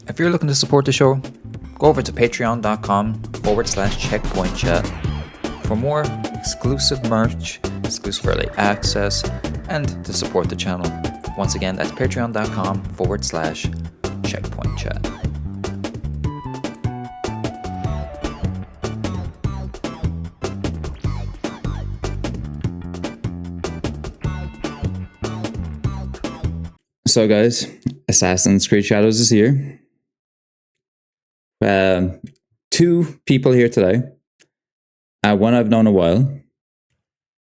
If you're looking to support the show, go over to patreon.com/checkpointchat for more exclusive merch, exclusive early access, and to support the channel. Once again, that's patreon.com/checkpointchat. So guys, Assassin's Creed Shadows is here. Two people here today. One I've known a while,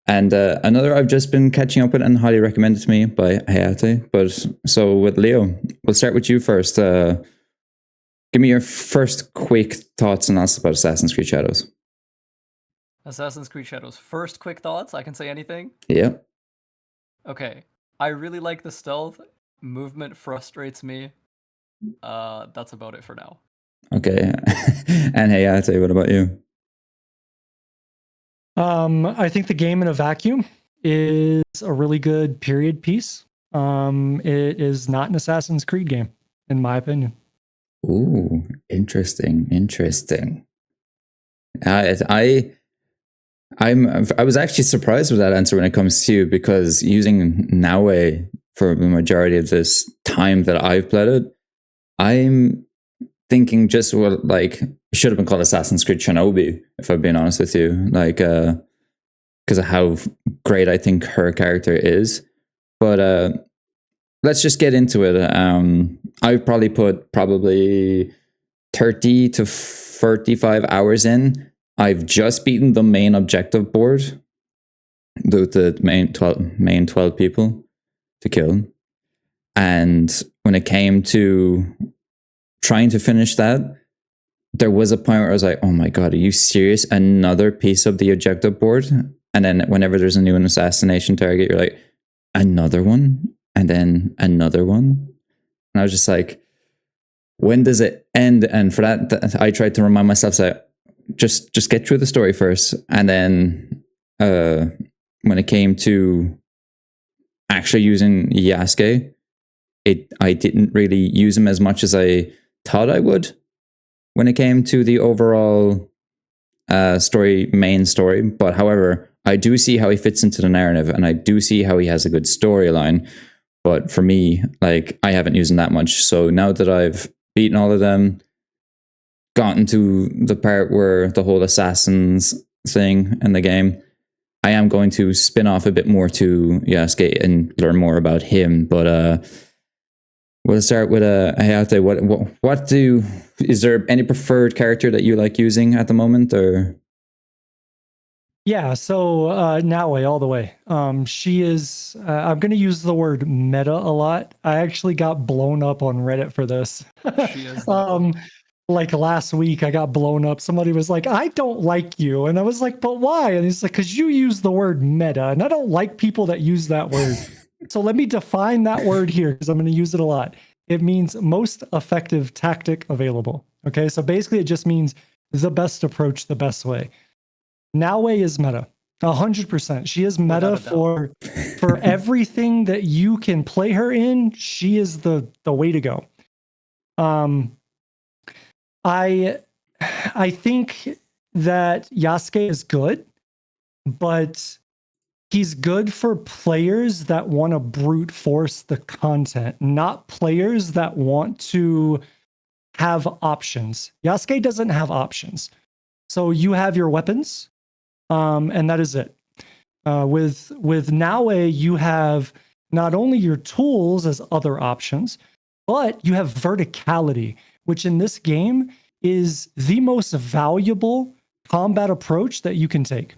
and another I've just been catching up with and highly recommended to me by Hayete. But so with Leo, we'll start with you first. Give me your first quick thoughts and thoughts about Assassin's Creed Shadows. Assassin's Creed Shadows. First quick thoughts? I can say anything? Yeah. Okay. I really like the stealth. Movement frustrates me. That's about it for now. Okay. And Hayate, what about you? I think the game in a vacuum is a really good period piece. It is not an Assassin's Creed game, in my opinion. Ooh, interesting. I was actually surprised with that answer when it comes to you, because using Naue for the majority of this time that I've played it, I'm thinking just like it should have been called Assassin's Creed Shinobi, if I'm being honest with you, like because of how great I think her character is. But let's just get into it. I've probably put 30 to 35 hours in. I've just beaten the main objective board, the main 12 people to kill. And when it came to trying to finish that, there was a point where I was like, oh my God, are you serious? Another piece of the objective board? And then whenever there's a new assassination target, you're like, another one? And then another one? And I was just like, when does it end? And for that, I tried to remind myself, so just get through the story first. And then when it came to actually using Yasuke, I didn't really use him as much as I thought I would when it came to the overall main story. But however, I do see how he fits into the narrative, and I do see how he has a good storyline. But for me, like, I haven't used him that much. So now that I've beaten all of them, gotten to the part where the whole assassins thing in the game, I am going to spin off a bit more to Yasuke and learn more about him. But we'll start with Hayate. Is there any preferred character that you like using at the moment, or? Yeah, so Naue all the way. She is, I'm going to use the word meta a lot. I actually got blown up on Reddit for this. She is like last week, I got blown up. Somebody was like, I don't like you. And I was like, but why? And he's like, because you use the word meta, and I don't like people that use that word. So let me define that word here, because I'm going to use it a lot. It means most effective tactic available. Okay, so basically it just means the best approach, the best way. Naue is meta, 100%. She is meta for everything that you can play her in. She is the way to go. I think that Yasuke is good, but he's good for players that want to brute force the content, not players that want to have options. Yasuke doesn't have options. So you have your weapons, and that is it. With Naue, you have not only your tools as other options, but you have verticality, which in this game is the most valuable combat approach that you can take.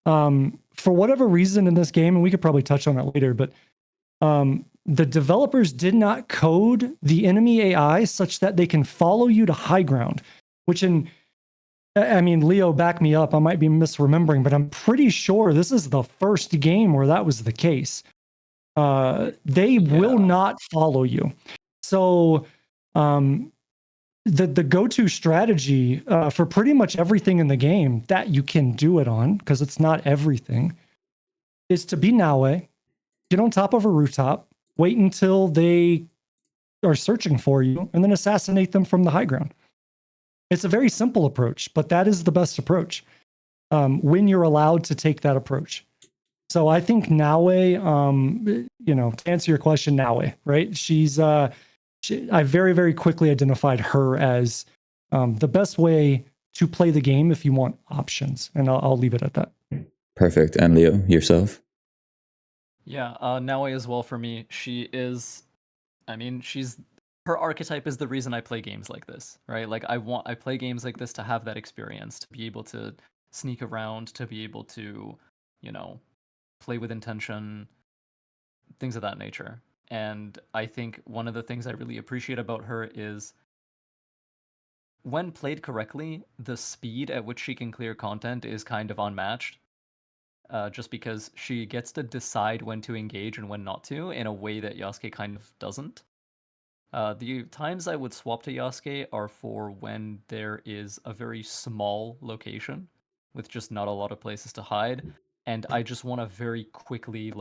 For whatever reason in this game, and we could probably touch on it later, but the developers did not code the enemy AI such that they can follow you to high ground, which I mean, Leo, back me up. I might be misremembering, but I'm pretty sure this is the first game where that was the case. They will not follow you. So the go-to strategy for pretty much everything in the game that you can do it on, because it's not everything, is to be Naue, get on top of a rooftop, wait until they are searching for you and then assassinate them from the high ground. It's a very simple approach, but that is the best approach when you're allowed to take that approach. So I think Naue, to answer your question, Naue, right? I very, very quickly identified her as the best way to play the game if you want options. And I'll leave it at that. Perfect. And Leo, yourself? Yeah, Naue as well for me. She is, her archetype is the reason I play games like this, right? Like I play games like this to have that experience, to be able to sneak around, to be able to, play with intention, things of that nature. And I think one of the things I really appreciate about her is when played correctly, the speed at which she can clear content is kind of unmatched. Just because she gets to decide when to engage and when not to in a way that Yasuke kind of doesn't. The times I would swap to Yasuke are for when there is a very small location with just not a lot of places to hide, and I just want to very quickly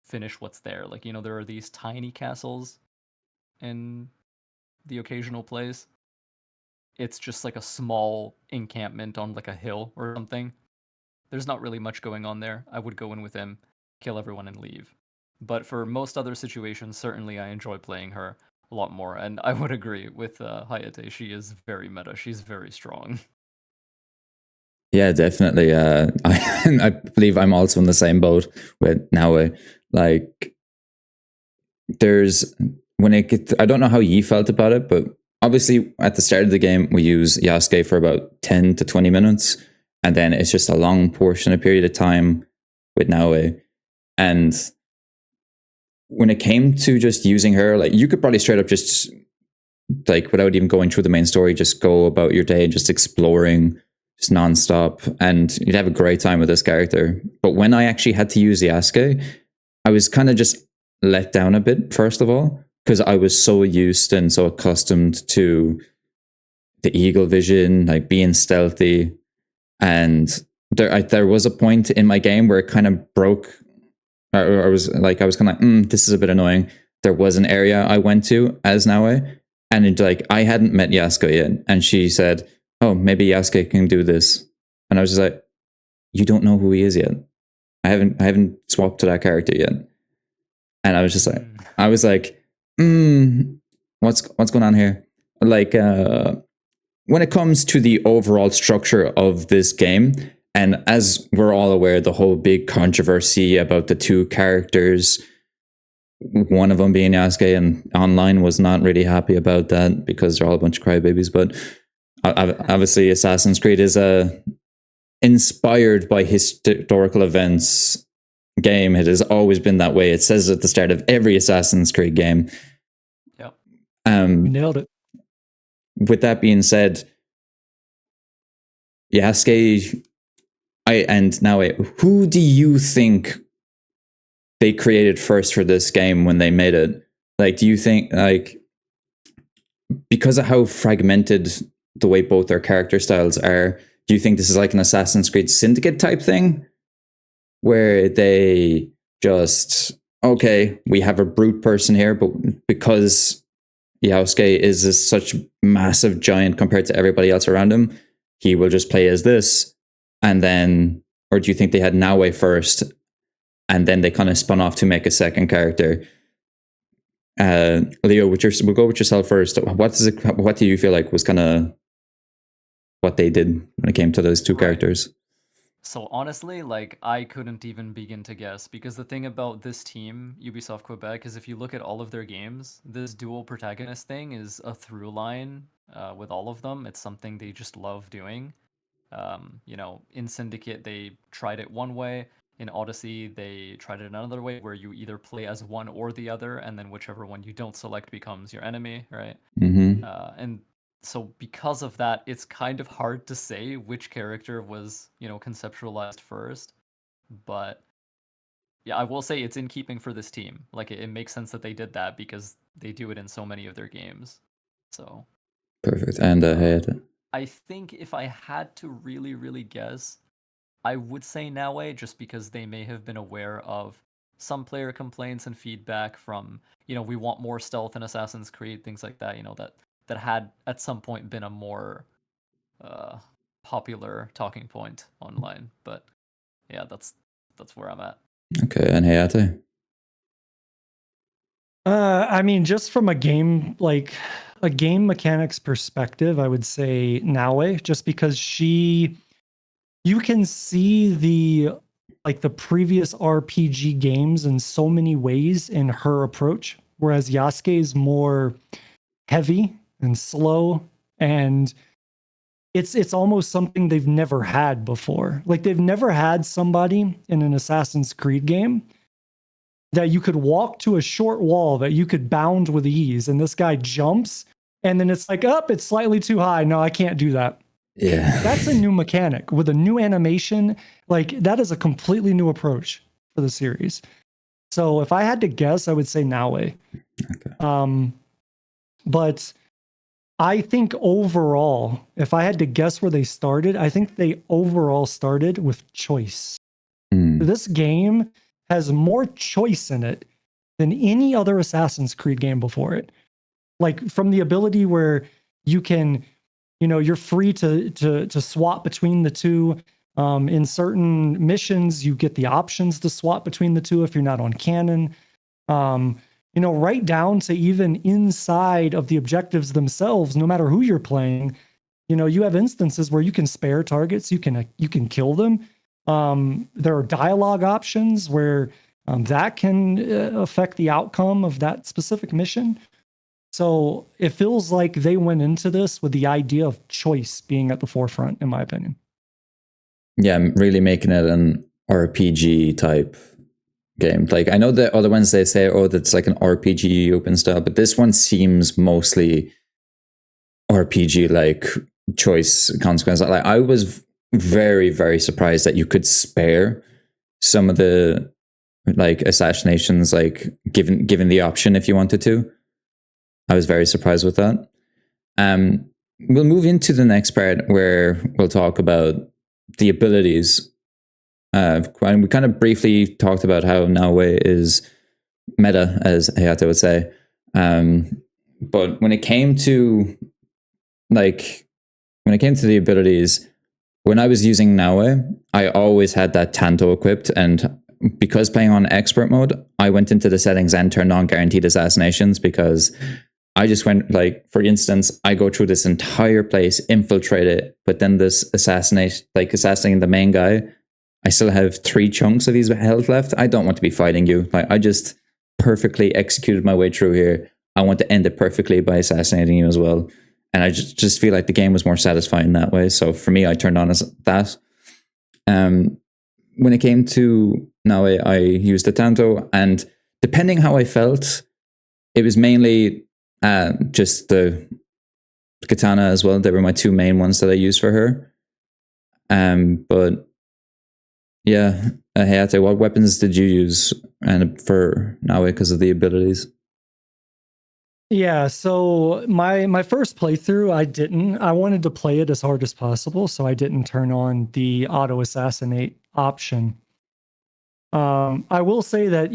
finish what's there. There are these tiny castles in the occasional place. It's just like a small encampment on like a hill or something. There's not really much going on there. I would go in with him, kill everyone, and leave. But for most other situations, certainly I enjoy playing her a lot more. And I would agree with Hayete. She is very meta. She's very strong. Yeah, definitely. I believe I'm also in the same boat with Naue. Like, I don't know how you felt about it, but obviously at the start of the game, we use Yasuke for about 10 to 20 minutes. And then it's just a long portion, a period of time with Naue. And when it came to just using her, like, you could probably straight up just, like, without even going through the main story, just go about your day just exploring just nonstop, and you'd have a great time with this character. But when I actually had to use Yasuke, I was kind of just let down a bit, first of all, because I was so used and so accustomed to the eagle vision, like being stealthy. And there was a point in my game where it kind of broke. I was kind of like, this is a bit annoying. There was an area I went to as Naue, and I hadn't met Yasuke yet, and she said, "Oh, maybe Yasuke can do this," and I was just like, "You don't know who he is yet. I haven't swapped to that character yet," and I was just like, what's going on here? Like, when it comes to the overall structure of this game, and as we're all aware, the whole big controversy about the two characters, one of them being Yasuke, and online was not really happy about that because they're all a bunch of crybabies. But obviously, Assassin's Creed is inspired by historical events game. It has always been that way. It says at the start of every Assassin's Creed game. Yep. You nailed it. With that being said, Yasuke, and now who do you think they created first for this game when they made it? Like, do you think, like, because of how fragmented the way both their character styles are, do you think this is like an Assassin's Creed Syndicate type thing? Where they just, okay, we have a brute person here, but because Yasuke is such massive giant compared to everybody else around him, he will just play as this. And then, or do you think they had Naue first, and then they kind of spun off to make a second character? Leo, we'll go with yourself first. What do you feel like was kind of what they did when it came to those two characters? So honestly, I couldn't even begin to guess, because the thing about this team, Ubisoft Quebec, is if you look at all of their games, this dual protagonist thing is a through line with all of them. It's something they just love doing. In Syndicate, they tried it one way. In Odyssey, they tried it another way, where you either play as one or the other, and then whichever one you don't select becomes your enemy, right? Mm-hmm. And so because of that, it's kind of hard to say which character was, conceptualized first. But yeah, I will say it's in keeping for this team. Like, it makes sense that they did that because they do it in so many of their games. So Perfect. And Hayete. I think if I had to really, really guess, I would say Naue, just because they may have been aware of some player complaints and feedback from, we want more stealth in Assassin's Creed, things like that, that had at some point been a more popular talking point online. But yeah, that's where I'm at. Okay, and Hayate? I mean, just from a game mechanics perspective, I would say Naue, just because you can see the previous RPG games in so many ways in her approach, whereas Yasuke is more heavy and slow, and it's almost something they've never had before. Like they've never had somebody in an Assassin's Creed game that you could walk to a short wall that you could bound with ease, and this guy jumps, and then it's like, it's slightly too high. No, I can't do that. Yeah. That's a new mechanic with a new animation. Like that is a completely new approach for the series. So if I had to guess, I would say Naue. Okay. But I think overall, if I had to guess where they started, I think they overall started with choice. This game has more choice in it than any other Assassin's Creed game before it. Like from the ability where you can, you're free to swap between the two. In certain missions, you get the options to swap between the two if you're not on canon. Right down to even inside of the objectives themselves, no matter who you're playing, you have instances where you can spare targets, you can kill them. There are dialogue options where that can affect the outcome of that specific mission. So it feels like they went into this with the idea of choice being at the forefront, in my opinion. Yeah, I'm really making it an RPG type game. Like I know the other ones they say, that's like an RPG open style, but this one seems mostly RPG like choice consequence. Like I was very, very surprised that you could spare some of the like assassinations, like given the option if you wanted to. I was very surprised with that. We'll move into the next part where we'll talk about the abilities. And we kind of briefly talked about how Naue is meta, as Hayate would say. But when it came to the abilities, when I was using Naue, I always had that Tanto equipped, and because playing on expert mode, I went into the settings and turned on guaranteed assassinations because I just went, like, for instance, I go through this entire place, infiltrate it, but then this assassinating the main guy, I still have 3 chunks of his health left. I don't want to be fighting you. Like, I just perfectly executed my way through here. I want to end it perfectly by assassinating you as well. And I just feel like the game was more satisfying that way. So for me, I turned on that. When it came to Naue, I used the Tanto, and depending how I felt, it was mainly just the katana as well. They were my 2 main ones that I used for her. But yeah, Hayate, what weapons did you use and for Naue because of the abilities? Yeah, so my first playthrough, I wanted to play it as hard as possible, so I didn't turn on the auto assassinate option. I will say that,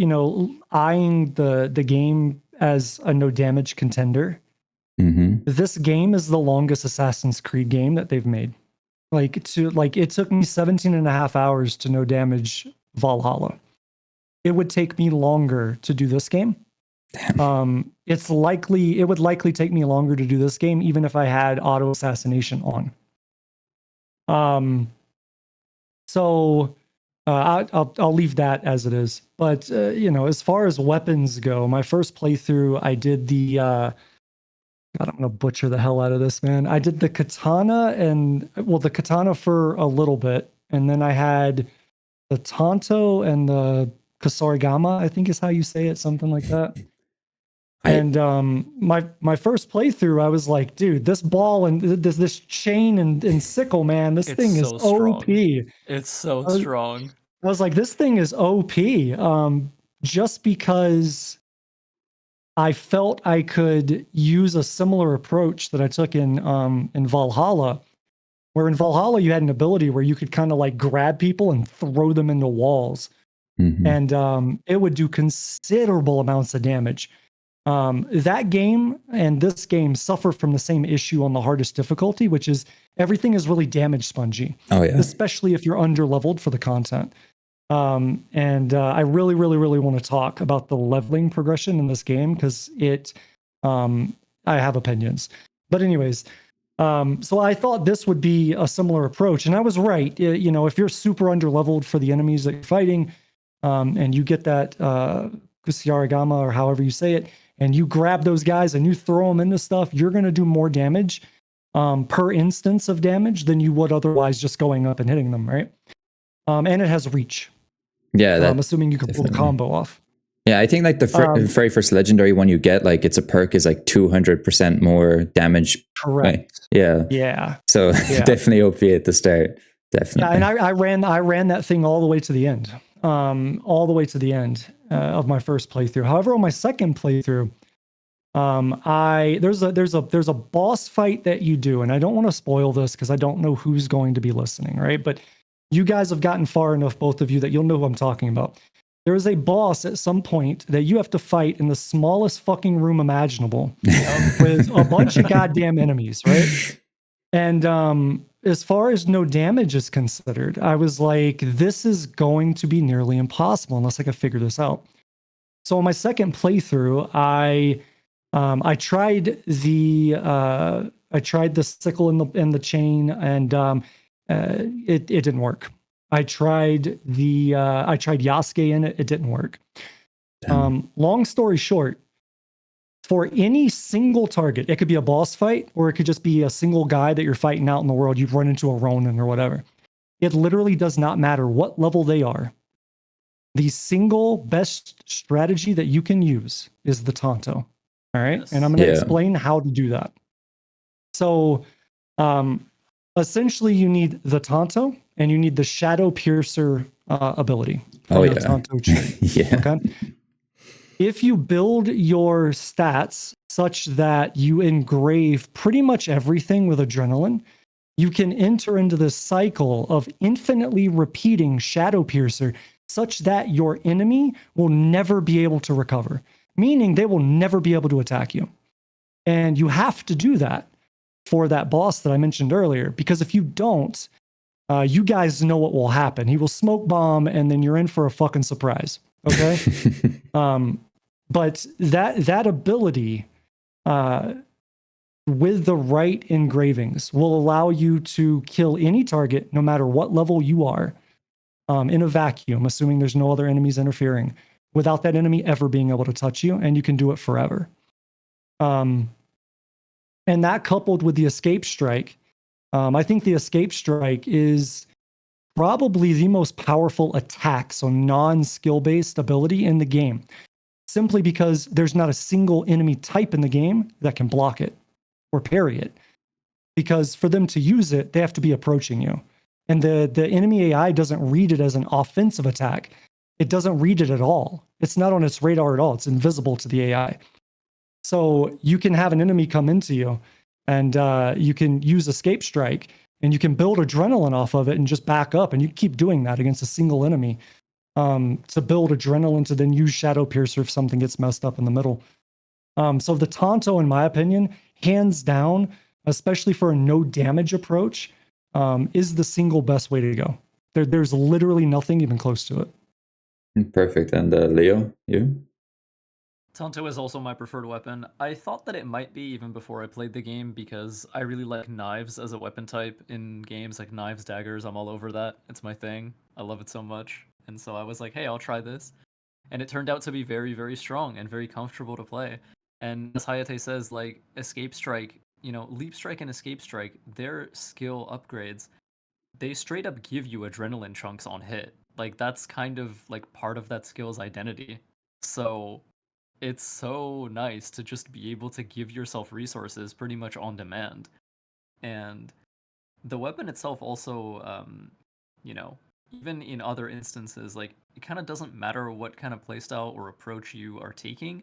eyeing the game as a no damage contender, this game is the longest Assassin's Creed game that they've made. It took me 17 and a half hours to no damage Valhalla. It would take me longer to do this game. It would likely take me longer to do this game even if I had auto assassination on. So I'll leave that as it is. But as far as weapons go, my first playthrough, I did the God, I'm gonna butcher the hell out of this, man. I did the katana the katana for a little bit, and then I had the Tanto and the Kasarigama, I think is how you say it, something like that. And my first playthrough, I was like, dude, this ball and this chain and sickle, man, this thing is OP. It's so strong. I was like, this thing is OP. Just because I felt I could use a similar approach that I took in Valhalla, where in Valhalla you had an ability where you could kind of like grab people and throw them into walls. And it would do considerable amounts of damage. That game and this game suffer from the same issue on the hardest difficulty, which is everything is really damage spongy, Oh yeah. especially if you're under leveled for the content. I really, really, really want to talk about the leveling progression in this game because I have opinions. But anyways, so I thought this would be a similar approach, and I was right. If you're super under leveled for the enemies that you're fighting, and you get that Kusarigama or however you say it, and you grab those guys and you throw them into stuff, you're going to do more damage per instance of damage than you would otherwise just going up and hitting them, right? And it has reach. Yeah, I'm assuming you can pull the combo off. Yeah, I think like the very first legendary one you get, like it's a perk is like 200% more damage. Correct. Right? Yeah. Yeah. So definitely OP at the start. Definitely. Yeah, and I ran that thing all the way to the end. Of my first playthrough. However, on my second playthrough, there's a boss fight that you do, and I don't want to spoil this because I don't know who's going to be listening, right? But you guys have gotten far enough, both of you, that you'll know who I'm talking about. There is a boss at some point that you have to fight in the smallest fucking room imaginable with a bunch of goddamn enemies, right? And as far as no damage is considered, I was like, this is going to be nearly impossible unless I can figure this out. So on my second playthrough, I tried the sickle in the chain, and it didn't work. I tried Yasuke in it. It didn't work. Long story short, for any single target, it could be a boss fight, or it could just be a single guy that you're fighting out in the world. You've run into a Ronin or whatever. It literally does not matter what level they are. The single best strategy that you can use is the Tanto. All right. Yes. And I'm going to explain how to do that. So, essentially, you need the Tanto and you need the Shadow Piercer ability. Oh, yeah. Tanto tree. Yeah. Okay. If you build your stats such that you engrave pretty much everything with adrenaline, you can enter into this cycle of infinitely repeating Shadow Piercer such that your enemy will never be able to recover, meaning they will never be able to attack you. And you have to do that for that boss that I mentioned earlier, because if you don't, you guys know what will happen. He will smoke bomb, and then you're in for a fucking surprise. Okay. But that ability, with the right engravings, will allow you to kill any target, no matter what level you are, in a vacuum, assuming there's no other enemies interfering, without that enemy ever being able to touch you, and you can do it forever. And that, coupled with the escape strike, I think the escape strike is probably the most powerful attack, so non-skill based ability in the game, simply because there's not a single enemy type in the game that can block it or parry it. Because for them to use it, they have to be approaching you. And the enemy AI doesn't read it as an offensive attack. It doesn't read it at all. It's not on its radar at all. It's invisible to the AI. So you can have an enemy come into you, and you can use escape strike, and you can build adrenaline off of it and just back up. And you keep doing that against a single enemy to build adrenaline to then use Shadow Piercer if something gets messed up in the middle. So the Tanto, in my opinion, hands down, especially for a no damage approach, is the single best way to go. There's literally nothing even close to it. Perfect. And Leo, you? Tanto is also my preferred weapon. I thought that it might be even before I played the game, because I really like knives as a weapon type in games, like knives, daggers. I'm all over that. It's my thing. I love it so much. And so I was like, hey, I'll try this. And it turned out to be very, very strong and very comfortable to play. And as Hayete says, like, Escape Strike, Leap Strike and Escape Strike, their skill upgrades, they straight up give you adrenaline chunks on hit. Like, that's kind of like part of that skill's identity. So it's so nice to just be able to give yourself resources pretty much on demand. And the weapon itself also, even in other instances, like, it kind of doesn't matter what kind of playstyle or approach you are taking.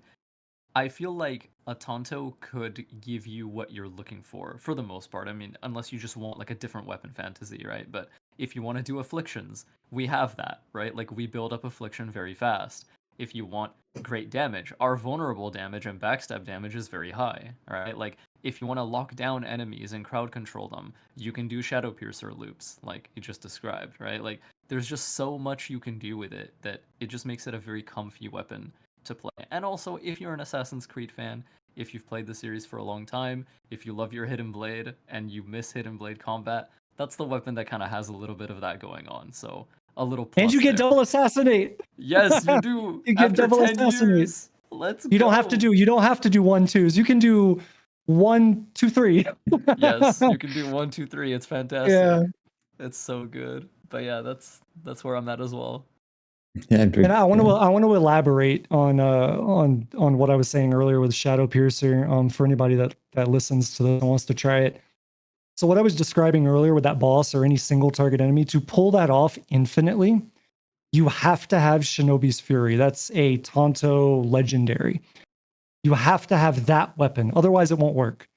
I feel like a Tanto could give you what you're looking for the most part. I mean, unless you just want like a different weapon fantasy, right? But If you want to do afflictions, we have that, right? Like we build up affliction very fast. If you want great damage, our vulnerable damage and backstab damage is very high, right? Like if you want to lock down enemies and crowd control them, you can do Shadow Piercer loops, like you just described, right? Like there's just so much you can do with it that it just makes it a very comfy weapon to play. And also, if you're an Assassin's Creed fan, if you've played the series for a long time, if you love your Hidden Blade and you miss Hidden Blade combat, that's the weapon that kind of has a little bit of that going on. So a little plus. And you get there. double assassinate. Yes, you do. You get After double 10 assassinate. years. Let's go. You don't have to do 1-2s. You can do 1-2-3. Yes, you can do 1-2-3. It's fantastic. Yeah. It's so good. But yeah, that's where I'm at as well. Yeah, And I want to elaborate on what I was saying earlier with Shadow Piercer for anybody that listens to this and wants to try it. So what I was describing earlier with that boss or any single target enemy, to pull that off infinitely, you have to have Shinobi's Fury. That's a Tonto legendary. You have to have that weapon, otherwise it won't work.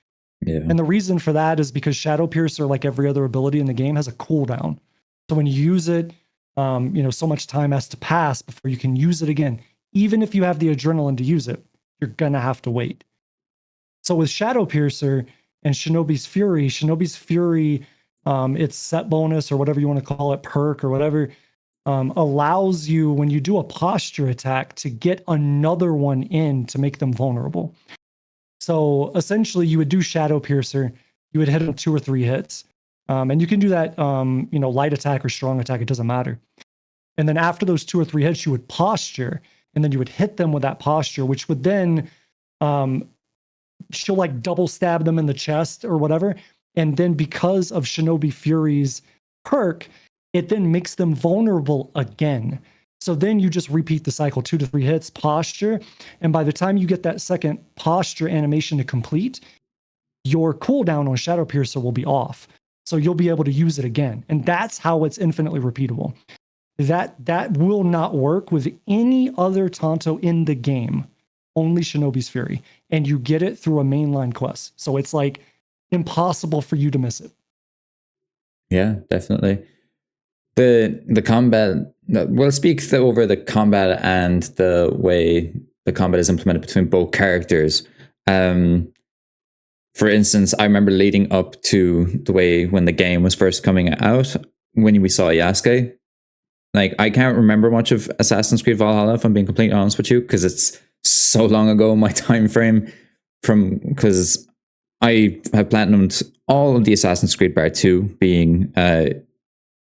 Yeah. And the reason for that is because Shadow Piercer, like every other ability in the game, has a cooldown. So when you use it, so much time has to pass before you can use it again. Even if you have the adrenaline to use it, you're gonna have to wait. So with Shadow Piercer and Shinobi's Fury, its set bonus or whatever you want to call it, perk or whatever, allows you, when you do a posture attack, to get another one in to make them vulnerable. So essentially, you would do Shadow Piercer, you would hit them 2 or 3 hits, and you can do that, light attack or strong attack, it doesn't matter. And then after those 2 or 3 hits, you would posture, and then you would hit them with that posture, which would then she'll like double stab them in the chest or whatever. And then because of Shinobi Fury's perk, it then makes them vulnerable again. So then you just repeat the cycle, 2 to 3 hits, posture. And by the time you get that second posture animation to complete, your cooldown on Shadow Piercer will be off. So you'll be able to use it again. And that's how it's infinitely repeatable. That will not work with any other Tonto in the game. Only Shinobi's Fury. And you get it through a mainline quest. So it's like impossible for you to miss it. Yeah, definitely. The combat, we'll speak over the combat and the way the combat is implemented between both characters. For instance, I remember leading up to the way when the game was first coming out, when we saw Yasuke. Like, I can't remember much of Assassin's Creed Valhalla, if I'm being completely honest with you, because it's so long ago, my time frame, because I have platinumed all of the Assassin's Creed bar 2, being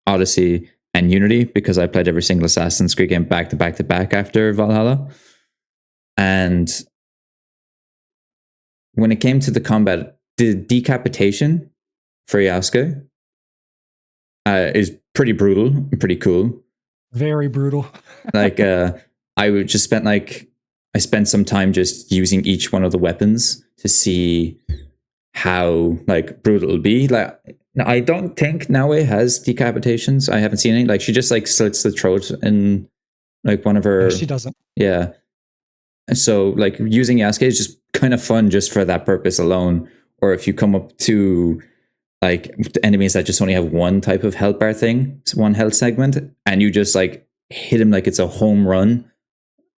Odyssey and Unity, because I played every single Assassin's Creed game back to back to back after Valhalla. And when it came to the combat, the decapitation for Yasuke is pretty brutal and pretty cool. Very brutal. Like, I would just I spent some time just using each one of the weapons to see how like brutal it'll be. Like, I don't think Naue has decapitations. I haven't seen any. Like, she just like slits the throat in like one of her. No, she doesn't. Yeah. So like using Yasuke is just kind of fun just for that purpose alone. Or if you come up to like enemies that just only have one type of health bar thing, one health segment, and you just like hit him like it's a home run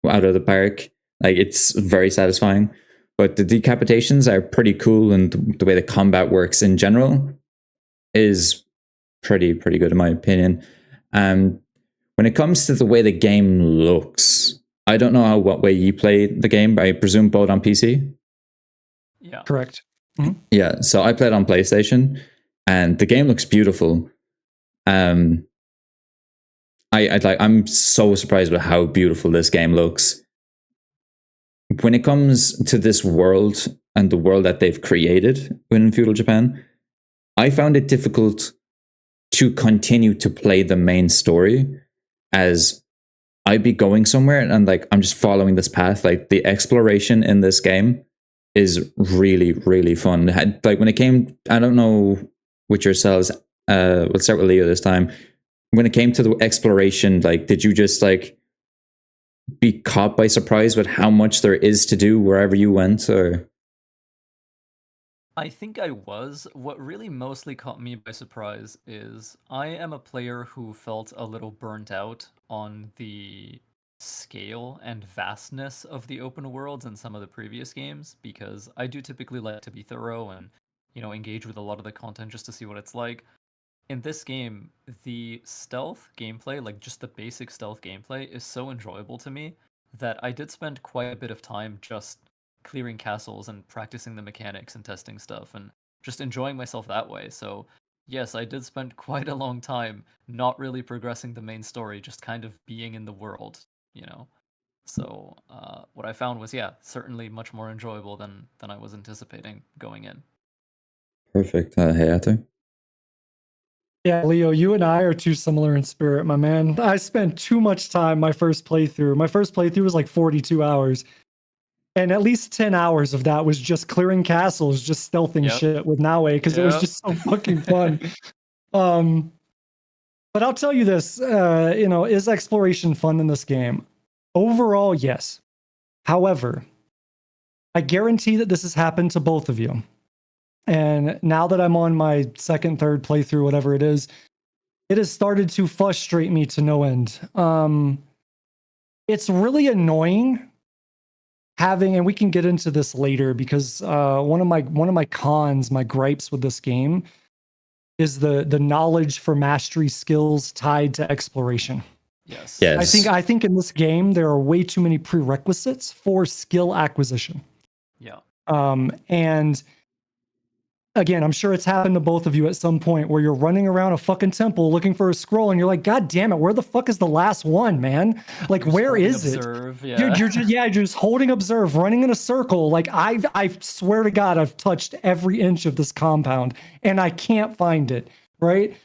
out of the park. Like, it's very satisfying. But the decapitations are pretty cool, and the way the combat works in general is pretty good in my opinion. When it comes to the way the game looks, I don't know what way you play the game, but I presume both on PC. Yeah. Correct. Mm-hmm. Yeah, so I played on PlayStation, and the game looks beautiful. I'm so surprised with how beautiful this game looks. When it comes to this world and the world that they've created in feudal Japan, I found it difficult to continue to play the main story, as I'd be going somewhere and like I'm just following this path. Like, the exploration in this game is really, really fun. Like, when it came, I don't know with yourselves, we'll start with Leo this time. When it came to the exploration, like, did you just like be caught by surprise with how much there is to do wherever you went? Or I think I was. What really mostly caught me by surprise is I am a player who felt a little burnt out on the scale and vastness of the open worlds in some of the previous games, because I do typically like to be thorough and, engage with a lot of the content just to see what it's like. In this game, the stealth gameplay, like just the basic stealth gameplay, is so enjoyable to me that I did spend quite a bit of time just clearing castles and practicing the mechanics and testing stuff and just enjoying myself that way. So, yes, I did spend quite a long time not really progressing the main story, just kind of being in the world, you know. So, what I found was, yeah, certainly much more enjoyable than I was anticipating going in. Perfect. Hayete? Yeah, Leo, you and I are too similar in spirit, my man. I spent too much time my first playthrough. My first playthrough was like 42 hours. And at least 10 hours of that was just clearing castles, just stealthing shit with Naue because it was just so fucking fun. But I'll tell you this, is exploration fun in this game? Overall, yes. However, I guarantee that this has happened to both of you. And now that I'm on my second, third playthrough, whatever it is, it has started to frustrate me to no end. It's really annoying having, and we can get into this later because one of my cons, my gripes with this game, is the knowledge for mastery skills tied to exploration. Yes. I think in this game there are way too many prerequisites for skill acquisition. Yeah. And again, I'm sure it's happened to both of you at some point where you're running around a fucking temple looking for a scroll and you're like, God damn it, where the fuck is the last one, man? Like, where is observe, it? Yeah. You're just holding observe, running in a circle. Like, I swear to God, I've touched every inch of this compound and I can't find it, right?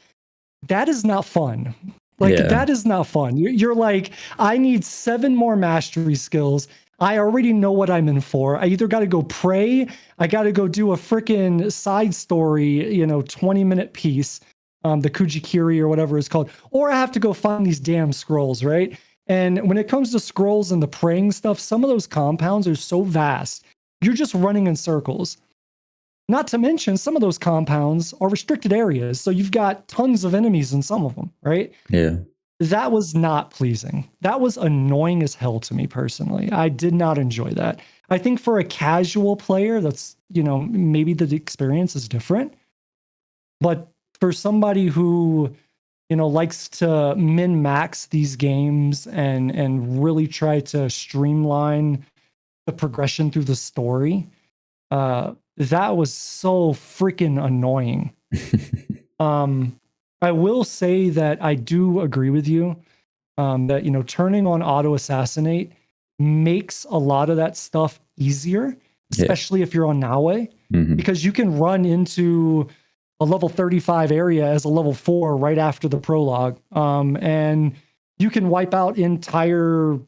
That is not fun. That is not fun. You're like, I need 7 more mastery skills. I already know what I'm in for. I either got to go pray, I got to go do a freaking side story, 20-minute piece, the Kujikiri or whatever it's called, or I have to go find these damn scrolls, right? And when it comes to scrolls and the praying stuff, some of those compounds are so vast, you're just running in circles. Not to mention, some of those compounds are restricted areas, so you've got tons of enemies in some of them, right? Yeah. That was not pleasing. That was annoying as hell to me personally. I did not enjoy that. I think for a casual player, that's, maybe the experience is different. But for somebody who, likes to min-max these games and really try to streamline the progression through the story, that was so freaking annoying. I will say that I do agree with you that turning on auto assassinate makes a lot of that stuff easier, especially if you're on Naue, because you can run into a level 35 area as a level 4 right after the prologue, and you can wipe out entire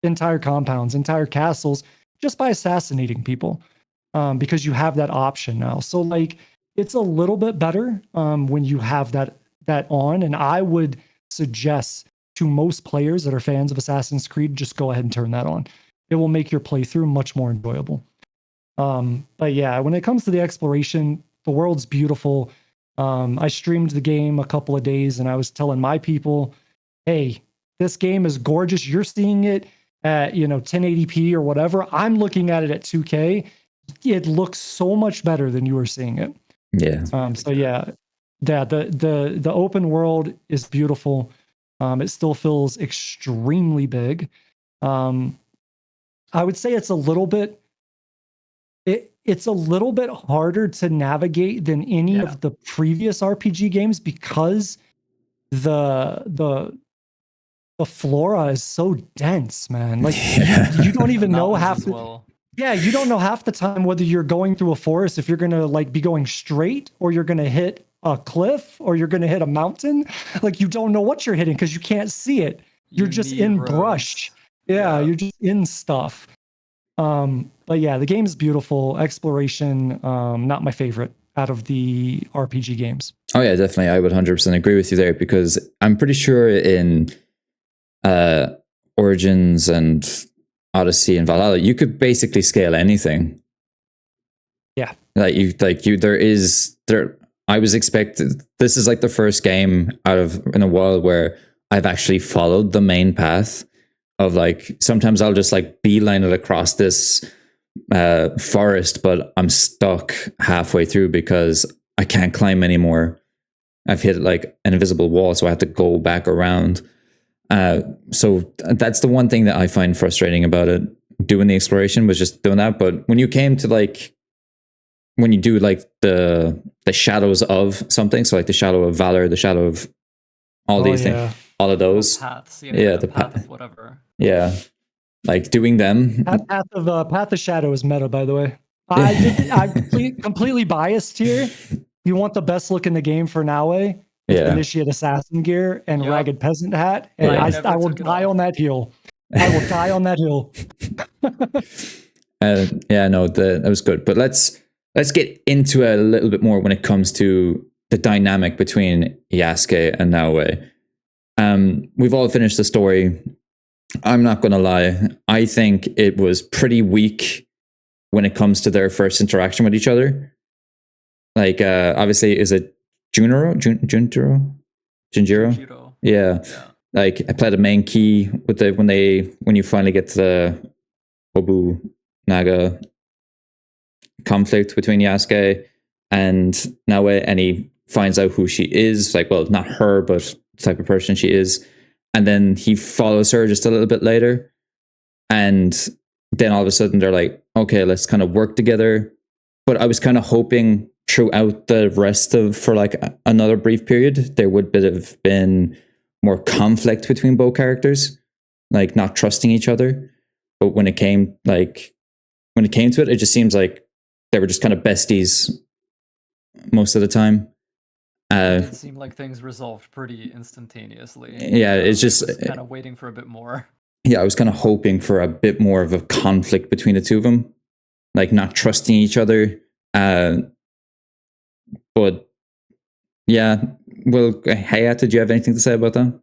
compounds, entire castles just by assassinating people, because you have that option now. So like, it's a little bit better when you have that on, and I would suggest to most players that are fans of Assassin's Creed, just go ahead and turn that on. It will make your playthrough much more enjoyable. But yeah, when it comes to the exploration, the world's beautiful. I streamed the game a couple of days and I was telling my people, hey, this game is gorgeous. You're seeing it at 1080p or whatever. I'm looking at it at 2K. It looks so much better than you were seeing it. Yeah. So yeah, the open world is beautiful. It still feels extremely big. I would say it's a little bit harder to navigate than any of the previous RPG games because the flora is so dense, man. Like you don't even know half the you don't know half the time whether you're going through a forest, if you're gonna like be going straight or you're gonna hit a cliff or you're gonna hit a mountain. Like you don't know what you're hitting because you can't see it. You're just in brush. Yeah, you're just in stuff. But yeah, the game is beautiful. Exploration, not my favorite out of the RPG games. Oh yeah, definitely. I would 100% agree with you there because I'm pretty sure in Origins and Odyssey and Valhalla, you could basically scale anything. Yeah. There. I was expected. This is like the first game in a while where I've actually followed the main path of like, sometimes I'll just like beeline it across this forest, but I'm stuck halfway through because I can't climb anymore. I've hit like an invisible wall, so I have to go back around. So that's the one thing that I find frustrating about it. Doing the exploration was just doing that. But when you came to like, when you do like the shadows of something, so like the shadow of valor, the shadow of all these things, all of those paths, the path of whatever. Yeah, like doing them. Path of Shadow is meta, by the way. I'm completely biased here. You want the best look in the game for Naue? It's Initiate Assassin gear and Ragged Peasant hat, and I will die on that hill. I will die on that hill. That was good. But let's get into it a little bit more when it comes to the dynamic between Yasuke and Naue. We've all finished the story. I'm not going to lie. I think it was pretty weak when it comes to their first interaction with each other. Like, obviously, is it Junjiro? Yeah. Like, I played a main key with when you finally get to the Obu Naga conflict between Yasuke and Naue, and he finds out who she is. Like, well, not her, but the type of person she is. And then he follows her just a little bit later. And then all of a sudden they're like, okay, let's kind of work together. But I was kind of hoping throughout the rest of, for like another brief period, there would have been more conflict between both characters, like not trusting each other. But when it came to it, it just seems like they were just kind of besties most of the time. It seemed like things resolved pretty instantaneously. Yeah, it's just kind of waiting for a bit more. Yeah, I was kind of hoping for a bit more of a conflict between the two of them, like not trusting each other. But yeah, well, Hayate, did you have anything to say about that?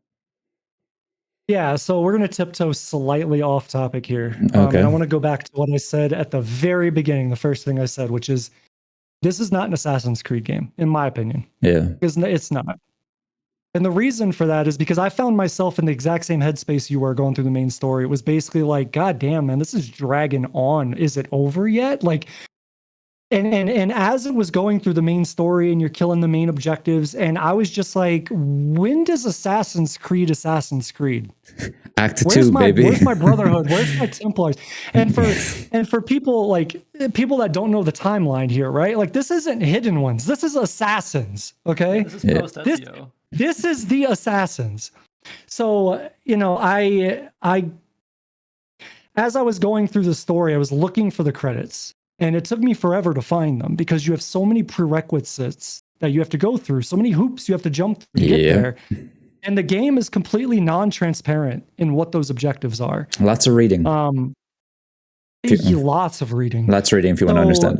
Yeah, so we're going to tiptoe slightly off topic here. Okay. And I want to go back to what I said at the very beginning, the first thing I said, which is this is not an Assassin's Creed game, in my opinion. Yeah. It's not. And the reason for that is because I found myself in the exact same headspace you were going through the main story. It was basically like, God damn, man, this is dragging on. Is it over yet? Like, and as it was going through the main story and you're killing the main objectives, and I was just like, when does Assassin's Creed? Act 2, baby. Where's my Brotherhood? Where's my Templars? And for people that don't know the timeline here, right? Like, this isn't Hidden Ones. This is Assassins. Okay. This is post Ezio. This is the Assassins. So, as I was going through the story, I was looking for the credits, and it took me forever to find them because you have so many prerequisites that you have to go through, so many hoops you have to jump through to get there. And the game is completely non-transparent in what those objectives are. Lots of reading. Lots of reading. Lots of reading if you want to understand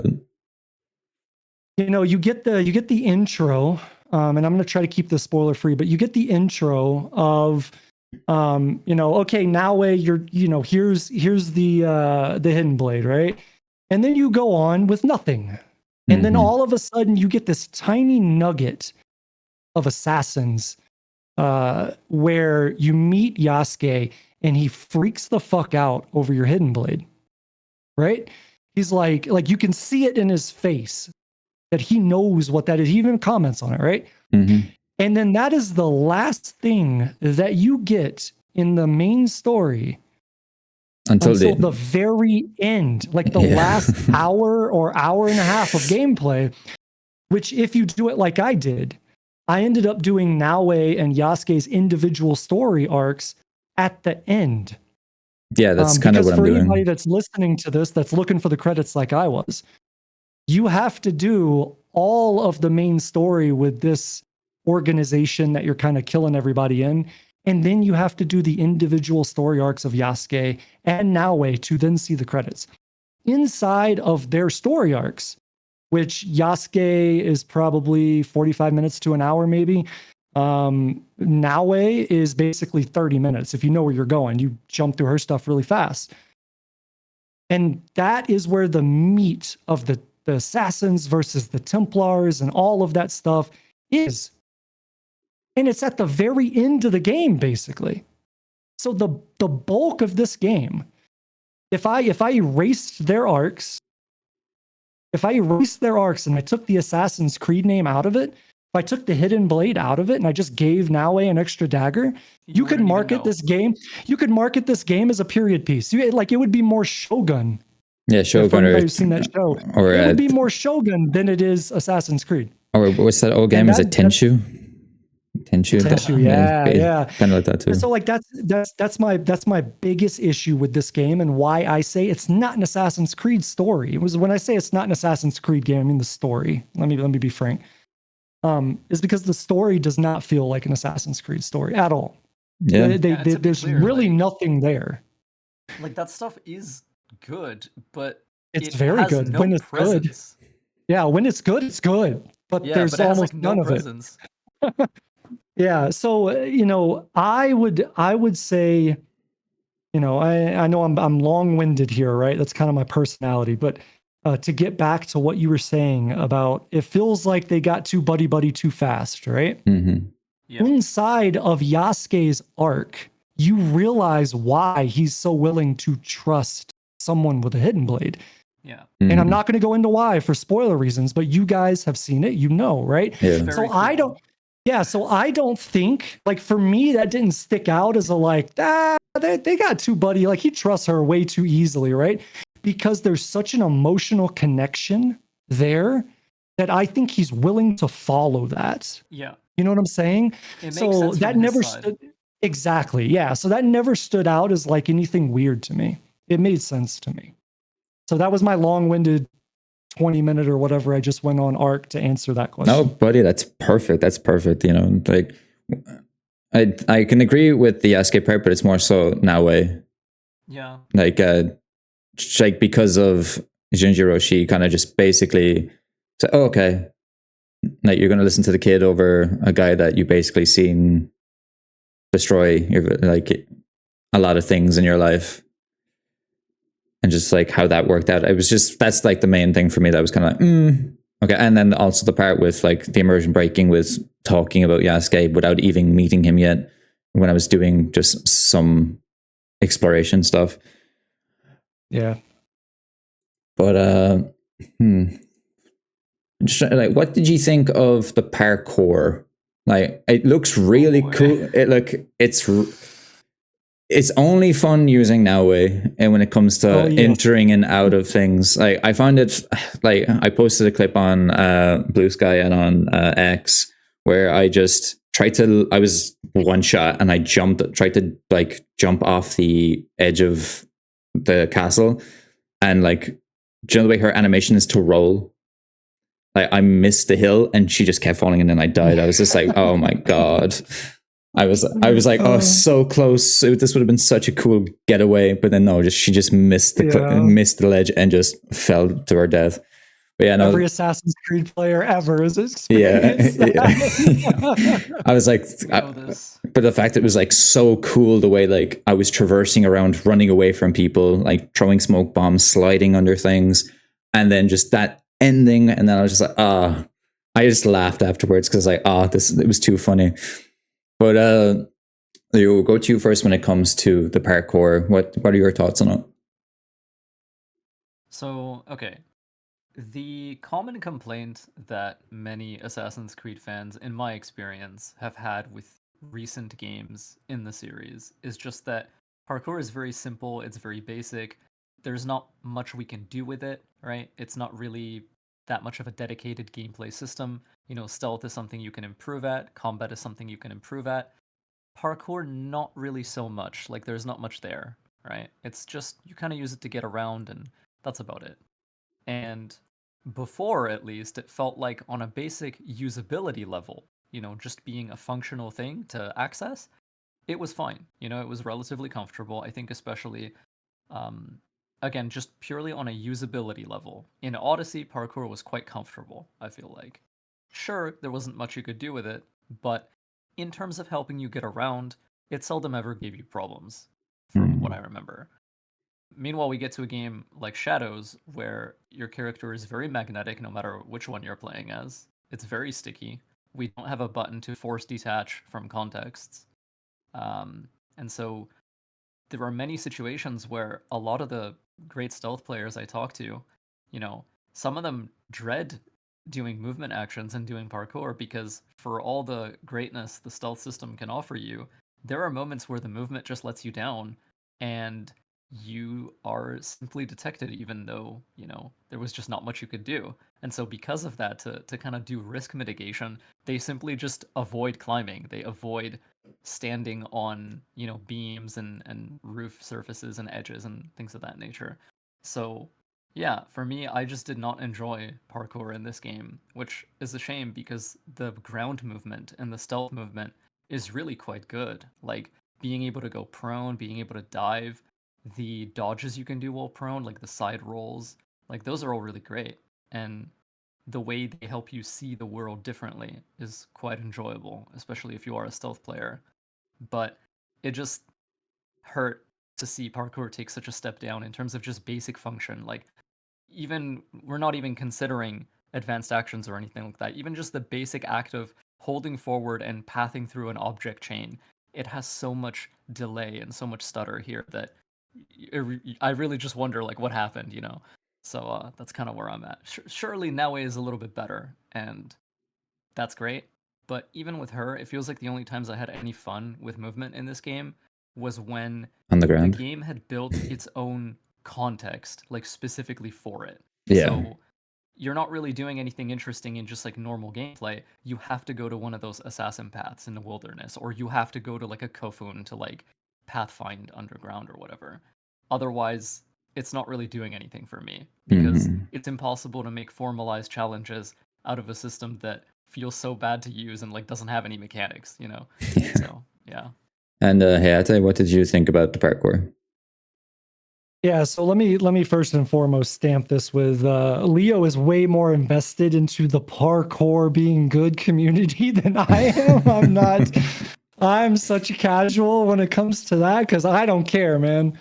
it. You get the intro. And I'm going to try to keep this spoiler free, but you get the intro of, okay, Naue, here's the Hidden Blade, right? And then you go on with nothing. And then all of a sudden you get this tiny nugget of Assassins, where you meet Yasuke and he freaks the fuck out over your Hidden Blade, right? He's like you can see it in his face that he knows what that is. He even comments on it, right? Mm-hmm. And then that is the last thing that you get in the main story until the very end, like the last hour or hour and a half of gameplay, which if you do it like I did, I ended up doing Naue and Yasuke's individual story arcs at the end. Yeah, that's kind of what I'm doing. For anybody that's listening to this, that's looking for the credits like I was, you have to do all of the main story with this organization that you're kind of killing everybody in. And then you have to do the individual story arcs of Yasuke and Naue to then see the credits. Inside of their story arcs, which Yasuke is probably 45 minutes to an hour, maybe. Naue is basically 30 minutes. If you know where you're going, you jump through her stuff really fast. And that is where the meat of the the assassins versus the Templars and all of that stuff is. And it's at the very end of the game, basically. So the bulk of this game, if I erased their arcs, and I took the Assassin's Creed name out of it, if I took the Hidden Blade out of it and I just gave Naue an extra dagger, you could market this game. You could market this game as a period piece. It would be more Shogun. Yeah, Shogun. If you've seen that show, or it would be more Shogun than it is Assassin's Creed. Or what's that old game? Is it Tenchu? Tenchu, yeah. Kind of like that too. So like that's my biggest issue with this game, and why I say it's not an Assassin's Creed story. It was when I say it's not an Assassin's Creed game, I mean the story. Let me be frank. Is because the story does not feel like an Assassin's Creed story at all. Yeah, there's clear, really nothing there. Like that stuff is good, but it's very good when it's presence. good. Yeah, when it's good, it's good. But there's almost none of it. Yeah, so I would say, I know I'm long-winded here, right? That's kind of my personality, but to get back to what you were saying about, it feels like they got too buddy too fast, right? Mm-hmm. Yeah. Inside of Yasuke's arc, you realize why he's so willing to trust someone with a hidden blade. Yeah. And I'm not going to go into why for spoiler reasons, but you guys have seen it, right? Yeah. So I don't think, like, for me, that didn't stick out as they got too buddy. Like, he trusts her way too easily, right? Because there's such an emotional connection there that I think he's willing to follow that. Yeah. You know what I'm saying? So that never stood. Exactly. Yeah. So that never stood out as like anything weird to me. It made sense to me. So that was my long-winded 20-minute or whatever I just went on arc to answer that question. No, buddy, that's perfect. That's perfect. Like I can agree with the Yasuke part, but it's more so Naue. Yeah. Like because of Junjiro, she kind of just basically said, "Oh, okay, like you're going to listen to the kid over a guy that you basically seen destroy like a lot of things in your life." And just like how that worked out. That's like the main thing for me. That was kind of like, okay. And then also the part with like the immersion breaking with talking about Yasuke without even meeting him yet, when I was doing just some exploration stuff. Yeah. But just like, what did you think of the parkour? Like, it looks really cool. It's only fun using Naue, and when it comes to entering and out of things, like I find it, like I posted a clip on Blue Sky and on X where I was one shot and I tried to like jump off the edge of the castle, and like, the way her animation is to roll, like I missed the hill and she just kept falling and then I died. I was just like, oh my god. I was like, oh, so close. This would have been such a cool getaway, but then no, she just missed the ledge and just fell to her death. But yeah, no, every Assassin's Creed player ever is experienced. Yeah. I was like, but the fact it was like so cool, the way like I was traversing around, running away from people, like throwing smoke bombs, sliding under things, and then just that ending, and then I was just like, I just laughed afterwards because like, it was too funny. But we'll go to you first when it comes to the parkour. What are your thoughts on it? So, okay. The common complaint that many Assassin's Creed fans, in my experience, have had with recent games in the series is just that parkour is very simple, it's very basic. There's not much we can do with it, right? It's not really that much of a dedicated gameplay system. Stealth is something you can improve at, combat is something you can improve at. Parkour, not really so much. Like, there's not much there, right? It's just, you kind of use it to get around, and that's about it. And before, at least, it felt like on a basic usability level, just being a functional thing to access, it was fine. It was relatively comfortable. I think especially, again, just purely on a usability level. In Odyssey, parkour was quite comfortable, I feel like. Sure, there wasn't much you could do with it, but in terms of helping you get around, it seldom ever gave you problems, from what I remember. meanwhile, we get to a game like Shadows where your character is very magnetic no matter which one you're playing as. It's very sticky. We don't have a button to force detach from contexts. And so there are many situations where a lot of the great stealth players I talk to, some of them dread doing movement actions and doing parkour because for all the greatness the stealth system can offer you, there are moments where the movement just lets you down and you are simply detected even though, there was just not much you could do. And so because of that, to kind of do risk mitigation, they simply just avoid climbing. They avoid standing on, beams and roof surfaces and edges and things of that nature. So yeah, for me, I just did not enjoy parkour in this game, which is a shame because the ground movement and the stealth movement is really quite good. Like being able to go prone, being able to dive, the dodges you can do while prone, like the side rolls, like those are all really great. And the way they help you see the world differently is quite enjoyable, especially if you are a stealth player. But it just hurt to see parkour take such a step down in terms of just basic function. Like even we're not even considering advanced actions or anything like that. Even just the basic act of holding forward and pathing through an object chain, it has so much delay and so much stutter here that I really just wonder like what happened. So that's kind of where I'm at. Surely Naue is a little bit better, and that's great. But even with her, it feels like the only times I had any fun with movement in this game was when On the the ground. game had built its own context, like specifically for it. Yeah. So you're not really doing anything interesting in just like normal gameplay. You have to go to one of those assassin paths in the wilderness, or you have to go to like a Kofun to like pathfind underground or whatever. Otherwise, it's not really doing anything for me because Mhm. it's impossible to make formalized challenges out of a system that feels so bad to use and like doesn't have any mechanics. Yeah. So yeah. And Hayate, what did you think about the parkour? Yeah, so let me first and foremost stamp this with Leo is way more invested into the parkour being good community than I am. I'm not. I'm such a casual when it comes to that because I don't care, man.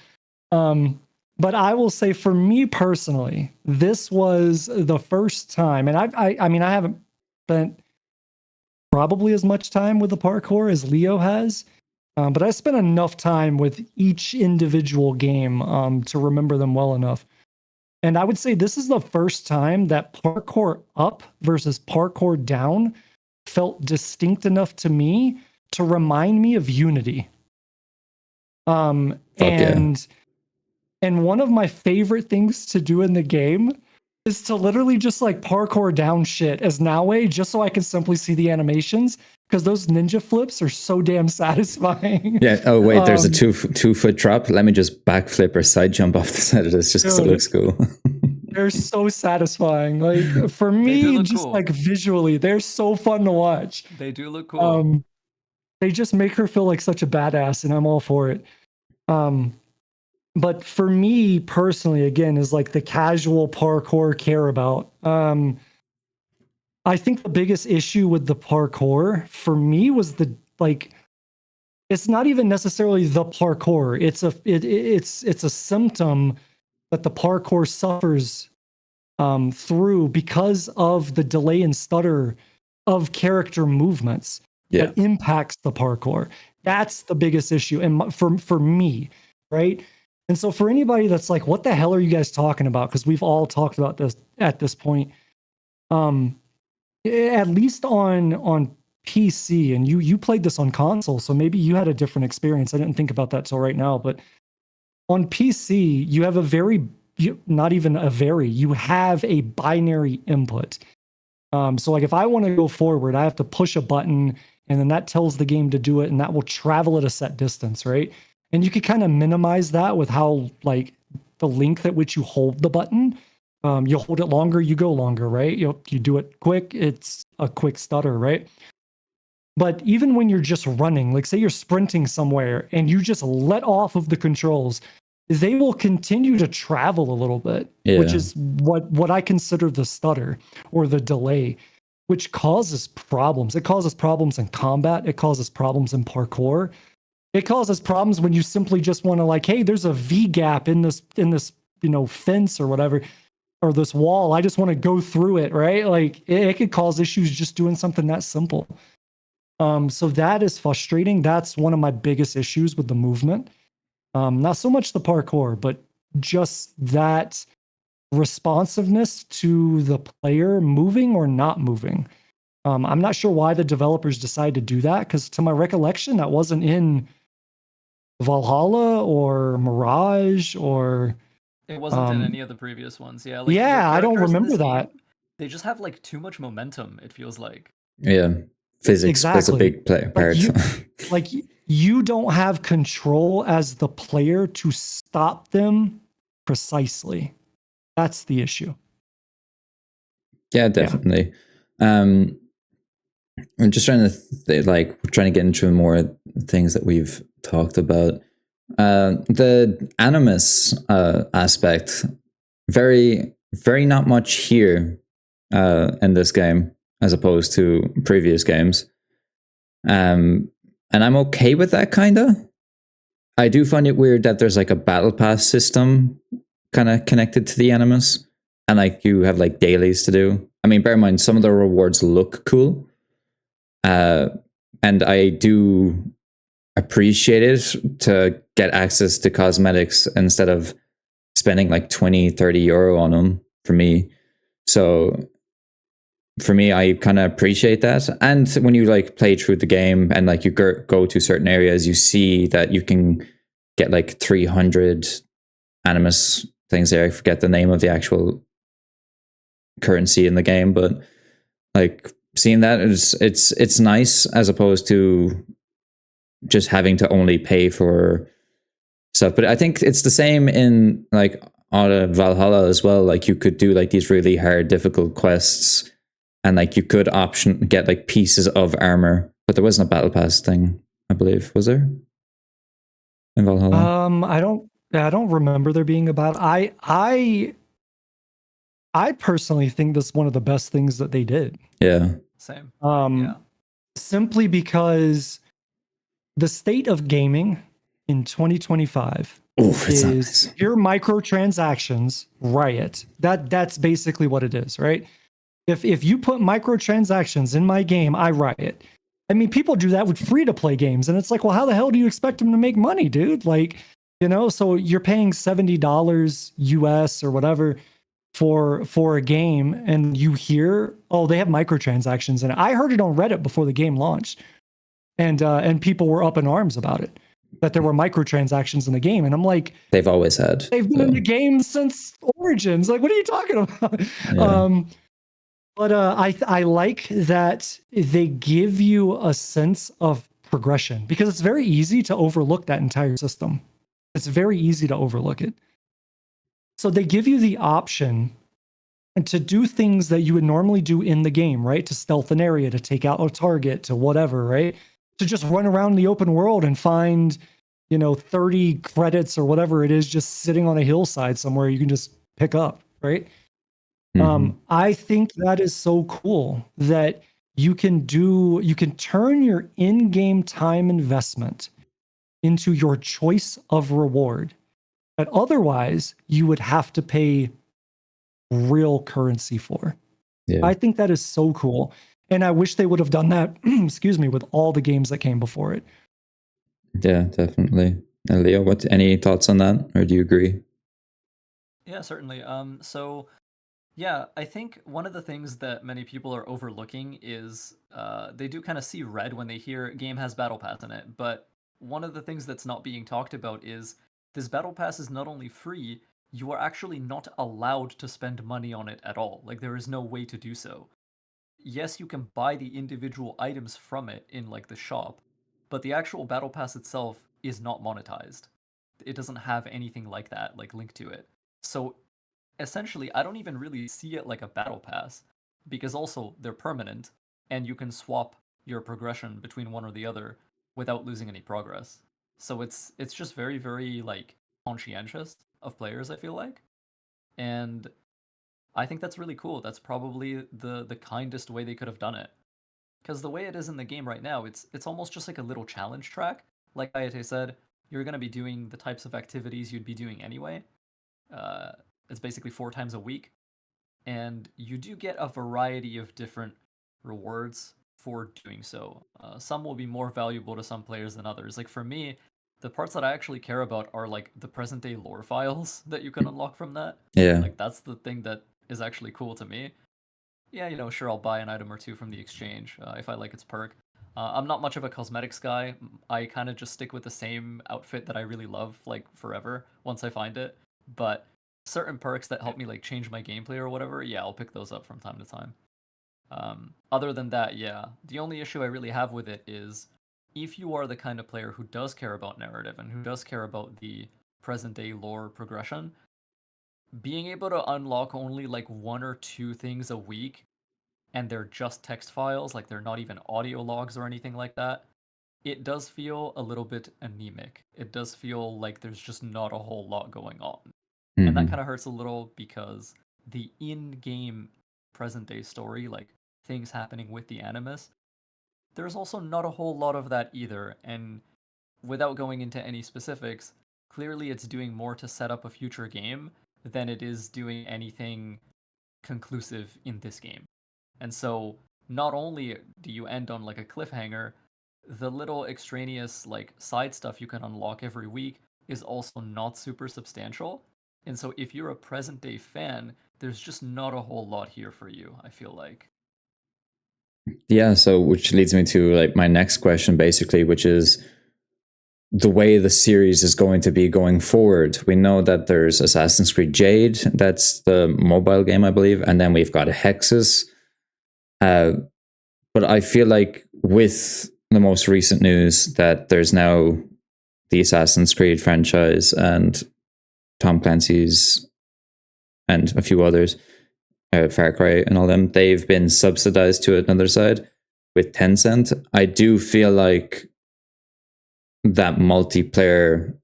But I will say for me personally, this was the first time, and I mean I haven't spent probably as much time with the parkour as Leo has. But I spent enough time with each individual game to remember them well enough. And I would say this is the first time that parkour up versus parkour down felt distinct enough to me to remind me of Unity. Um, Fuck yeah. and and one of my favorite things to do in the game is to literally just like parkour down shit as Naue just so I can simply see the animations because those ninja flips are so damn satisfying. Yeah. Oh wait, there's a 2 foot drop. Let me just backflip or side jump off the side of this just because it Dude, looks cool. they're so satisfying. Like for They do me, look just cool. like visually, they're so fun to watch. They do look cool. They just make her feel like such a badass, and I'm all for it. But for me personally, again, is like the casual parkour care about. I think the biggest issue with the parkour for me was the like. It's not even necessarily the parkour. It's a symptom that the parkour suffers through because of the delay and stutter of character movements Yeah. that impacts the parkour. That's the biggest issue, and for me, right? And so for anybody that's like, "What the hell are you guys talking about?" Because we've all talked about this at this point. Um, at least on PC, and you played this on console, so maybe you had a different experience. I didn't think about that till right now, but on PC, you have not even a very, you have a binary input. So like if I want to go forward, I have to push a button and then that tells the game to do it and that will travel at a set distance, right? And you could kind of minimize that with how like the length at which you hold the button. You hold it longer, you go longer, right? You do it quick, it's a quick stutter, right? But even when you're just running, like say you're sprinting somewhere and you just let off of the controls, they will continue to travel a little bit, which Yeah. is what I consider the stutter or the delay, which causes problems. It causes problems in combat. It causes problems in parkour. It causes problems when you simply just want to like, hey, there's a V gap in this fence or whatever, or this wall. I just want to go through it, right? Like it could cause issues just doing something that simple. So that is frustrating. That's one of my biggest issues with the movement. Not so much the parkour, but just that responsiveness to the player moving or not moving. I'm not sure why the developers decided to do that, because to my recollection, that wasn't in Valhalla or Mirage or It wasn't in any of the previous ones. Yeah, like your yeah, I don't characters in remember this that. game, they just have like too much momentum, it feels like. Yeah, physics plays a Exactly. big Like part. you don't have control as the player to stop them precisely. That's the issue. Yeah, definitely. I'm just trying to trying to get into more things that we've talked about. The animus aspect, very very not much here in this game as opposed to previous games. And I'm okay with that kinda. I do find it weird that there's like a battle pass system kind of connected to the animus, and like you have like dailies to do. I mean, bear in mind some of the rewards look cool, and I do appreciate it to get access to cosmetics instead of spending like 20-30 euro on them for me. So for me, I kind of appreciate that. And when you like play through the game and like you go to certain areas, you see that you can get like 300 animus things there. I forget the name of the actual currency in the game, but like seeing that is it's nice as opposed to just having to only pay for stuff. But I think it's the same in like out of Valhalla as well. Like you could do like these really hard, difficult quests, and like you could option get like pieces of armor, but there wasn't a battle pass thing, I believe. Was there in Valhalla? I don't remember there being about. I personally think that's one of the best things that they did. Yeah. Same. Yeah. Simply because the state of gaming in 2025 is nice. Pure microtransactions riot. That's basically what it is, right? If you put microtransactions in my game, I riot. I mean, people do that with free to play games, and it's like, well, how the hell do you expect them to make money, dude? Like, so you're paying $70 US or whatever for a game, and you hear, oh, they have microtransactions in it. I heard it on Reddit before the game launched, and people were up in arms about it, that there were microtransactions in the game, and I'm like, they've always had. They've been in the game since Origins. Like, what are you talking about? Yeah. But I like that they give you a sense of progression, because it's very easy to overlook that entire system. It's very easy to overlook it. So they give you the option to do things that you would normally do in the game, right? To stealth an area, to take out a target, to whatever, right? To just run around the open world and find, 30 credits or whatever it is just sitting on a hillside somewhere you can just pick up, right? I think that is so cool that you can turn your in-game time investment into your choice of reward, that otherwise you would have to pay real currency for. Yeah. I think that is so cool. And I wish they would have done that, excuse me, with all the games that came before it. Yeah, definitely. And Leo, any thoughts on that, or do you agree? Yeah, certainly. So yeah, I think one of the things that many people are overlooking is they do kind of see red when they hear game has battle pass in it. But one of the things that's not being talked about is this battle pass is not only free, you are actually not allowed to spend money on it at all. Like there is no way to do so. Yes, you can buy the individual items from it in like the shop, but the actual battle pass itself is not monetized. It doesn't have anything like that like linked to it. So essentially, I don't even really see it like a battle pass, because also they're permanent and you can swap your progression between one or the other without losing any progress. So it's just very very like conscientious of players, I feel like. And I think that's really cool. That's probably the kindest way they could have done it. Because the way it is in the game right now, it's almost just like a little challenge track like Hayete said, you're going to be doing the types of activities you'd be doing anyway. Uh, it's basically 4 times a week, and you do get a variety of different rewards for doing so. Some will be more valuable to some players than others. Like for me, the parts that I actually care about are like the present day lore files that you can unlock from that. Yeah. Like that's the thing that is actually cool to me. Yeah, sure, I'll buy an item or two from the exchange if I like its perk. I'm not much of a cosmetics guy. I kind of just stick with the same outfit that I really love, like forever, once I find it. But certain perks that help me like change my gameplay or whatever, yeah, I'll pick those up from time to time. Other than that, yeah, the only issue I really have with it is if you are the kind of player who does care about narrative and who does care about the present day lore progression, being able to unlock only like 1 or 2 things a week and they're just text files, like they're not even audio logs or anything like that, it does feel a little bit anemic. It does feel like there's just not a whole lot going on. And that kind of hurts a little because the in-game present day story, like things happening with the Animus, there's also not a whole lot of that either. And without going into any specifics, clearly it's doing more to set up a future game than it is doing anything conclusive in this game. And so not only do you end on like a cliffhanger, the little extraneous like side stuff you can unlock every week is also not super substantial. And so if you're a present day fan, there's just not a whole lot here for you, I feel like. Yeah, so which leads me to like my next question basically, which is the way the series is going to be going forward. We know that there's Assassin's Creed Jade, that's the mobile game, I believe, and then we've got Hexus. But I feel like with the most recent news that there's now the Assassin's Creed franchise and Tom Clancy's and a few others, Far Cry and all them, they've been subsidized to another side with Tencent. I do feel like that multiplayer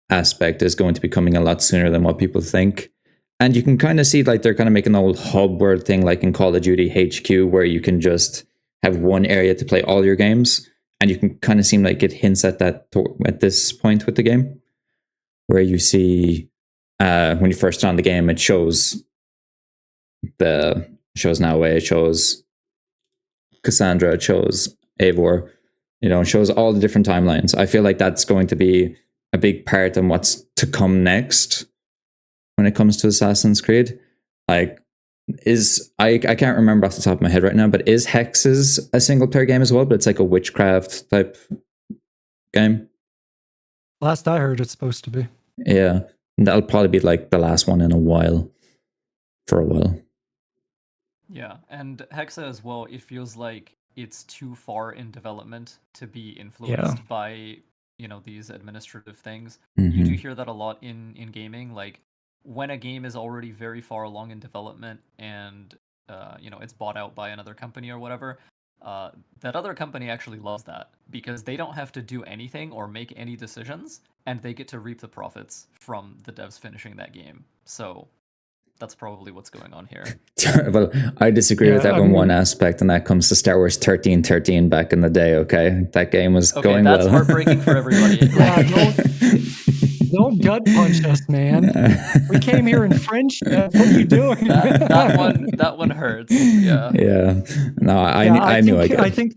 aspect is going to be coming a lot sooner than what people think. And you can kind of see like they're kind of making the whole hub world thing like in Call of Duty HQ, where you can just have one area to play all your games. And you can kind of seem like it hints at that at this point with the game, where you see when you first turn on the game, it shows Naue, it shows Cassandra, it shows Eivor, it shows all the different timelines. I feel like that's going to be a big part of what's to come next when it comes to Assassin's Creed. Like, I can't remember off the top of my head right now, but is Hexes a single player game as well? But it's like a witchcraft type game. Last I heard, it's supposed to be. Yeah, that'll probably be like the last one in a while. For a while. Yeah, and Hexa as well, it feels like it's too far in development to be influenced by, these administrative things. Mm-hmm. You do hear that a lot in gaming, like when a game is already very far along in development and it's bought out by another company or whatever, that other company actually loves that because they don't have to do anything or make any decisions and they get to reap the profits from the devs finishing that game. So that's probably what's going on here. Well, I disagree with that one aspect, and that comes to Star Wars 1313 back in the day, okay? That game was going well. That's heartbreaking for everybody. Don't gut punch us, man. We came here in friendship. What are you doing? That one hurts. Yeah. Yeah. No, I knew I could. I think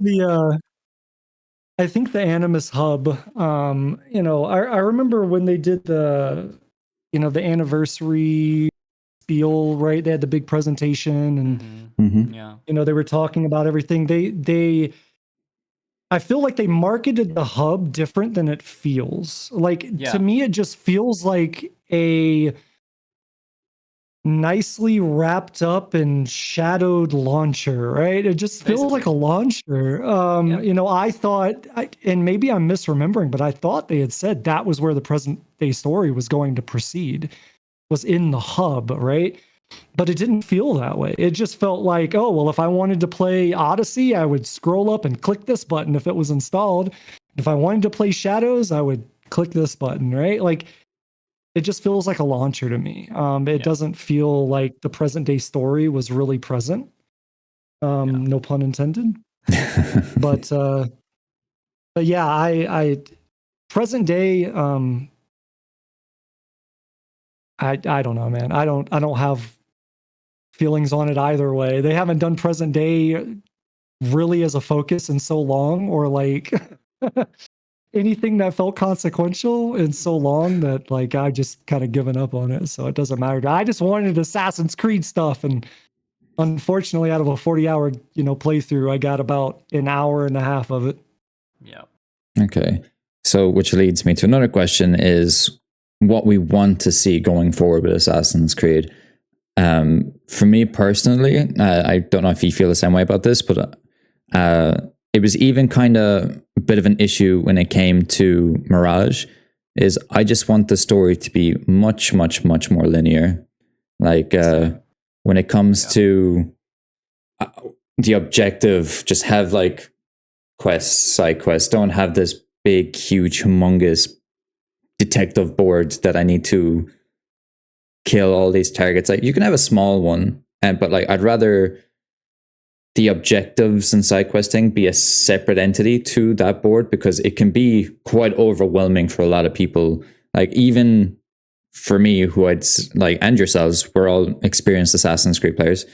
the Animus Hub, I remember when they did the anniversary spiel, right? They had the big presentation and they were talking about everything. I feel like they marketed the hub different than it feels. Like to me, it just feels like a nicely wrapped up and shadowed launcher, right? It just feels like a launcher. I thought, and maybe I'm misremembering, but I thought they had said that was where the present day story was going to proceed, was in the hub, right? But it didn't feel that way. It just felt like, oh, well, if I wanted to play Odyssey, I would scroll up and click this button if it was installed. If I wanted to play Shadows, I would click this button, right? Like, it just feels like a launcher to me. It doesn't feel like the present day story was really present. No pun intended. But yeah, present day, I don't know, man. I don't have feelings on it either way. They haven't done present day really as a focus in so long, or like anything that felt consequential in so long that like I just kind of given up on it. So it doesn't matter. I just wanted Assassin's Creed stuff, and unfortunately, out of a 40-hour playthrough, I got about an hour and a half of it. Yeah. Okay. So, which leads me to another question: is what we want to see going forward with Assassin's Creed. For me personally, I don't know if you feel the same way about this, but it was even kind of a bit of an issue when it came to Mirage. Is I just want the story to be much, much, much more linear. Like when it comes to the objective, just have like quests, side quests. Don't have this big, huge, humongous detective board that I need to kill all these targets. Like you can have a small one, but like I'd rather the objectives and side questing be a separate entity to that board, because it can be quite overwhelming for a lot of people. Like even for me, who I'd like, and yourselves, we're all experienced Assassin's Creed players.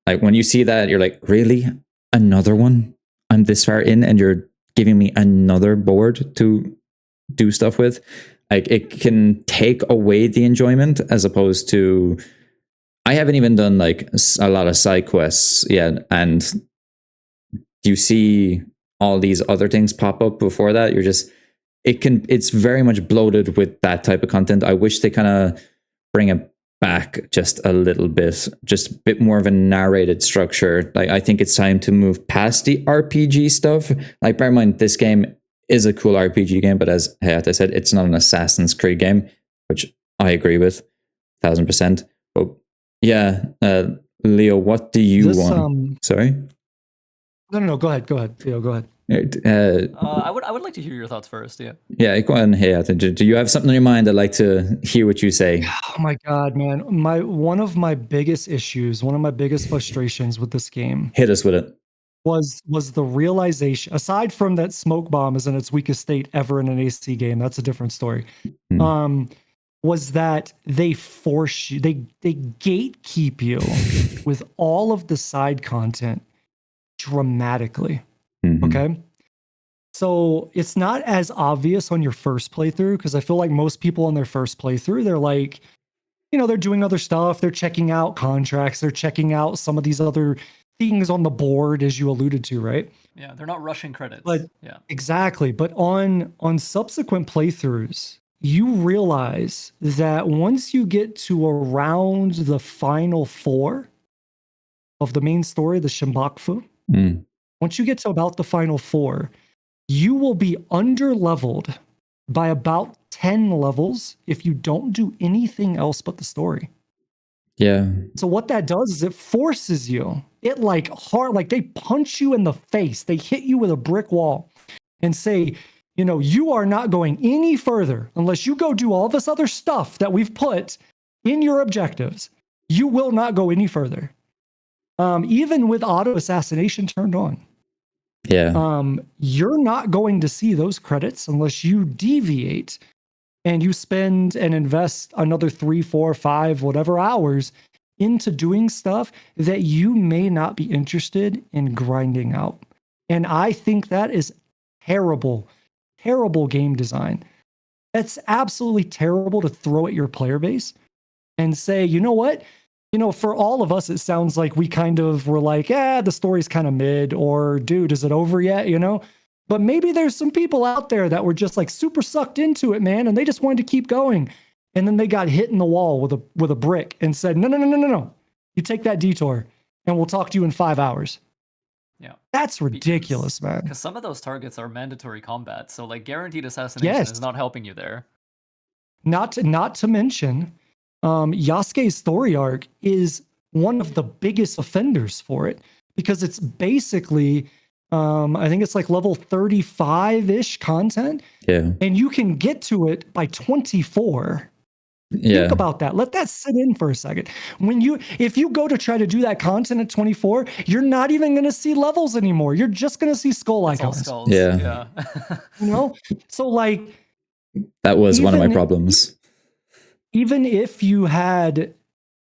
Like when you see that, you're like, really? Another one? I'm this far in and you're giving me another board to do stuff with? Like it can take away the enjoyment, as opposed to, I haven't even done like a lot of side quests yet, and you see all these other things pop up before that. You're just, it's very much bloated with that type of content. I wish they kind of bring it back just a little bit, just a bit more of a narrated structure. Like I think it's time to move past the RPG stuff. Like bear in mind, this game is a cool RPG game, but as Hayete said, it's not an Assassin's Creed game, which I agree with 1000%. But yeah, Leo, what do you want? Sorry? No. Go ahead, Leo. Go ahead. I would like to hear your thoughts first. Yeah. Yeah, go ahead. Hayete, do you have something on your mind? I'd like to hear what you say. Oh my god, man! One of my biggest issues, one of my biggest frustrations with this game, hit us with it, was the realization. Aside from that, smoke bomb is in its weakest state ever in an AC game. That's a different story. Was that they force you, they gatekeep you with all of the side content dramatically. Okay. So it's not as obvious on your first playthrough, because I feel like most people on their first playthrough, they're like, they're doing other stuff. They're checking out contracts. They're checking out some of these other things on the board, as you alluded to, right? Yeah, they're not rushing credits. But yeah, exactly. But on subsequent playthroughs, you realize that once you get to around the final 4 of the main story, the Shimbokfu, once you get to about the final 4, you will be under-leveled by about 10 levels if you don't do anything else but the story. Yeah. So what that does is it forces you. It like they punch you in the face. They hit you with a brick wall and say, you are not going any further unless you go do all this other stuff that we've put in your objectives. You will not go any further. Even with auto assassination turned on. Yeah. You're not going to see those credits unless you deviate and you spend and invest another 3, 4, 5, whatever hours into doing stuff that you may not be interested in grinding out. And I think that is terrible, terrible game design. It's absolutely terrible to throw at your player base and say, you know what? For all of us, it sounds like we kind of were like, the story's kind of mid, or dude, is it over yet? But maybe there's some people out there that were just like super sucked into it, man, and they just wanted to keep going. And then they got hit in the wall with a brick and said, no. You take that detour and we'll talk to you in 5 hours. Yeah. That's ridiculous, man. Because some of those targets are mandatory combat. So like guaranteed assassination is not helping you there. Not to mention, Yasuke's story arc is one of the biggest offenders for it, because it's basically, I think it's like level 35-ish content. Yeah. And you can get to it by 24. Yeah. Think about that. Let that sit in for a second. If you go to try to do that content at 24, you're not even going to see levels anymore. You're just going to see skull icons. All skulls. Yeah. So like, That was one of my Even- problems. Even if you had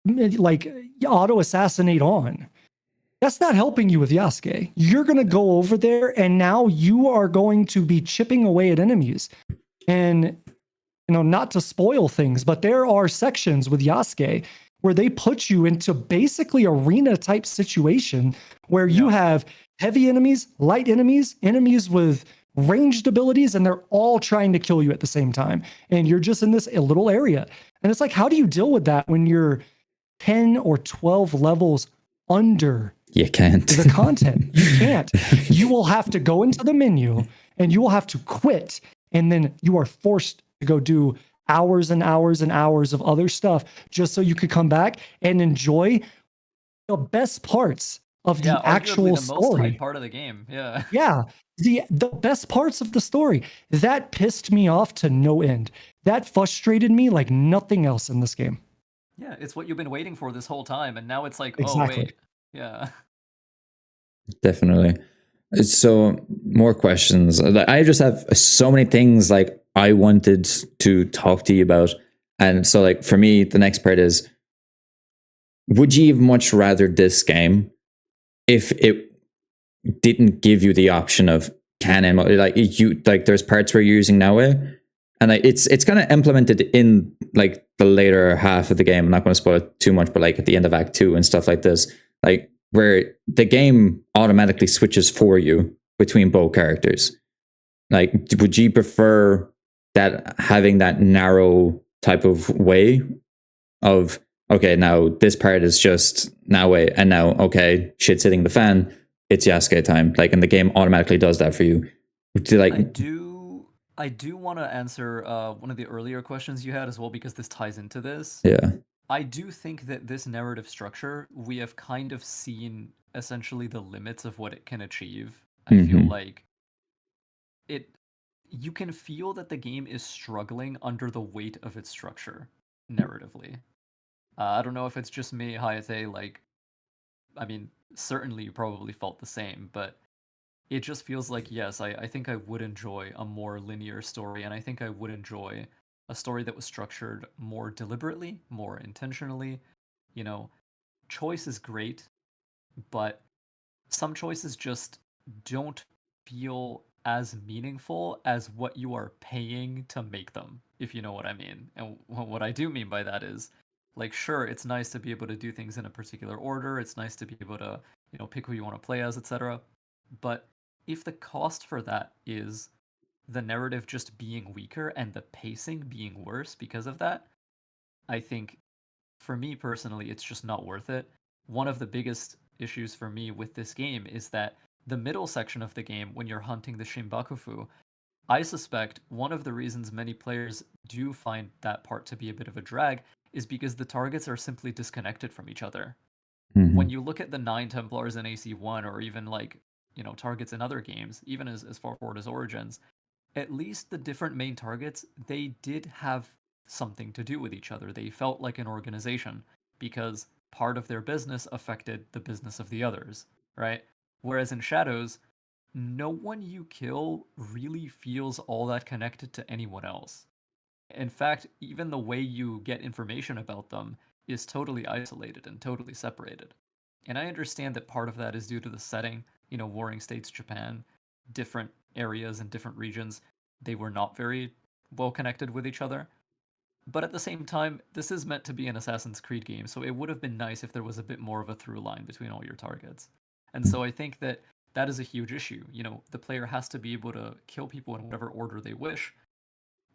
like auto assassinate on, that's not helping you with Yasuke. You're going to go over there and now you are going to be chipping away at enemies. And, not to spoil things, but there are sections with Yasuke where they put you into basically arena type situation where you have heavy enemies, light enemies, enemies with ranged abilities, and they're all trying to kill you at the same time. And you're just in this little area. And it's like, how do you deal with that when you're 10 or 12 levels under You can't. the content? You can't. You will have to go into the menu and you will have to quit. And then you are forced to go do hours and hours and hours of other stuff just so you could come back and enjoy the best parts of the actual arguably the most story. hype part of the game. Yeah. Yeah. The best parts of the story. That pissed me off to no end. That frustrated me like nothing else in this game. Yeah, it's what you've been waiting for this whole time, and now it's like, oh Exactly. wait. Yeah. Definitely. So more questions. I just have so many things like I wanted to talk to you about. And so like for me, the next part is, would you much rather this game if it didn't give you the option of canon, like you like there's parts where you're using Naue, and like it's kind of implemented in like the later half of the game. I'm not going to spoil it too much, but like at the end of Act 2 and stuff like this, like where the game automatically switches for you between both characters. Like, would you prefer that, having that narrow type of way of, okay, now this part is just Naue, and now, okay, shit's hitting the fan, it's Yasuke time. Like, and the game automatically does that for you. Like, I do want to answer one of the earlier questions you had as well, because this ties into this. yeah. I do think that this narrative structure, we have kind of seen essentially the limits of what it can achieve. I feel like you can feel that the game is struggling under the weight of its structure narratively. I don't know if it's just me, Hayete, like, I mean, certainly you probably felt the same, but it just feels like, yes, I think I would enjoy a more linear story, and I think I would enjoy a story that was structured more deliberately, more intentionally. You know, choice is great, but some choices just don't feel as meaningful as what you are paying to make them, if you know what I mean. And what I do mean by that is, like, sure, it's nice to be able to do things in a particular order. It's nice to be able to, pick who you want to play as, etc. But if the cost for that is the narrative just being weaker and the pacing being worse because of that, I think for me personally, it's just not worth it. One of the biggest issues for me with this game is that the middle section of the game, when you're hunting the Shimbakufu, I suspect one of the reasons many players do find that part to be a bit of a drag is because the targets are simply disconnected from each other. When you look at the 9 Templars in AC1, or even like, targets in other games, even as far forward as Origins, at least the different main targets, they did have something to do with each other. They felt like an organization because part of their business affected the business of the others, right? Whereas in Shadows, no one you kill really feels all that connected to anyone else. In fact, even the way you get information about them is totally isolated and totally separated. And I understand that part of that is due to the setting, Warring States, Japan, different areas and different regions, they were not very well connected with each other. But at the same time, this is meant to be an Assassin's Creed game, so it would have been nice if there was a bit more of a through line between all your targets. And so I think that that is a huge issue. The player has to be able to kill people in whatever order they wish,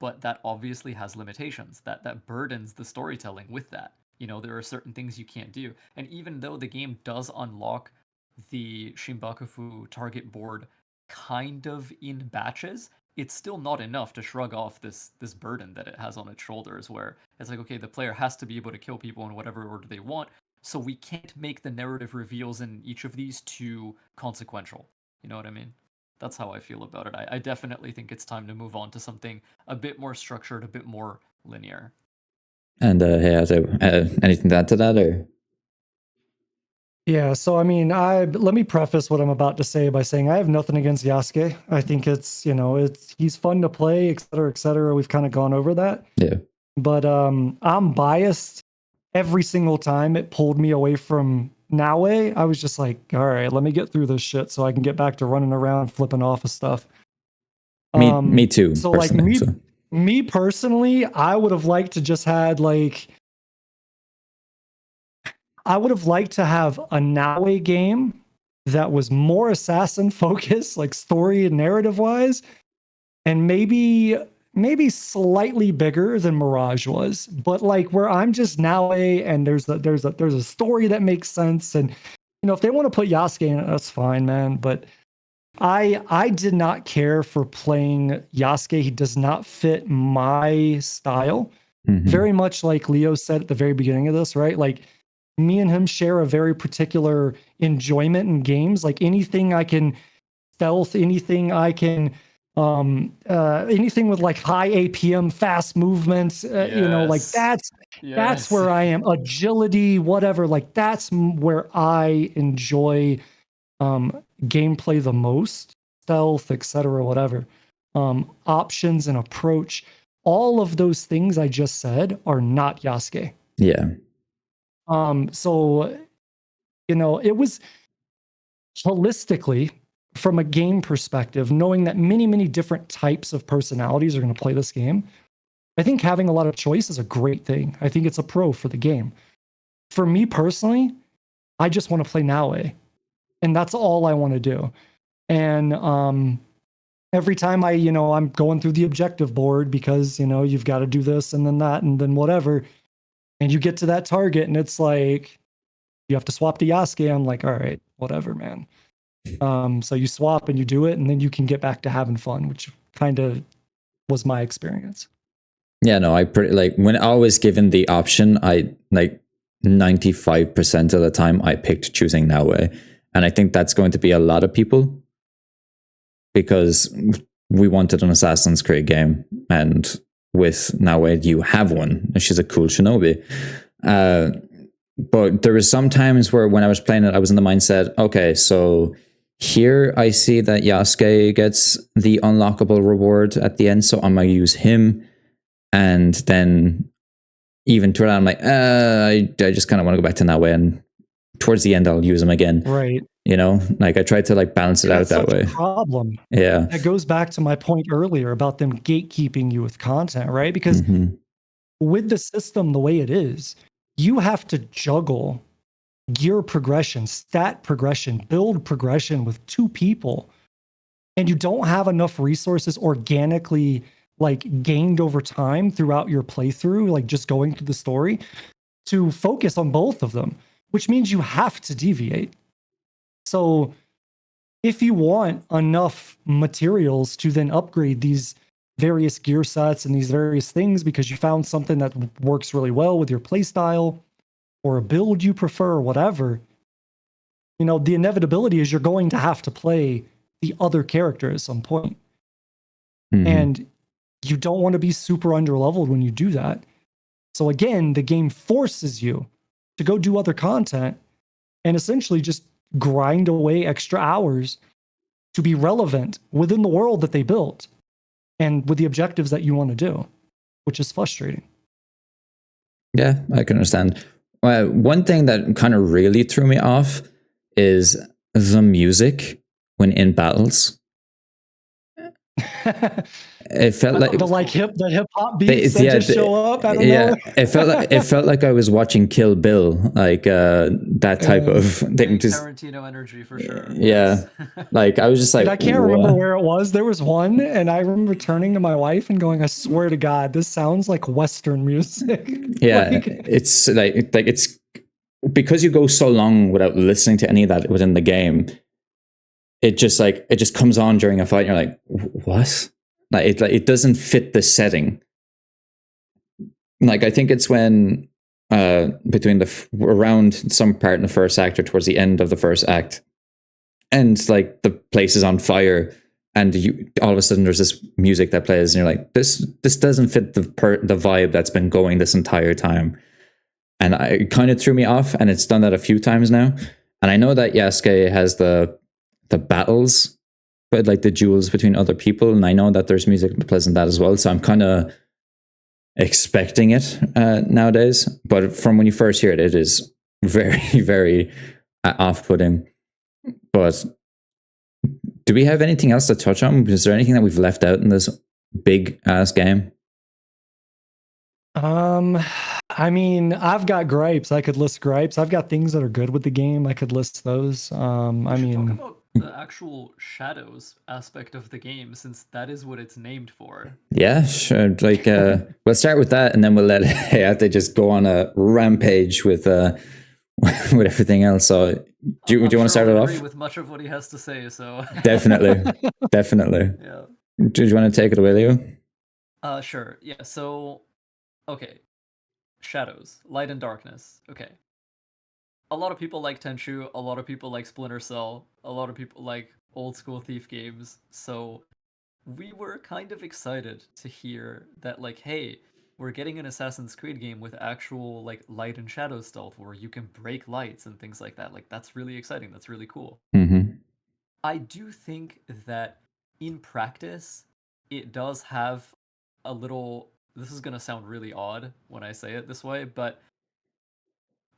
but that obviously has limitations. That burdens the storytelling with that. There are certain things you can't do. And even though the game does unlock the Shimbakufu target board kind of in batches, it's still not enough to shrug off this burden that it has on its shoulders, where it's like, okay, the player has to be able to kill people in whatever order they want, so we can't make the narrative reveals in each of these too consequential. You know what I mean? That's how I feel about it. I definitely think it's time to move on to something a bit more structured, a bit more linear. And hey, anything to add to that, or? Yeah, so I mean, let me preface what I'm about to say by saying I have nothing against Yasuke. I think it's, he's fun to play, et cetera, et cetera. We've kind of gone over that. Yeah. But I'm biased. Every single time it pulled me away from Naue, I was just like, all right, let me get through this shit so I can get back to running around flipping off of stuff. Me too, So like personally. me personally, I would have liked to just had like I would have liked to have a Naue game that was more assassin focused, like story and narrative wise, and maybe slightly bigger than Mirage was, but like where I'm just Naue and there's a story that makes sense, and if they want to put Yasuke in it, that's fine, man. But I did not care for playing Yasuke. He does not fit my style. Mm-hmm. Very much like Leo said at the very beginning of this, right? Like me and him share a very particular enjoyment in games. Like anything I can stealth, anything I can anything with like high APM, fast movements, like that's where I am. Agility, whatever, like that's where I enjoy gameplay the most, stealth, etc., whatever. Options and approach, all of those things I just said are not Yasuke. Yeah. So it was holistically from a game perspective, knowing that many, many different types of personalities are going to play this game. I think having a lot of choice is a great thing. I think it's a pro for the game. For me personally, I just want to play Naue, and that's all I want to do. And every time I'm going through the objective board because you've got to do this and then that and then whatever, and you get to that target and it's like you have to swap to Yasuke. I'm like, all right, whatever, man. So you swap and you do it, and then you can get back to having fun, which kind of was my experience. Yeah, no, I pretty like when I was given the option, I like 95% of the time I picked choosing Naue. And I think that's going to be a lot of people because we wanted an Assassin's Creed game. And with Naue, you have one. She's a cool shinobi. But there was some times where when I was playing it, I was in the mindset, okay, so here I see that Yasuke gets the unlockable reward at the end, so I'm going to use him. And then even toward that, I'm like, I just kind of want to go back to Naue, and towards the end, I'll use him again. Right. Like I tried to like balance it out that way. Problem. Yeah. That goes back to my point earlier about them gatekeeping you with content, right? Because with the system the way it is, you have to juggle gear progression, stat progression, build progression with two people, and you don't have enough resources organically like gained over time throughout your playthrough, like just going through the story, to focus on both of them, which means you have to deviate. So if you want enough materials to then upgrade these various gear sets and these various things because you found something that works really well with your playstyle or a build you prefer or whatever, the inevitability is you're going to have to play the other character at some point. And you don't want to be super underleveled when you do that. So again, the game forces you to go do other content and essentially just grind away extra hours to be relevant within the world that they built and with the objectives that you want to do, which is frustrating. Yeah, I can understand. One thing that kind of really threw me off is the music when in battles. It felt like the hip hop beats that just show up out of nowhere. it felt like I was watching Kill Bill, like that type of thing. Tarantino energy for sure. Yeah, like I was just like, I can't remember where it was. There was one, and I remember turning to my wife and going, "I swear to God, this sounds like Western music." Yeah, it's like it's because you go so long without listening to any of that within the game. It just comes on during a fight, and you're like, what? Like it doesn't fit the setting. Like I think it's when between around some part in the first act or towards the end of the first act, and like the place is on fire, and you all of a sudden there's this music that plays, and you're like, this doesn't fit the vibe that's been going this entire time, and it kind of threw me off. And it's done that a few times now. And I know that Yasuke has the battles, but like the duels between other people, and I know that there's music that plays in that as well. So I'm kind of expecting it nowadays. But from when you first hear it, it is very, very off-putting. But do we have anything else to touch on? Is there anything that we've left out in this big ass game? I mean, I've got gripes. I could list gripes. I've got things that are good with the game. I could list those. I mean, talk about the actual shadows aspect of the game, since that is what it's named for. Yeah, sure. Like, we'll start with that, and then we'll let Hayate just go on a rampage with with everything else. So, do you want to start it off? Agree with much of what he has to say. So definitely. Yeah. Do you want to take it away, Leo? Sure. Yeah. So, okay. Shadows, light and darkness. Okay. A lot of people like Tenchu, a lot of people like Splinter Cell, a lot of people like old school Thief games. So we were kind of excited to hear that, like, hey, we're getting an Assassin's Creed game with actual like light and shadow stealth where you can break lights and things like that. Like, that's really exciting. That's really cool. Mm-hmm. I do think that in practice, it does have a little. This is going to sound really odd when I say it this way, but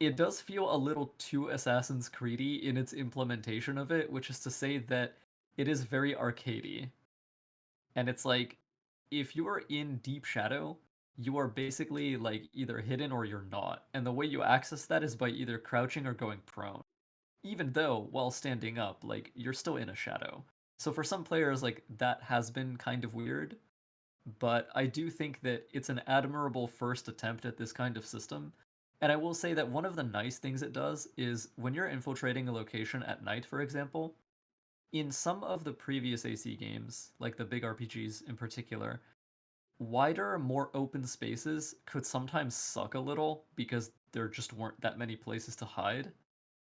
it does feel a little too Assassin's Creedy in its implementation of it, which is to say that it is very arcadey. And it's like, if you are in Deep Shadow, you are basically like either hidden or you're not. And the way you access that is by either crouching or going prone. Even though, while standing up, like, you're still in a shadow. So for some players, like, that has been kind of weird. But I do think that it's an admirable first attempt at this kind of system. And I will say that one of the nice things it does is when you're infiltrating a location at night, for example, in some of the previous AC games, like the big RPGs in particular, wider, more open spaces could sometimes suck a little because there just weren't that many places to hide.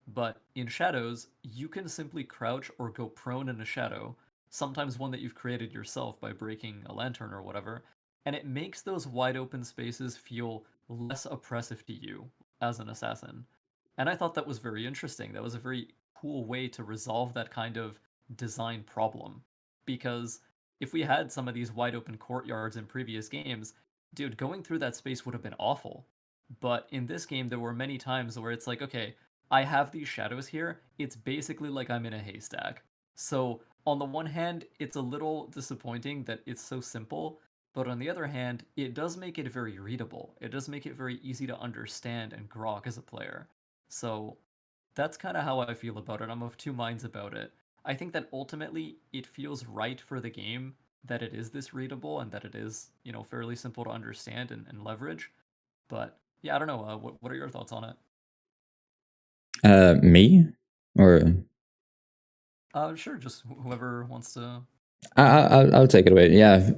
But in shadows, you can simply crouch or go prone in a shadow, sometimes one that you've created yourself by breaking a lantern or whatever, and it makes those wide open spaces feel less oppressive to you as an assassin. And I thought that was very interesting. That was a very cool way to resolve that kind of design problem. Because if we had some of these wide open courtyards in previous games, dude, going through that space would have been awful. But in this game, there were many times where it's like, okay, I have these shadows here. It's basically like I'm in a haystack. So, on the one hand, it's a little disappointing that it's so simple, but on the other hand, it does make it very readable. It does make it very easy to understand and grok as a player. So, that's kind of how I feel about it. I'm of two minds about it. I think that ultimately it feels right for the game that it is this readable and that it is, fairly simple to understand and leverage. But yeah, I don't know. What are your thoughts on it? Me or Sure. Just whoever wants to. I'll take it away. Yeah.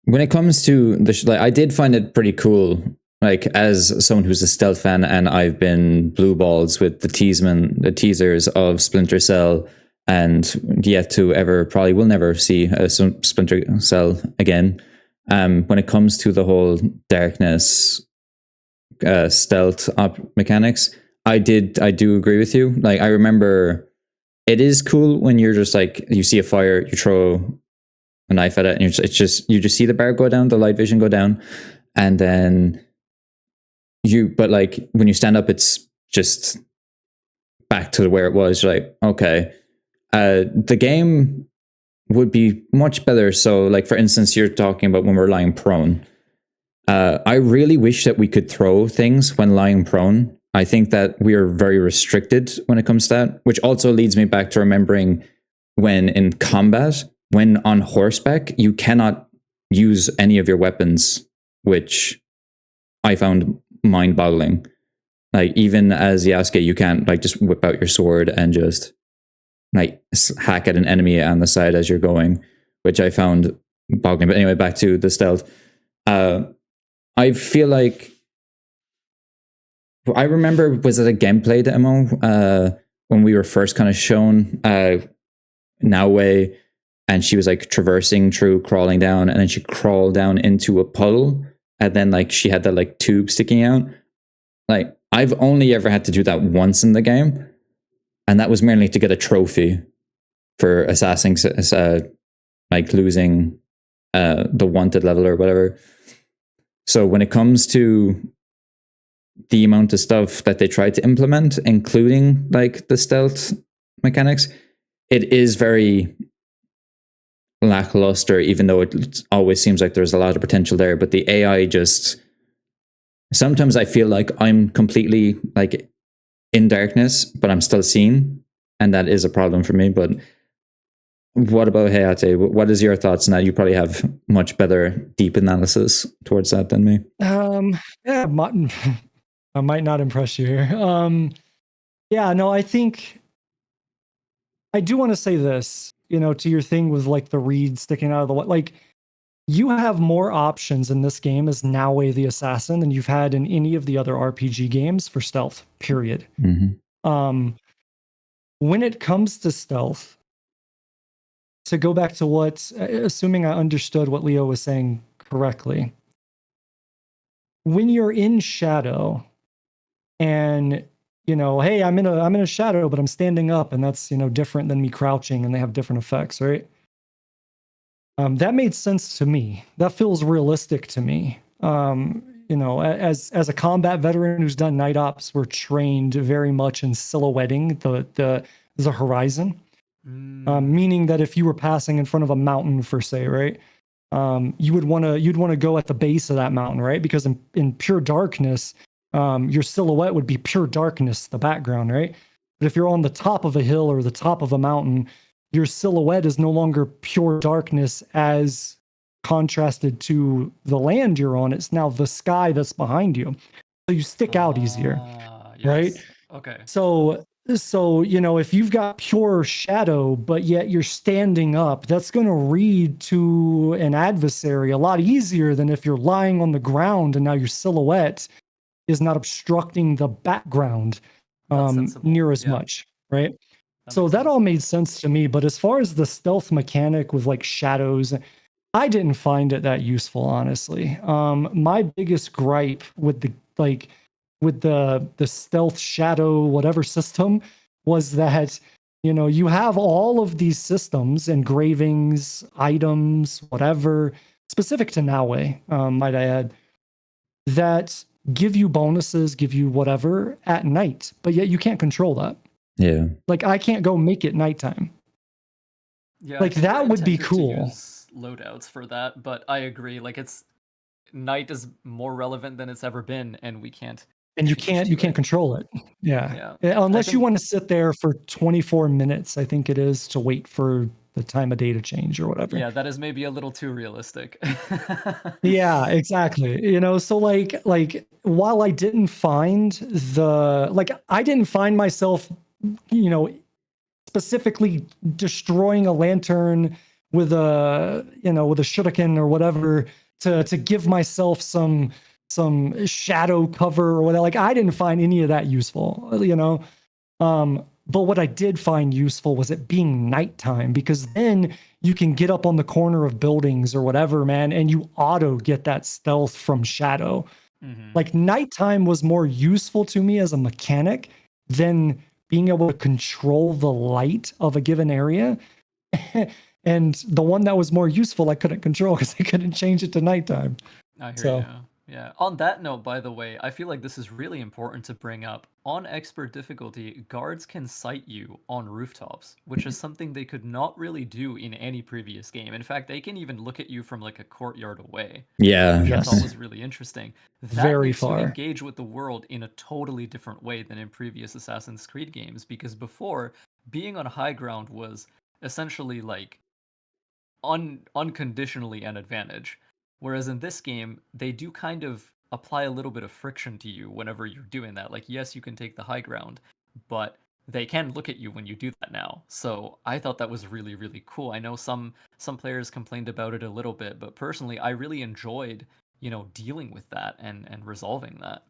When it comes to like, I did find it pretty cool. Like, as someone who's a stealth fan, and I've been blue balls with the teasers of Splinter Cell, and yet to ever probably will never see a Splinter Cell again. When it comes to the whole darkness, stealth mechanics, I do agree with you. Like, I remember it is cool when you're just like, you see a fire, you throw a knife at it, and you just see the bar go down, the light vision go down, and then but like when you stand up, it's just back to where it was. You're like, okay, the game would be much better. So, like, for instance, you're talking about when we're lying prone. I really wish that we could throw things when lying prone. I think that we are very restricted when it comes to that, which also leads me back to remembering when in combat, when on horseback, you cannot use any of your weapons, which I found mind-boggling. Like, even as Yasuke, you can't like just whip out your sword and just like hack at an enemy on the side as you're going, which I found boggling. But anyway, back to the stealth. I feel like I remember, was it a gameplay demo when we were first kind of shown Naoe, and she was like traversing through, crawling down, and then she crawled down into a puddle, and then like she had that like tube sticking out. Like, I've only ever had to do that once in the game, and that was merely to get a trophy for assassin, like losing the wanted level or whatever. So when it comes to the amount of stuff that they try to implement, including like the stealth mechanics, it is very lackluster, even though it always seems like there's a lot of potential there. But the AI just, sometimes I feel like I'm completely like in darkness, but I'm still seen, and that is a problem for me. But what about Hayate? What is your thoughts now? You probably have much better deep analysis towards that than me. Yeah, I might not impress you here. Yeah, no, I think I do want to say this, to your thing with like the reed sticking out of the like you have more options in this game as Naue the assassin than you've had in any of the other RPG games for stealth, period. When it comes to stealth, to go back to what, assuming I understood what Leo was saying correctly, when you're in shadow and hey, I'm in a shadow, but I'm standing up, and that's different than me crouching, and they have different effects, right? That made sense to me. That feels realistic to me. As a combat veteran who's done night ops, we're trained very much in silhouetting the horizon. Meaning that if you were passing in front of a mountain, for say, right, you'd want to go at the base of that mountain, right? Because in pure darkness, your silhouette would be pure darkness, the background, right? But if you're on the top of a hill or the top of a mountain, your silhouette is no longer pure darkness as contrasted to the land you're on. It's now the sky that's behind you. So you stick out easier, Yes. right? Okay. So if you've got pure shadow, but yet you're standing up, that's going to read to an adversary a lot easier than if you're lying on the ground and now your silhouette is not obstructing the background near as much, right? So that all made sense to me. But as far as the stealth mechanic with like shadows, I didn't find it that useful, honestly. My biggest gripe with the stealth shadow whatever system was that you have all of these systems, engravings, items, whatever, specific to Naue, might I add, that give you bonuses, give you whatever at night, but yet you can't control that. Yeah. Like I can't go make it nighttime. Yeah, like that would be cool. To use loadouts for that, but I agree. Like night is more relevant than it's ever been, and we can't. And you can't control it. Yeah. Unless you want to sit there for 24 minutes, I think it is, to wait for the time of day to change or whatever. Yeah, that is maybe a little too realistic. Yeah, exactly. So like while I didn't find I didn't find myself, specifically destroying a lantern with a shuriken or whatever to give myself some shadow cover or whatever. Like I didn't find any of that useful, but what I did find useful was it being nighttime, because then you can get up on the corner of buildings or whatever, man, and you auto get that stealth from shadow. Like nighttime was more useful to me as a mechanic than being able to control the light of a given area. And the one that was more useful, I couldn't control because I couldn't change it to nighttime. I hear you. Yeah. On that note, by the way, I feel like this is really important to bring up. On expert difficulty, guards can sight you on rooftops, which is something they could not really do in any previous game. In fact, they can even look at you from like a courtyard away. Yeah. Which I thought was really interesting. That Very makes far. you engage with the world in a totally different way than in previous Assassin's Creed games, because before, being on high ground was essentially like unconditionally an advantage. Whereas in this game, they do kind of apply a little bit of friction to you whenever you're doing that. Like, yes, you can take the high ground, but they can look at you when you do that now. So I thought that was really, really cool. I know some players complained about it a little bit, but personally, I really enjoyed, dealing with that and resolving that.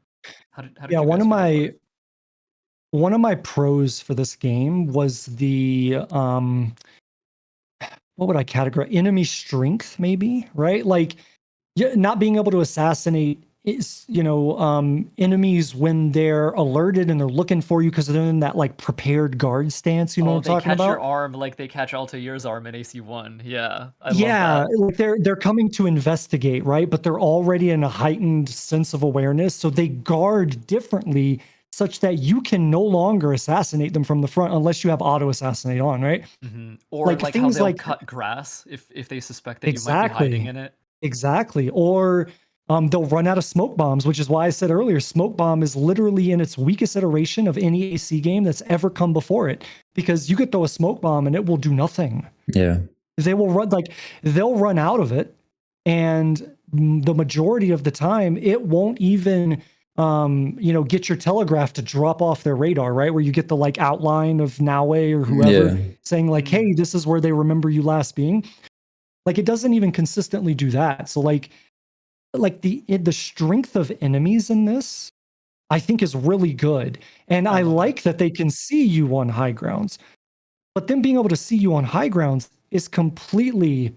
How did you guys feel about it? One of my pros for this game was the what would I categorize? Enemy strength, maybe, right? Like not being able to assassinate enemies when they're alerted and they're looking for you because they're in that like prepared guard stance. You know what I'm they talking catch about? your arm like they catch Altair's arm in AC1. Yeah, I love Yeah, that. like they're coming to investigate, right? But they're already in a heightened sense of awareness, so they guard differently, such that you can no longer assassinate them from the front unless you have auto assassinate on, right? Or Like like how things they'll like cut grass if they suspect that you might be hiding in it. exactly, or they'll run out of smoke bombs, which is why I said earlier, smoke bomb is literally in its weakest iteration of any AC game that's ever come before it, because you could throw a smoke bomb and it will do nothing. Yeah. They will run they'll run out of it, and the majority of the time it won't even get your telegraph to drop off their radar, right? Where you get the like outline of Naue or whoever saying like, hey, this is where they remember you last being. Like, it doesn't even consistently do that. So like the strength of enemies in this, I think, is really good. And I like that they can see you on high grounds. But them being able to see you on high grounds is completely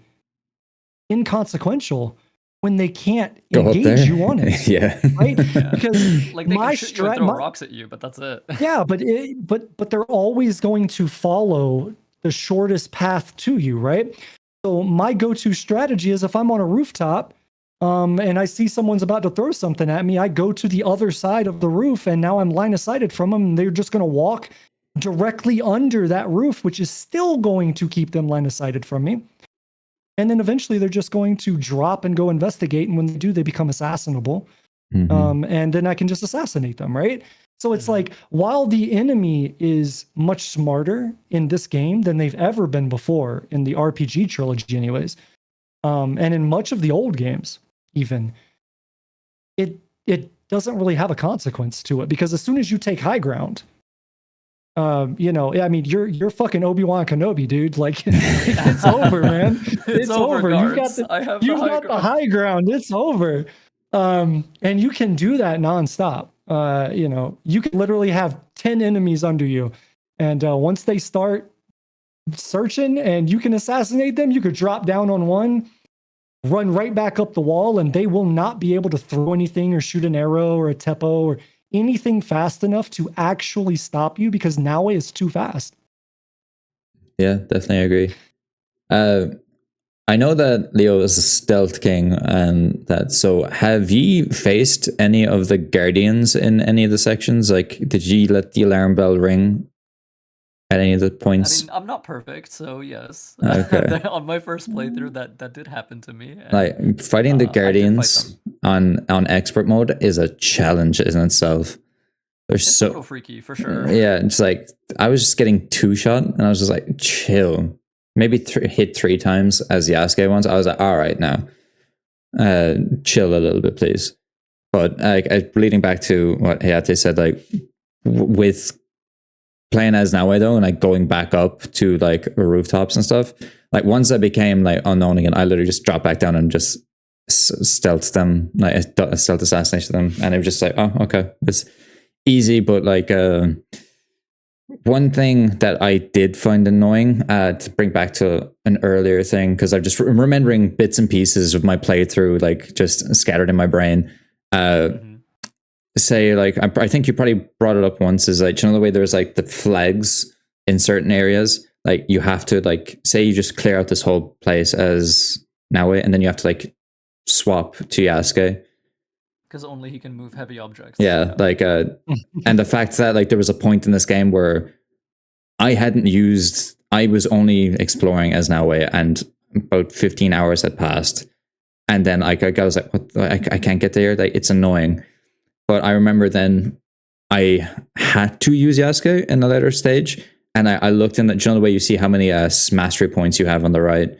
inconsequential when they can't engage you on it. Yeah. Right? Yeah. Because like they can shoot you and throw rocks at you, but that's it. Yeah, but they're always going to follow the shortest path to you, right? So my go-to strategy is if I'm on a rooftop, and I see someone's about to throw something at me, I go to the other side of the roof, and now I'm line of sighted from them, and they're just going to walk directly under that roof, which is still going to keep them line of sighted from me. And then eventually they're just going to drop and go investigate, and when they do, they become assassinable. And then I can just assassinate them, right? So it's like, while the enemy is much smarter in this game than they've ever been before in the RPG trilogy anyways, and in much of the old games even, it doesn't really have a consequence to it, because as soon as you take high ground, I mean, you're fucking Obi-Wan Kenobi, dude. Like, it's over, man. It's over. You've got the high ground. It's over. And you can do that nonstop. You can literally have 10 enemies under you, and once they start searching and you can assassinate them, you could drop down on one, run right back up the wall, and they will not be able to throw anything or shoot an arrow or a tempo or anything fast enough to actually stop you, because Naue is too fast. Yeah, definitely agree. I know that Leo is a stealth king, and that. So, have you faced any of the guardians in any of the sections? Like, did you let the alarm bell ring at any of the points? I mean, I'm not perfect, so yes. Okay. On my first playthrough, that did happen to me. And, like fighting the guardians on expert mode is a challenge in itself. It's so little freaky for sure. Yeah, it's like I was just getting 2-shot, and I was just like, chill. Maybe hit 3 times as Yasuke once. I was like, all right, now, chill a little bit, please. But leading back to what Hayete said, like with playing as Naue though, and like going back up to like rooftops and stuff. Like once I became like unknown again, I literally just dropped back down and just stealth them, like stealth assassination them, and it was just like, oh, okay, it's easy. But like one thing that I did find annoying, to bring back to an earlier thing, because I'm just remembering bits and pieces of my playthrough, like just scattered in my brain. Say like I think you probably brought it up once, is like, the way there's like the flags in certain areas, like you have to like say you just clear out this whole place as Naue, and then you have to like swap to Yasuke. Because only he can move heavy objects. Yeah, like and the fact that like there was a point in this game where I was only exploring as Naue, and about 15 hours had passed, and then like I was like, what? I can't get there. Like, it's annoying. But I remember then I had to use Yasuke in a later stage, and I looked in the way you see how many mastery points you have on the right.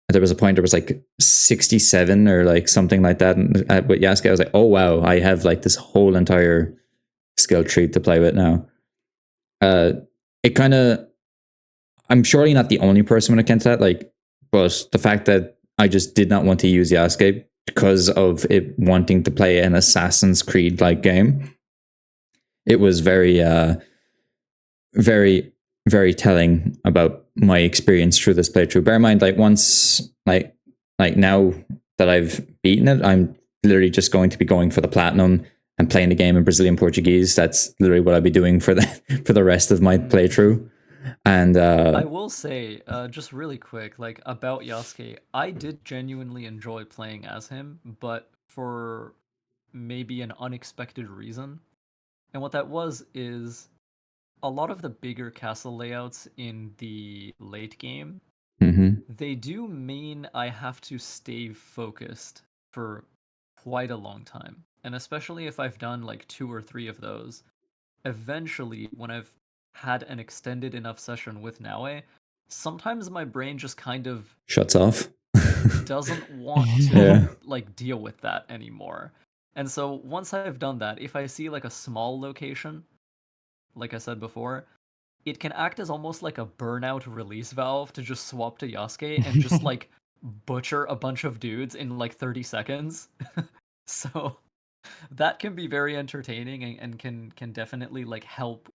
There was a point there was like 67 or like something like that. And with Yasuke, I was like, oh wow, I have like this whole entire skill tree to play with now. It kind of, I'm surely not the only person when it came to that. Like, but the fact that I just did not want to use Yasuke because of it wanting to play an Assassin's Creed like game, it was very, very, very telling about my experience through this playthrough. Bear in mind, like once, like now that I've beaten it, I'm literally just going to be going for the platinum and playing the game in Brazilian Portuguese. That's literally what I'll be doing for the rest of my playthrough. And I will say, just really quick, like about Yasuke, I did genuinely enjoy playing as him, but for maybe an unexpected reason. And what that was is a lot of the bigger castle layouts in the late game, they do mean I have to stay focused for quite a long time. And especially if I've done like 2 or 3 of those, eventually, when I've had an extended enough session with Naue, sometimes my brain just kind of shuts off. doesn't want to like deal with that anymore. And so once I've done that, if I see like a small location, like I said before, it can act as almost like a burnout release valve to just swap to Yasuke and just like butcher a bunch of dudes in like 30 seconds. So that can be very entertaining and can definitely like help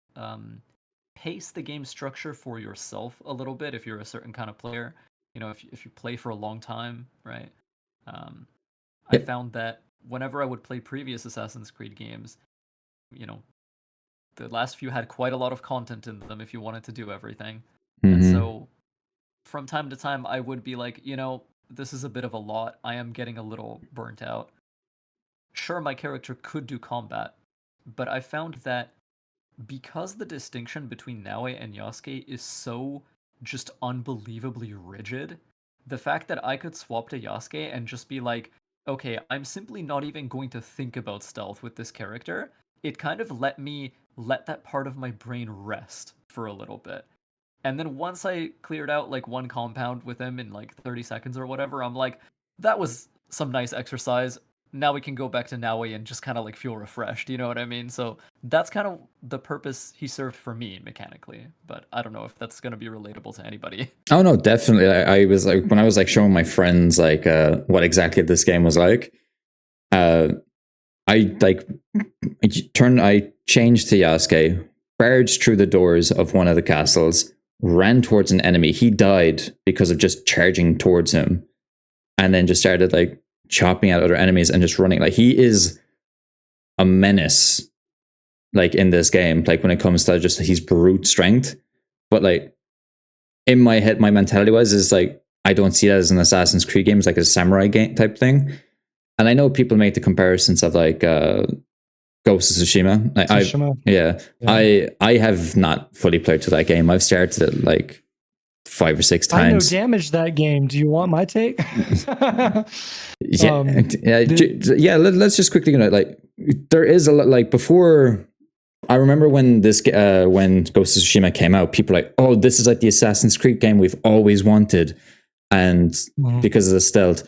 pace the game structure for yourself a little bit if you're a certain kind of player. You know, if you play for a long time, right? I found that whenever I would play previous Assassin's Creed games, you know, the last few had quite a lot of content in them if you wanted to do everything. And so from time to time, I would be like, you know, this is a bit of a lot. I am getting a little burnt out. Sure, my character could do combat, but I found that because the distinction between Naue and Yasuke is so just unbelievably rigid, the fact that I could swap to Yasuke and just be like, okay, I'm simply not even going to think about stealth with this character, it kind of let me let that part of my brain rest for a little bit. And then once I cleared out like one compound with him in like 30 seconds or whatever, I'm like, that was some nice exercise. Now we can go back to Naue and just kind of like feel refreshed, you know what I mean? So that's kind of the purpose he served for me mechanically, but I don't know if that's going to be relatable to anybody. Oh no, definitely. I was like, when I was like showing my friends like what exactly this game was like, I like I changed to Yasuke, barged through the doors of one of the castles, ran towards an enemy. He died because of just charging towards him, and then just started like chopping at other enemies and just running. Like he is a menace, like in this game. Like when it comes to just his brute strength, but like in my head, my mentality is like I don't see that as an Assassin's Creed game. It's like a samurai game type thing. And I know people make the comparisons of like Ghost of Tsushima. I have not fully played through that game. I've started it like 5 or 6 times. I know damage that game. Do you want my take? Let's just quickly like there is a lot like before. I remember when when Ghost of Tsushima came out, people were like, "Oh, this is like the Assassin's Creed game we've always wanted," and because of the stealth,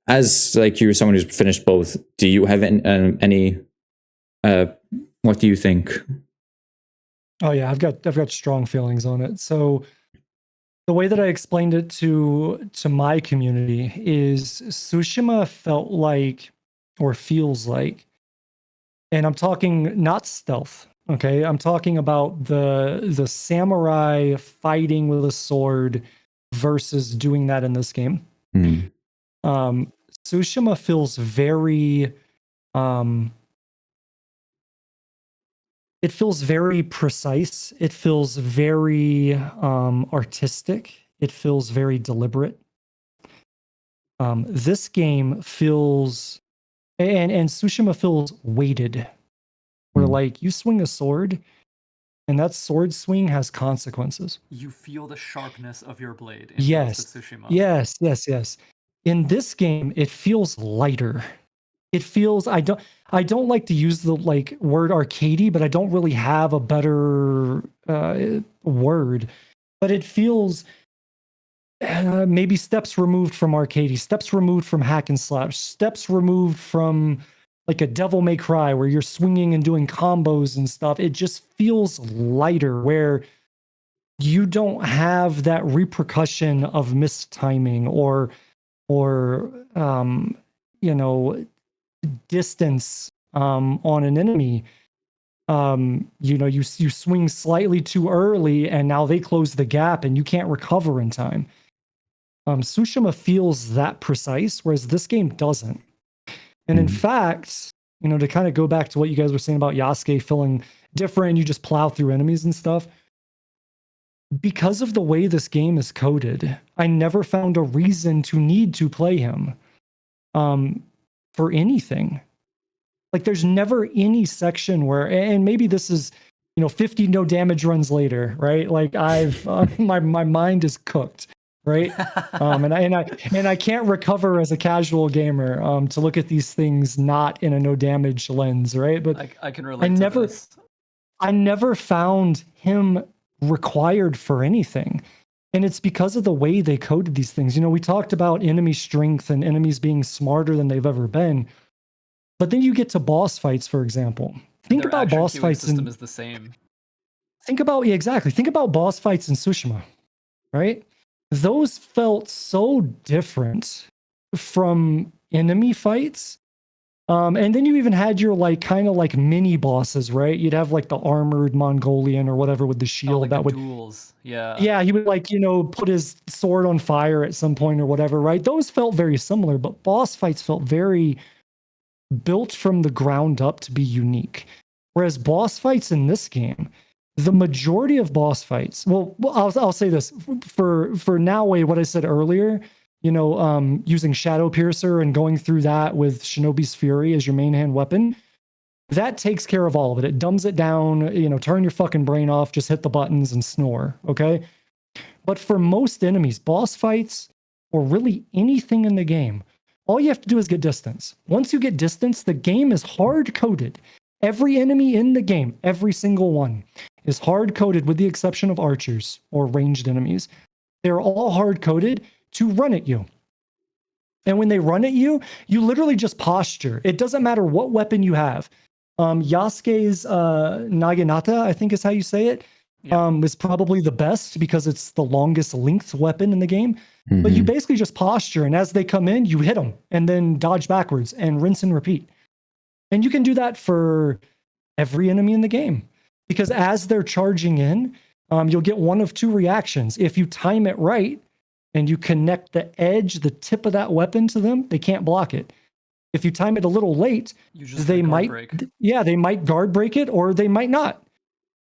as like you're someone who's finished both, do you have any what do you think? Oh yeah, I've got strong feelings on it. So the way that I explained it to my community is Tsushima felt like, or feels like, and I'm talking not stealth, okay? I'm talking about the samurai fighting with a sword versus doing that in this game. Tsushima feels very it feels very precise. It feels very artistic. It feels very deliberate. This game feels, and Tsushima feels weighted. Where like you swing a sword, and that sword swing has consequences. You feel the sharpness of your blade in Ghost of Tsushima. Yes. In this game, it feels lighter. It feels I don't like to use the like word arcadey, but I don't really have a better word. But it feels maybe steps removed from arcadey, steps removed from hack and slash, steps removed from like a Devil May Cry where you're swinging and doing combos and stuff. It just feels lighter where you don't have that repercussion of mistiming or distance on an enemy. You swing slightly too early and now they close the gap and you can't recover in time. Tsushima feels that precise, whereas this game doesn't. And in fact, to kind of go back to what you guys were saying about Yasuke feeling different, you just plow through enemies and stuff. Because of the way this game is coded, I never found a reason to need to play him for anything. Like there's never any section where, and maybe this is, 50 no damage runs later, right? Like I've my mind is cooked, right? and I can't recover as a casual gamer to look at these things not in a no damage lens, right? But I can relate to this. I never found him required for anything. And it's because of the way they coded these things. We talked about enemy strength and enemies being smarter than they've ever been. But then you get to boss fights, for example. Think Their about action boss queuing fights system is the same. Think about boss fights in Tsushima, right? Those felt so different from enemy fights. And then you even had your kind of mini bosses, right? You'd have the armored Mongolian or whatever with the shield like that the would duels. Yeah. Yeah, he would put his sword on fire at some point or whatever, right? Those felt very similar, but boss fights felt very built from the ground up to be unique. Whereas boss fights in this game, the majority of boss fights, I'll say this for Naoe, what I said earlier, using Shadow Piercer and going through that with Shinobi's Fury as your main hand weapon, that takes care of all of it. It dumbs it down, turn your fucking brain off, just hit the buttons and snore, okay? But for most enemies, boss fights, or really anything in the game, all you have to do is get distance. Once you get distance, the game is hard-coded. Every enemy in the game, every single one, is hard-coded with the exception of archers or ranged enemies. They're all hard-coded to run at you. And when they run at you, you literally just posture. It doesn't matter what weapon you have. Yasuke's Naginata, I think is how you say it, is probably the best because it's the longest length weapon in the game. But you basically just posture, and as they come in, you hit them and then dodge backwards and rinse and repeat. And you can do that for every enemy in the game because as they're charging in, you'll get one of two reactions. If you time it right and you connect the edge, the tip of that weapon to them, they can't block it. If you time it a little late, they might guard break it or they might not.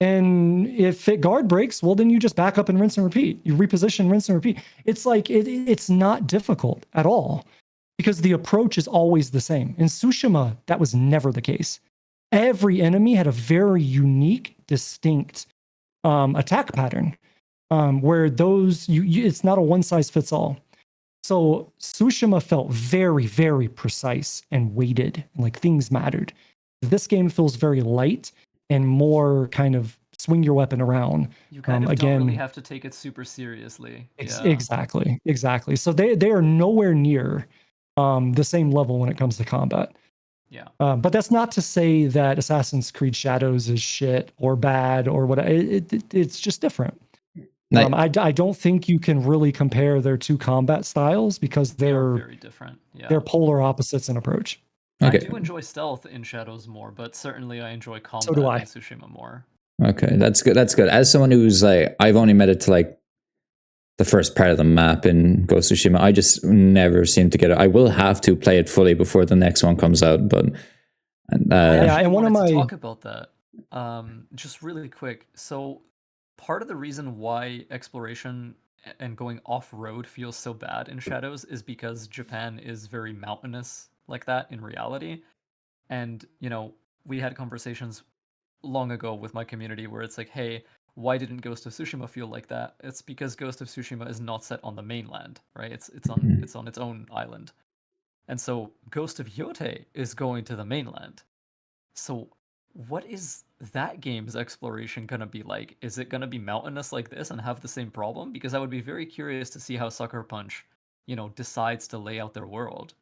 And if it guard breaks, well, then you just back up and rinse and repeat. You reposition, rinse and repeat. It's it's not difficult at all because the approach is always the same. In Tsushima, that was never the case. Every enemy had a very unique, distinct attack pattern where it's not a one size fits all. So Tsushima felt very, very precise and weighted, and things mattered. This game feels very light and more kind of swing your weapon around. You kind of don't really have to take it super seriously. Exactly. So they are nowhere near the same level when it comes to combat. Yeah. But that's not to say that Assassin's Creed Shadows is shit or bad or what. It's just different. I don't think you can really compare their two combat styles because they're very different. Yeah. They're polar opposites in approach. Okay. I do enjoy stealth in Shadows more, but certainly I enjoy combat in Tsushima more. Okay, that's good. That's good. As someone who's I've only made it to the first part of the map in Ghost of Tsushima, I just never seem to get it. I will have to play it fully before the next one comes out, but and one of my talk about that just really quick. So part of the reason why exploration and going off-road feels so bad in Shadows is because Japan is very mountainous like that in reality. And, we had conversations long ago with my community where it's hey, why didn't Ghost of Tsushima feel like that? It's because Ghost of Tsushima is not set on the mainland, right? It's on its own island. And so Ghost of Hayete is going to the mainland. So what is that game's exploration going to be like? Is it going to be mountainous like this and have the same problem? Because I would be very curious to see how Sucker Punch, decides to lay out their world.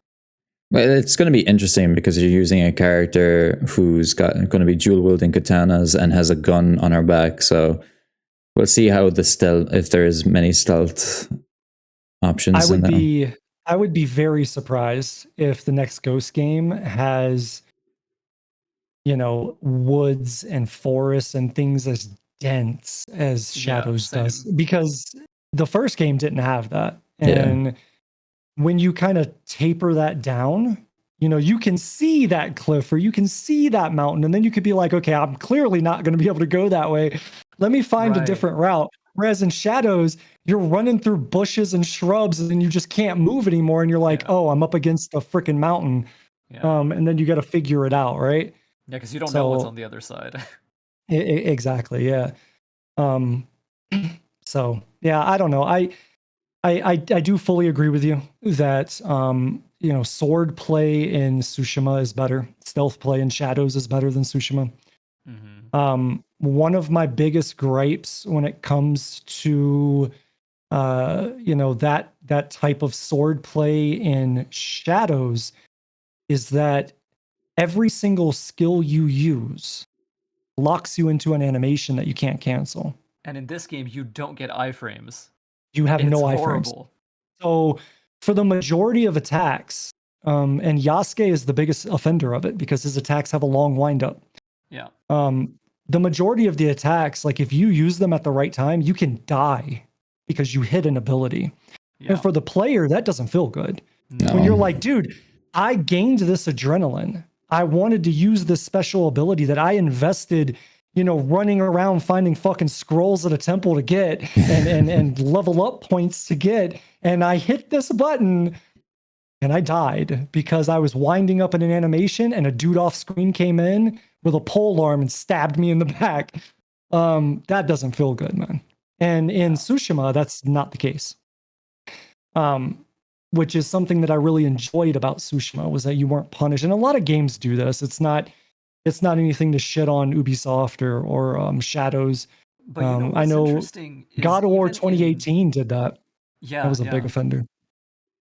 Well, it's going to be interesting because you're using a character who's going to be dual wielding katanas and has a gun on her back. So we'll see how if there is many stealth options. I would be very surprised if the next Ghost game has, woods and forests and things as dense as Shadows does, because the first game didn't have that. And when you kind of taper that down, you can see that cliff or you can see that mountain, and then you could be like, okay, I'm clearly not going to be able to go that way. Let me find a different route. Whereas in Shadows, you're running through bushes and shrubs and you just can't move anymore. And you're like, oh, I'm up against a freaking mountain. And then you got to figure it out, right? Yeah, because you don't know what's on the other side. Exactly, yeah. So yeah, I don't know. I do fully agree with you that sword play in Tsushima is better. Stealth play in Shadows is better than Tsushima. One of my biggest gripes when it comes to that type of sword play in Shadows is that every single skill you use locks you into an animation that you can't cancel. And in this game, you don't get iframes. You have no iframes. Horrible. So for the majority of attacks, and Yasuke is the biggest offender of it because his attacks have a long windup. Yeah. The majority of the attacks, like if you use them at the right time, you can die because you hit an ability. Yeah. And for the player, that doesn't feel good. No. When you're like, dude, I gained this adrenaline. I wanted to use this special ability that I invested, running around finding fucking scrolls at a temple to get and level up points to get. And I hit this button and I died because I was winding up in an animation and a dude off screen came in with a pole arm and stabbed me in the back. That doesn't feel good, man. And in Tsushima, that's not the case. Which is something that I really enjoyed about Tsushima, was that you weren't punished. And a lot of games do this. It's not anything to shit on Ubisoft or Shadows. But I know interesting God of War 2018 did that. Yeah, that was a big offender.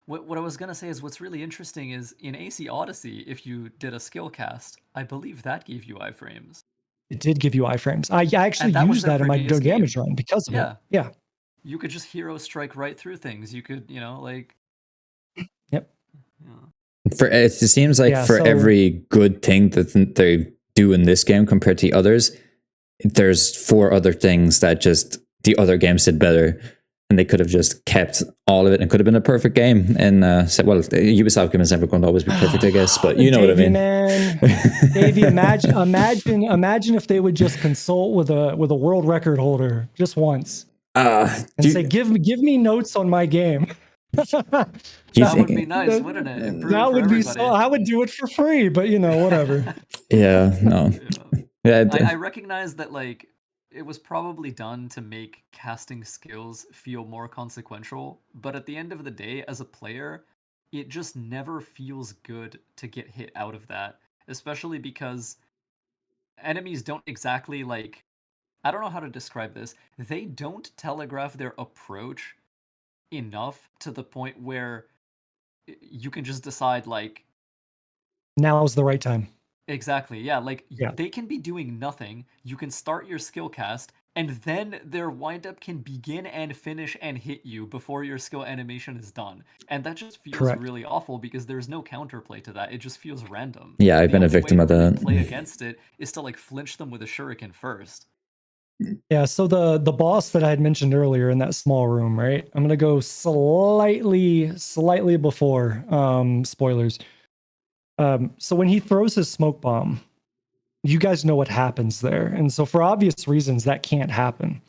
What I was gonna say is what's really interesting is in AC Odyssey, if you did a skill cast, I believe that gave you iframes. It did give you iframes. I actually used that in my damage run because of it. Yeah. You could just hero strike right through things. You could, like. Yep. Yeah. It seems like every good thing that they do in this game compared to the others, there's 4 other things that just the other games did better. And they could have just kept all of it, and it could have been a perfect game. And Ubisoft game is never going to always be perfect, I guess. But you know what I mean. Man, Davey, imagine if they would just consult with a world record holder just once, and say, "Give me notes on my game." That would be nice, wouldn't it? That would be so. I would do it for free, but whatever. Yeah, no. Yeah, I recognize that, like. It was probably done to make casting skills feel more consequential, but at the end of the day, as a player, it just never feels good to get hit out of that, especially because enemies don't exactly, like, I don't know how to describe this, they don't telegraph their approach enough to the point where you can just decide, like, now's the right time. Exactly, yeah, like, they can be doing nothing, you can start your skill cast, and then their windup can begin and finish and hit you before your skill animation is done. And that just feels really awful because there's no counterplay to that, it just feels random. Yeah, I've been a victim of that. The play against it is to, like, flinch them with a shuriken first. Yeah, so the boss that I had mentioned earlier in that small room, right? I'm going to go slightly before spoilers. So when he throws his smoke bomb, you guys know what happens there. And so for obvious reasons, that can't happen.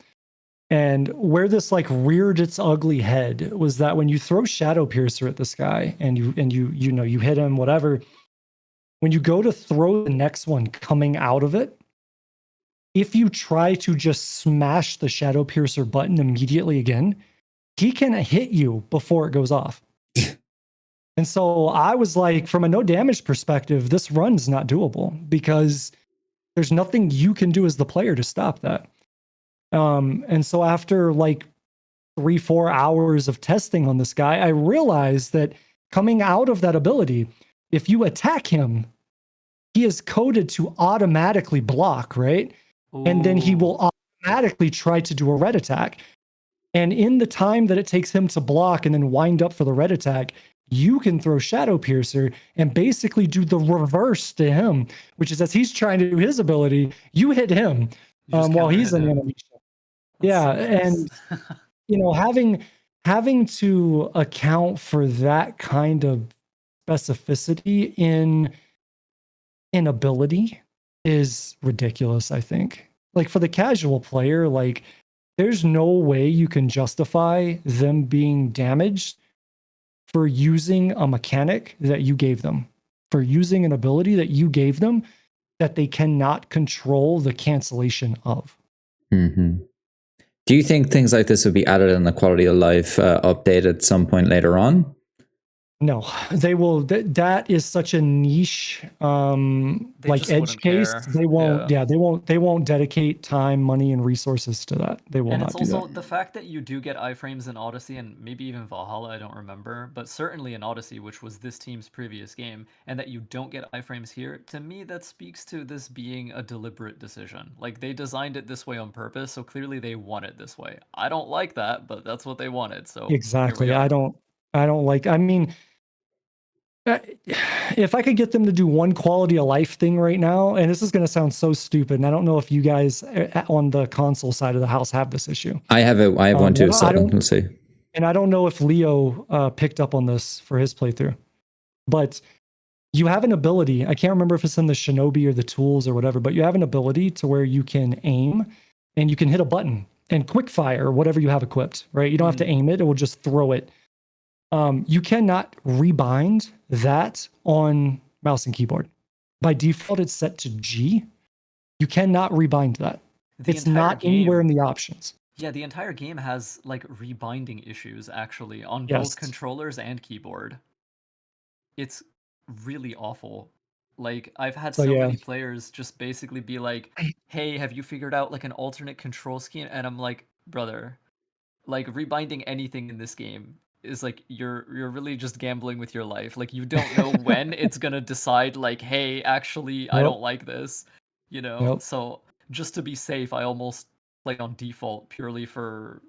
And where this like reared its ugly head was that when you throw Shadow Piercer at this guy and you hit him, whatever, when you go to throw the next one coming out of it, if you try to just smash the Shadow Piercer button immediately again, he can hit you before it goes off. And so I was like, from a no damage perspective, this run's not doable because there's nothing you can do as the player to stop that. And so after like 3-4 hours of testing on this guy, I realized that coming out of that ability, if you attack him, he is coded to automatically block, right? Ooh. And then he will automatically try to do a red attack. And in the time that it takes him to block and then wind up for the red attack, you can throw Shadow Piercer and basically do the reverse to him, which is as he's trying to do his ability, you hit him while he's in animation. Yeah, and having having to account for that kind of specificity in ability is ridiculous, I think. Like for the casual player, like there's no way you can justify them being damaged for using a mechanic that you gave them, for using an ability that you gave them that they cannot control the cancellation of. Mm-hmm. Do you think things like this would be added in the quality of life update at some point later on? No, they will. That is such a niche, like edge case. Care. They won't. Yeah. They won't. They won't dedicate time, money, and resources to that. They will and not it's do that. also the fact that you do get iframes in Odyssey and maybe even Valhalla, I don't remember, but certainly in Odyssey, which was this team's previous game, and that you don't get iframes here, to me that speaks to this being a deliberate decision. Like they designed it this way on purpose, so clearly they want it this way. I don't like that, but that's what they wanted. So Exactly. Here we are. I don't like. I mean, if I could get them to do one quality of life thing right now, and this is going to sound so stupid, and I don't know if you guys on the console side of the house have this issue. I have one too, so we'll see. And I don't know if Leo picked up on this for his playthrough, but you have an ability. I can't remember if it's in the Shinobi or the tools or whatever, but you have an ability to where you can aim and you can hit a button and quick fire whatever you have equipped, right? You don't have to aim it, it will just throw it. You cannot rebind that on mouse and keyboard. By default, it's set to G. You cannot rebind that. It's not anywhere in the options. Yeah, the entire game has like rebinding issues actually on both controllers and keyboard. It's really awful. Like I've had so many players just basically be like, "Hey, have you figured out like an alternate control scheme?" And I'm like, "Brother, like rebinding anything in this game is like you're really just gambling with your life. Like you don't know when it's gonna decide like, hey, actually I don't like this, you know. So just to be safe, I almost play on default purely for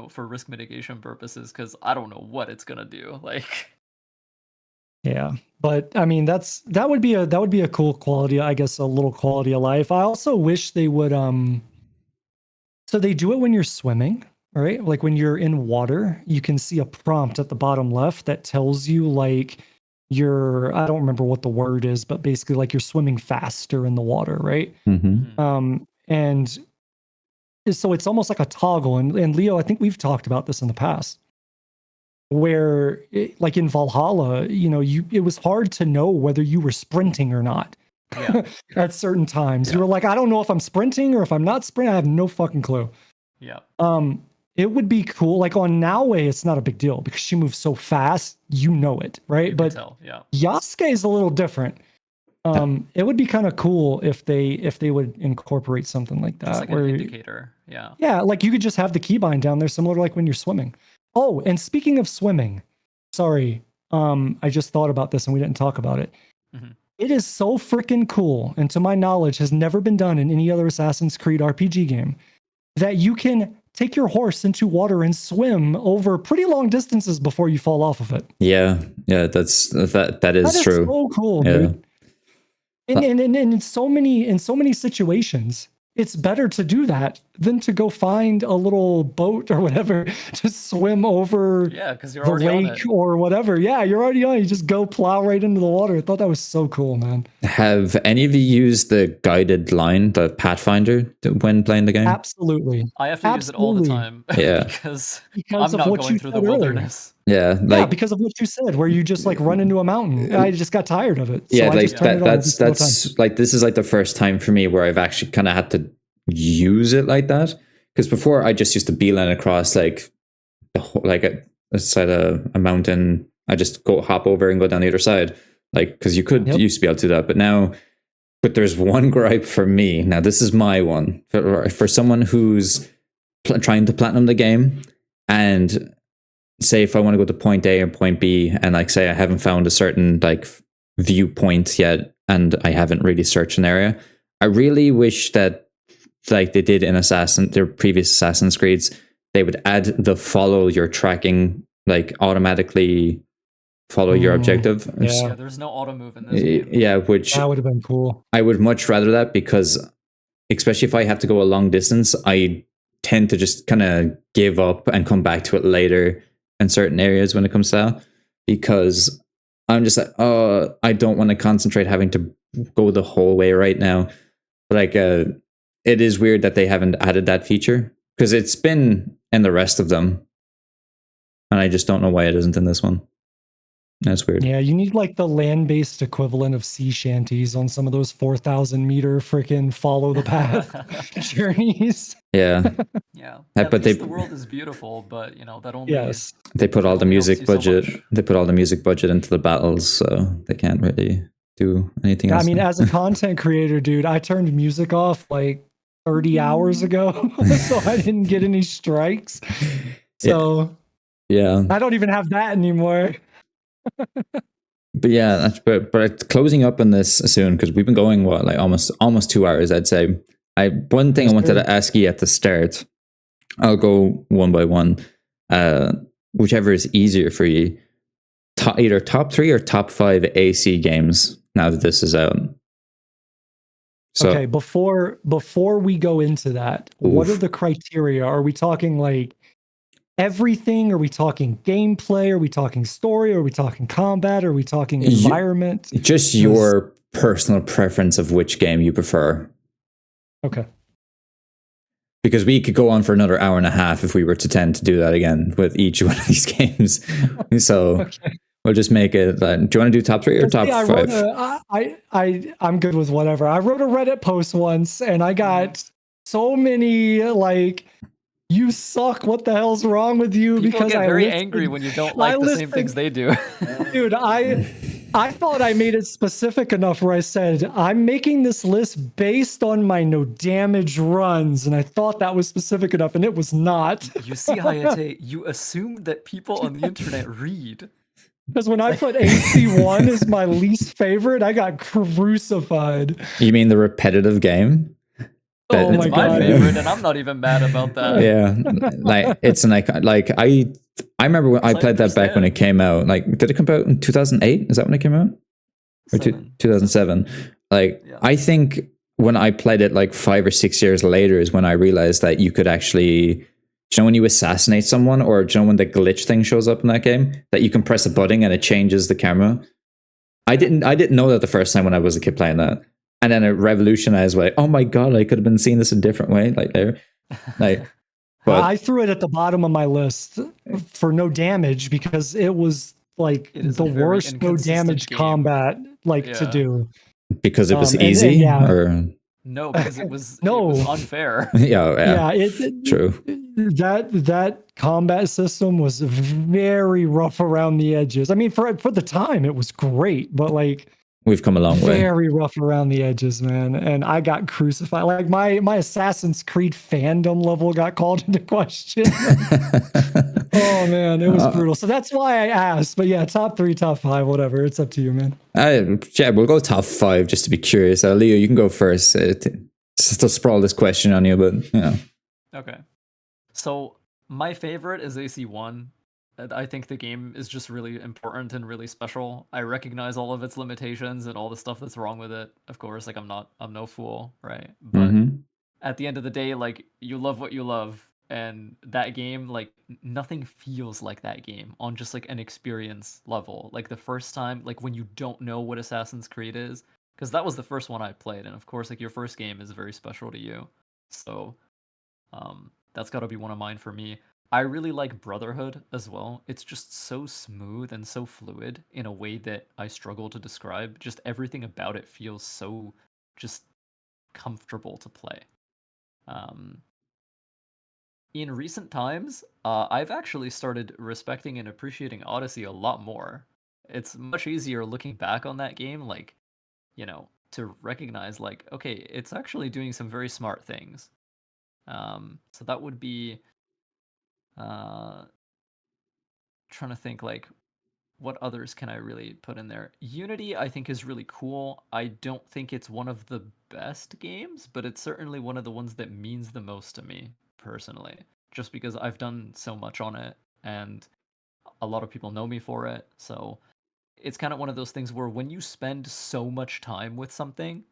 for risk mitigation purposes because I don't know what it's gonna do. Like, yeah, but I mean that would be a cool quality, I guess, a little quality of life. I also wish they would so they do it when you're swimming. All right. Like when you're in water, you can see a prompt at the bottom left that tells you like I don't remember what the word is, but basically like you're swimming faster in the water, right? Mm-hmm. And so it's almost like a toggle. And Leo, I think we've talked about this in the past, where like in Valhalla, it was hard to know whether you were sprinting or not. Yeah. At certain times, you were like, I don't know if I'm sprinting or if I'm not sprinting. I have no fucking clue. Yeah. It would be cool. Like on Naue, it's not a big deal because she moves so fast, it, right? But Yasuke is a little different. It would be kind of cool if they would incorporate something like that. Just like an indicator. Yeah. Yeah, like you could just have the keybind down there, similar to like when you're swimming. Oh, and speaking of swimming, sorry, I just thought about this and we didn't talk about it. Mm-hmm. It is so freaking cool, and to my knowledge, has never been done in any other Assassin's Creed RPG game, that you can take your horse into water and swim over pretty long distances before you fall off of it. Yeah, that is true. So cool, dude. And in so many situations, it's better to do that than to go find a little boat or whatever to swim over because you're the already lake on it. Or whatever. Yeah, you're already on it. You just go plow right into the water. I thought that was so cool, man. Have any of you used the guided line, the Pathfinder, when playing the game? Absolutely. I have to use it all the time. Yeah. because I'm not going through the wilderness. Yeah, because of what you said, where you just like run into a mountain. I just got tired of it. So yeah, like that's like this is like the first time for me where I've actually kind of had to use it like that. Because before I just used to beeline across like a side of a mountain. I just hop over and go down the other side, like because you could used to be able to do that, but now. But there's one gripe for me. Now this is my one for someone who's trying to platinum the game and. Say if I want to go to point A or point B and like say I haven't found a certain like viewpoint yet and I haven't really searched an area, I really wish that like they did in their previous Assassin's Creeds, they would add the follow your tracking, like automatically follow your objective. Yeah, there's no auto move in this game. Yeah, which that would have been cool. I would much rather that because especially if I have to go a long distance, I tend to just kind of give up and come back to it later in certain areas when it comes to that, because I'm just like, oh, I don't want to concentrate having to go the whole way right now. Like, it is weird that they haven't added that feature, because it's been in the rest of them, and I just don't know why it isn't in this one. That's weird. Yeah, you need like the land-based equivalent of sea shanties on some of those 4,000-meter freaking follow the path journeys. Yeah. Yeah. But At least the world is beautiful, but that only Yes. they put all the only helps music you so budget. much. They put all the music budget into the battles, so they can't really do anything else. I mean, as a content creator, dude, I turned music off like 30 hours ago, so I didn't get any strikes. So yeah, I don't even have that anymore. but yeah, but closing up on this soon, because we've been going like almost 2 hours, I'd say. One thing I wanted to ask you at the start. I'll go one by one, whichever is easier for you. Either top 3 or top 5 AC games now that this is out. So, okay, before we go into that, what are the criteria? Are we talking like everything? Are we talking gameplay? Are we talking story? Are we talking combat? Are we talking environment? Just your personal preference of which game you prefer. Okay. Because we could go on for another hour and a half if we were to tend to do that again with each one of these games. So we'll just make it. Do you want to do top 3 or top 5? I'm good with whatever. I wrote a Reddit post once, and I got so many like, "You suck! What the hell's wrong with you?" People because get very angry when you don't like the same things they do. Dude, I thought I made it specific enough where I said, I'm making this list based on my no damage runs. And I thought that was specific enough, and it was not. You see, Hayete, you assumed that people on the internet read. Because when I put AC1 as my least favorite, I got crucified. You mean the repetitive game? Oh it's my favorite, and I'm not even mad about that. Yeah, like it's an icon. Like I remember when I played that back when it came out. Like, did it come out in 2008? Is that when it came out? Or 2007? Like, yeah. I think when I played it like 5 or 6 years later is when I realized that you could actually, when you assassinate someone, or when the glitch thing shows up in that game, that you can press a button and it changes the camera. I didn't know that the first time when I was a kid playing that. And then it revolutionized, like, oh my god, I could have been seeing this a different way, like there. Like, but I threw it at the bottom of my list for no damage because it was like the worst no damage combat to do. Because it was easy, or no, because it was it was unfair. Yeah, true. That combat system was very rough around the edges. I mean, for the time, it was great, but like, we've come a long way. Very rough around the edges, man. And I got crucified. Like my Assassin's Creed fandom level got called into question. Oh man, it was brutal. So that's why I asked. But yeah, top 3, top 5, whatever. It's up to you, man. Yeah, we'll go top 5 just to be curious. Leo, you can go first. Just to sprawl this question on you, but Okay. So my favorite is AC1. I think the game is just really important and really special. I recognize all of its limitations and all the stuff that's wrong with it. Of course, like I'm no fool, right? But at the end of the day, like, you love what you love, and that game, like, nothing feels like that game on just like an experience level. Like the first time, like when you don't know what Assassin's Creed is, because that was the first one I played, and of course, like, your first game is very special to you. So, that's got to be one of mine for me. I really like Brotherhood as well. It's just so smooth and so fluid in a way that I struggle to describe. Just everything about it feels so just comfortable to play. In recent times, I've actually started respecting and appreciating Odyssey a lot more. It's much easier looking back on that game, like, to recognize, like, okay, it's actually doing some very smart things. So that would be... trying to think, like, what others can I really put in there? Unity, I think, is really cool. I don't think it's one of the best games, but it's certainly one of the ones that means the most to me, personally. Just because I've done so much on it, and a lot of people know me for it, so it's kind of one of those things where when you spend so much time with something,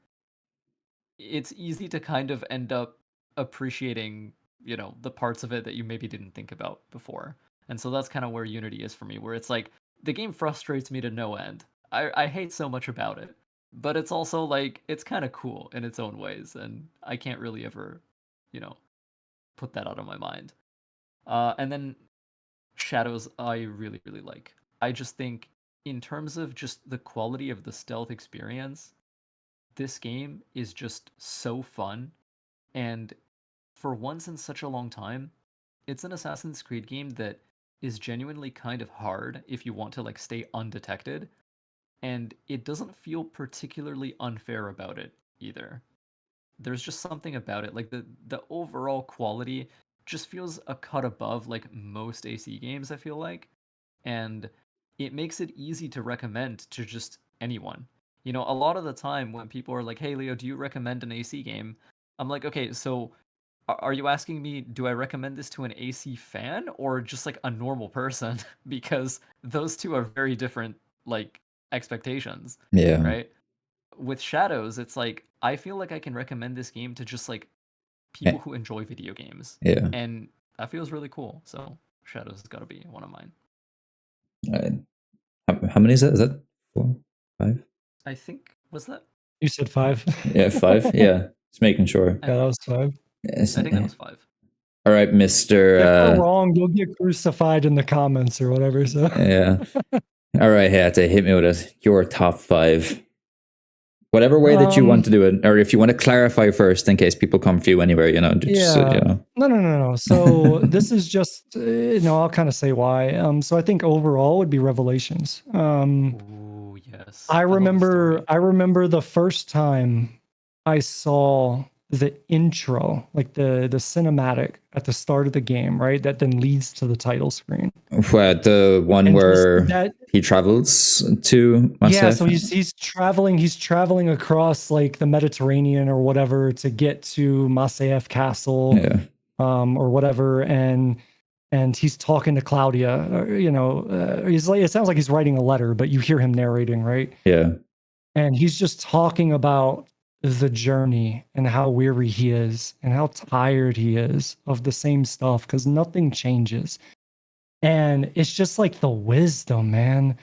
it's easy to kind of end up appreciating the parts of it that you maybe didn't think about before. And so that's kind of where Unity is for me, where it's like the game frustrates me to no end. I hate so much about it, but it's also like it's kind of cool in its own ways, and I can't really ever, you know, put that out of my mind. And then Shadows, I really, really like. I just think, in terms of just the quality of the stealth experience, this game is just so fun. And for once in such a long time, it's an Assassin's Creed game that is genuinely kind of hard if you want to like stay undetected. And it doesn't feel particularly unfair about it either. There's just something about it. Like the overall quality just feels a cut above like most AC games, I feel like. And it makes it easy to recommend to just anyone. A lot of the time when people are like, "Hey Leo, do you recommend an AC game?" I'm like, "Okay, so are you asking me, do I recommend this to an AC fan or just like a normal person?" Because those two are very different like expectations, Yeah. right? With Shadows, it's like I feel like I can recommend this game to just like Eh, people who enjoy video games, Yeah. and that feels really cool. So Shadows has got to be one of mine. Uh, how many is that? Is that 4, 5? I think was that. You said 5. Yeah, 5. Yeah, just making sure. Yeah, that was 5. Yes. I think that was 5. All right, Mister. If we're wrong, you'll get crucified in the comments or whatever. So Yeah. All right, Hayate, hit me with it. Your top 5. Whatever way that you want to do it, or if you want to clarify first, in case people come for you anywhere, just, yeah. No. So this is just I'll kind of say why. So I think overall would be Revelations. Ooh, yes. I love the story. remember the first time I saw the intro, like the cinematic at the start of the game, right? That then leads to the title screen. What, the one And just where that, he travels to yeah, Massif? so he's traveling across like the Mediterranean or whatever to get to Masyaf Castle, Yeah, or whatever, and he's talking to Claudia. He's like, it sounds like he's writing a letter, but you hear him narrating, right? yeah. And he's just talking about the journey and how weary he is and how tired he is of the same stuff because nothing changes. And it's just like the wisdom, man.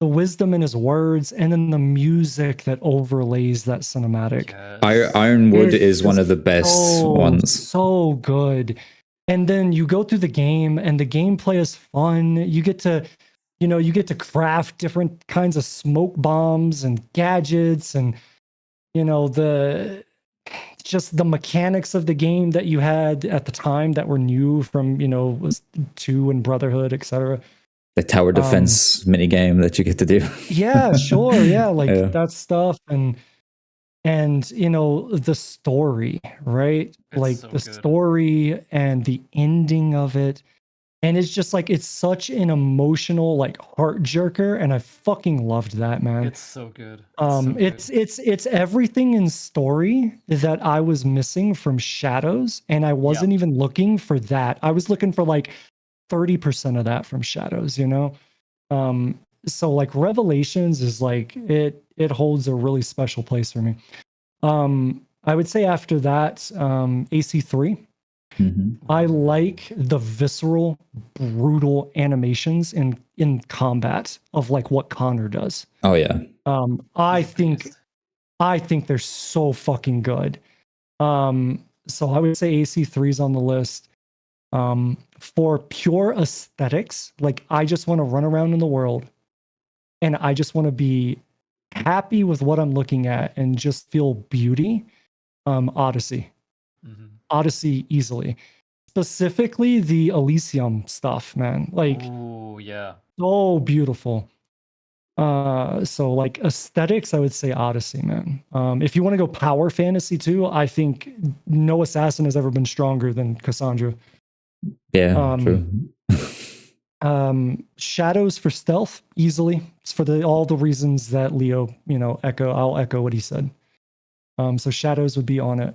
The wisdom in his words and then the music that overlays that cinematic. Yes. Ironwood It's is one of just the best so, ones. so good. And then you go through the game and the gameplay is fun. You get to craft different kinds of smoke bombs and gadgets and the just the mechanics of the game that you had at the time that were new from was 2 and Brotherhood, etc. The tower defense mini game that you get to do. Yeah, sure, yeah, like Yeah. that stuff. And the story, right? It's Like so the good. story and the ending of it. And it's just like it's such an emotional like heart jerker, and I fucking loved that, man. It's so good. It's so good. It's everything in story that I was missing from Shadows, and I wasn't even looking for that. I was looking for like 30% of that from Shadows, so like Revelations is like it holds a really special place for me. I would say after that, AC3. I like the visceral, brutal animations in combat of like what Connor does. Oh yeah. I He's a think beast. I think they're so fucking good. So I would say AC3 is on the list. For pure aesthetics, like I just want to run around in the world and I just want to be happy with what I'm looking at and just feel beauty. Odyssey. Odyssey easily. Specifically the Elysium stuff, man. Like Ooh, yeah. so beautiful. So like aesthetics, I would say Odyssey, man. If you want to go power fantasy too, I think no assassin has ever been stronger than Cassandra. Yeah, true. Shadows for stealth, easily. It's for all the reasons that Leo, I'll echo what he said. So Shadows would be on it.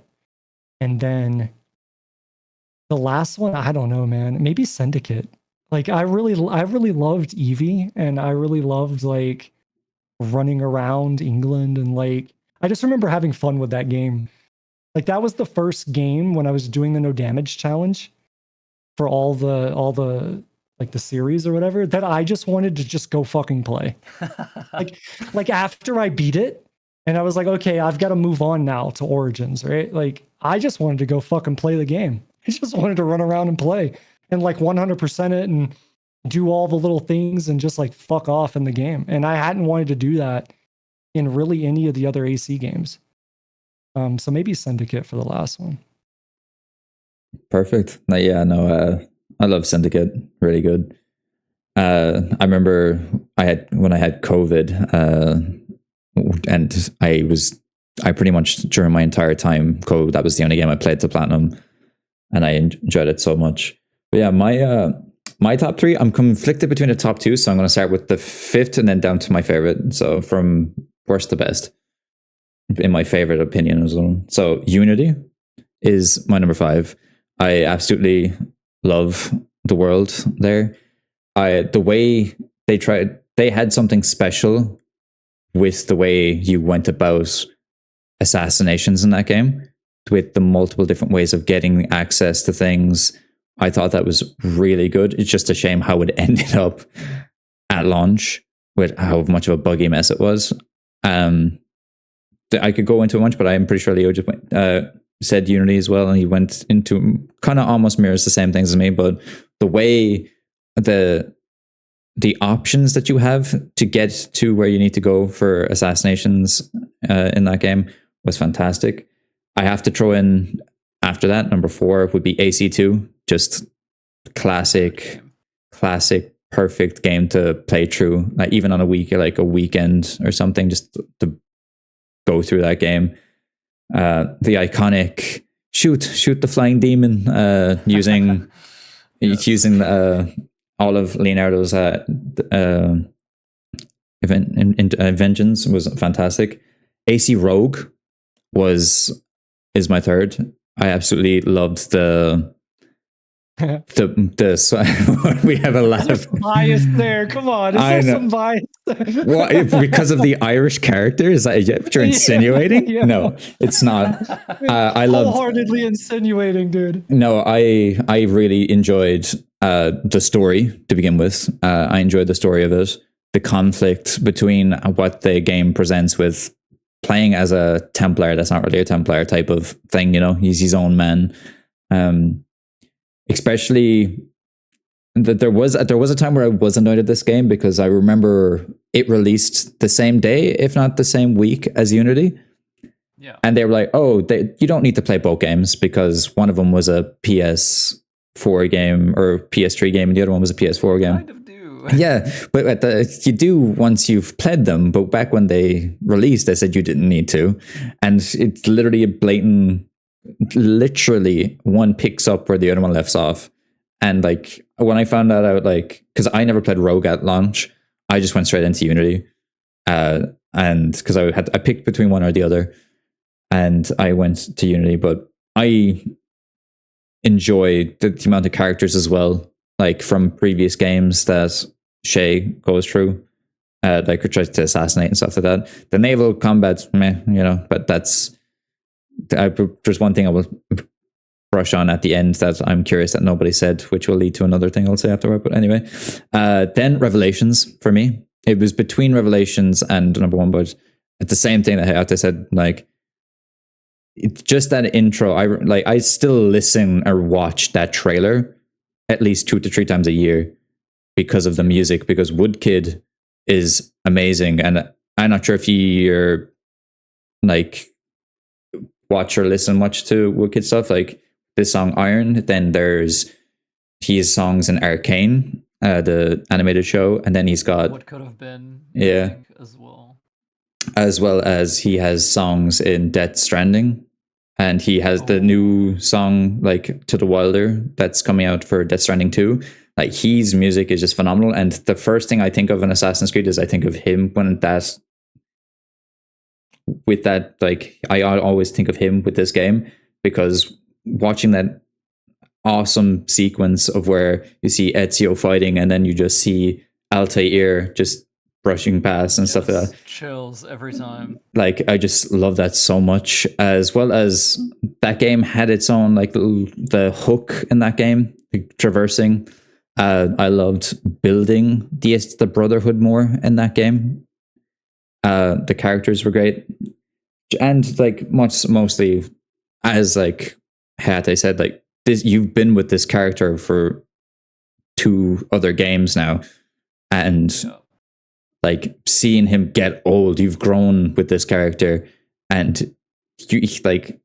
And then the last one, I don't know, man. Maybe Syndicate. Like I really loved Eevee, and I really loved like running around England, and like I just remember having fun with that game. Like that was the first game when I was doing the no damage challenge for all the like the series or whatever that I just wanted to just go fucking play. Like after I beat it and I was like, okay, I've got to move on now to Origins, right? Like I just wanted to go fucking play the game. I just wanted to run around and play and like 100% it and do all the little things and just like fuck off in the game. And I hadn't wanted to do that in really any of the other AC games. So maybe Syndicate for the last one. Perfect. I love Syndicate. Really good. I remember when I had COVID, and I pretty much during my entire time COVID, that was the only game I played to platinum, and I enjoyed it so much. But yeah, my top three, I'm conflicted between the top two, so I'm going to start with the fifth and then down to my favorite. So from worst to best, in my favorite opinion as well. So Unity is my number 5. I absolutely love the world there. The way they had something special with the way you went about assassinations in that game, with the multiple different ways of getting access to things. I thought that was really good. It's just a shame how it ended up at launch with how much of a buggy mess it was. I could go into a bunch, but I'm pretty sure Leo just said Unity as well, and he went into kind of almost mirrors the same things as me, but the way the options that you have to get to where you need to go for assassinations in that game was fantastic. I have to throw in after that, number 4 would be AC2, just classic, perfect game to play through, like even on a weekend or something, just to go through that game. The iconic shoot the flying demon using using all of Leonardo's inventions was fantastic. AC Rogue is my third. I absolutely loved the we have a lot of bias there. Come on, is there some bias? Well, because of the Irish character? Is that what you're insinuating? Yeah. No, it's not. I love wholeheartedly insinuating, dude. No, I really enjoyed the story to begin with. I enjoyed the story of it, the conflict between what the game presents with playing as a Templar that's not really a Templar type of thing. You know, he's his own man. Especially that there was a time where I was annoyed at this game because I remember it released the same day, if not the same week as Unity. Yeah. And they were like, "Oh, you don't need to play both games because one of them was a PS4 game or PS3 game, and the other one was a PS4 game." Kind of do. Yeah, but you do once you've played them. But back when they released, they said you didn't need to, and it's literally a blatant. Literally, one picks up where the other one left off. And like when I found that out, like because I never played Rogue at launch, I just went straight into Unity, and because I picked between one or the other, and I went to Unity. But I enjoy the amount of characters as well, like from previous games that Shay goes through, like tries to assassinate and stuff like that. The naval combat, but that's. There's one thing I will brush on at the end that I'm curious that nobody said, which will lead to another thing I'll say afterward. But anyway, then Revelations for me. It was between Revelations and number 1, but it's the same thing that Hayete said. Like, it's just that intro. I still listen or watch that trailer at least 2 to 3 times a year because of the music. Because Woodkid is amazing, and I'm not sure if you're like. Watch or listen much to Woodkid stuff, like this song Iron. Then there's his songs in Arcane, the animated show, and then he's got What Could Have Been, as well as he has songs in Death Stranding, and he has the new song like To the Wilder that's coming out for Death Stranding 2. Like his music is just phenomenal, and the first thing I think of in Assassin's Creed is I think of him with that, like I always think of him with this game, because watching that awesome sequence of where you see Ezio fighting and then you just see Altair just brushing past and stuff like that. Chills every time. Like, I just love that so much, as well as that game had its own, like, the hook in that game, like, traversing. I loved building the Brotherhood more in that game. The characters were great. And, like, mostly, as, like, Hayete said, like, this, you've been with this character for 2 other games now. And... Yeah. like, seeing him get old, you've grown with this character, and you, like,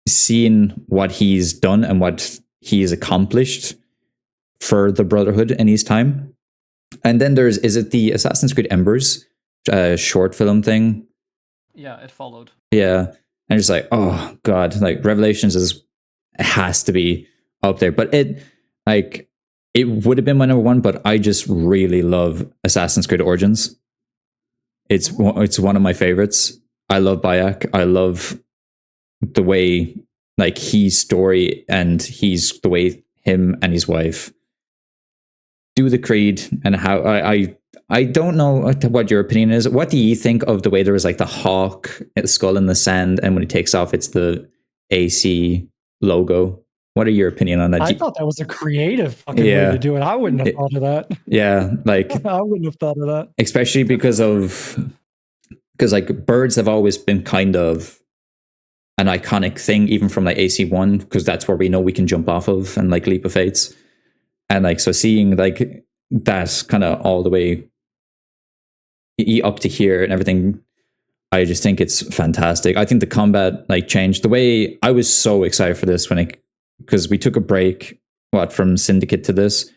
seeing what he's done and what he's accomplished for the Brotherhood in his time. And then is it the Assassin's Creed Embers short film thing? Yeah, it followed. Yeah. And it's like, oh god, like, Revelations has to be up there. But it would have been my number 1, but I just really love Assassin's Creed Origins. It's one of my favorites. I love Bayek. I love the way, like, his story and the way him and his wife do the creed, and how I don't know what your opinion is. What do you think of the way there was, like, the hawk, the skull in the sand, and when he takes off, it's the AC logo? What are your opinion on that? I thought that was a creative fucking way to do it. I wouldn't have thought of that. Yeah, like, I wouldn't have thought of that. Especially because like, birds have always been kind of an iconic thing, even from, like, AC1, because that's where we know we can jump off of, and, like, Leap of Fates. And, like, so seeing, like, that kind of all the way up to here and everything, I just think it's fantastic. I think the combat, like, changed the way. I was so excited for this because we took a break, from Syndicate to this,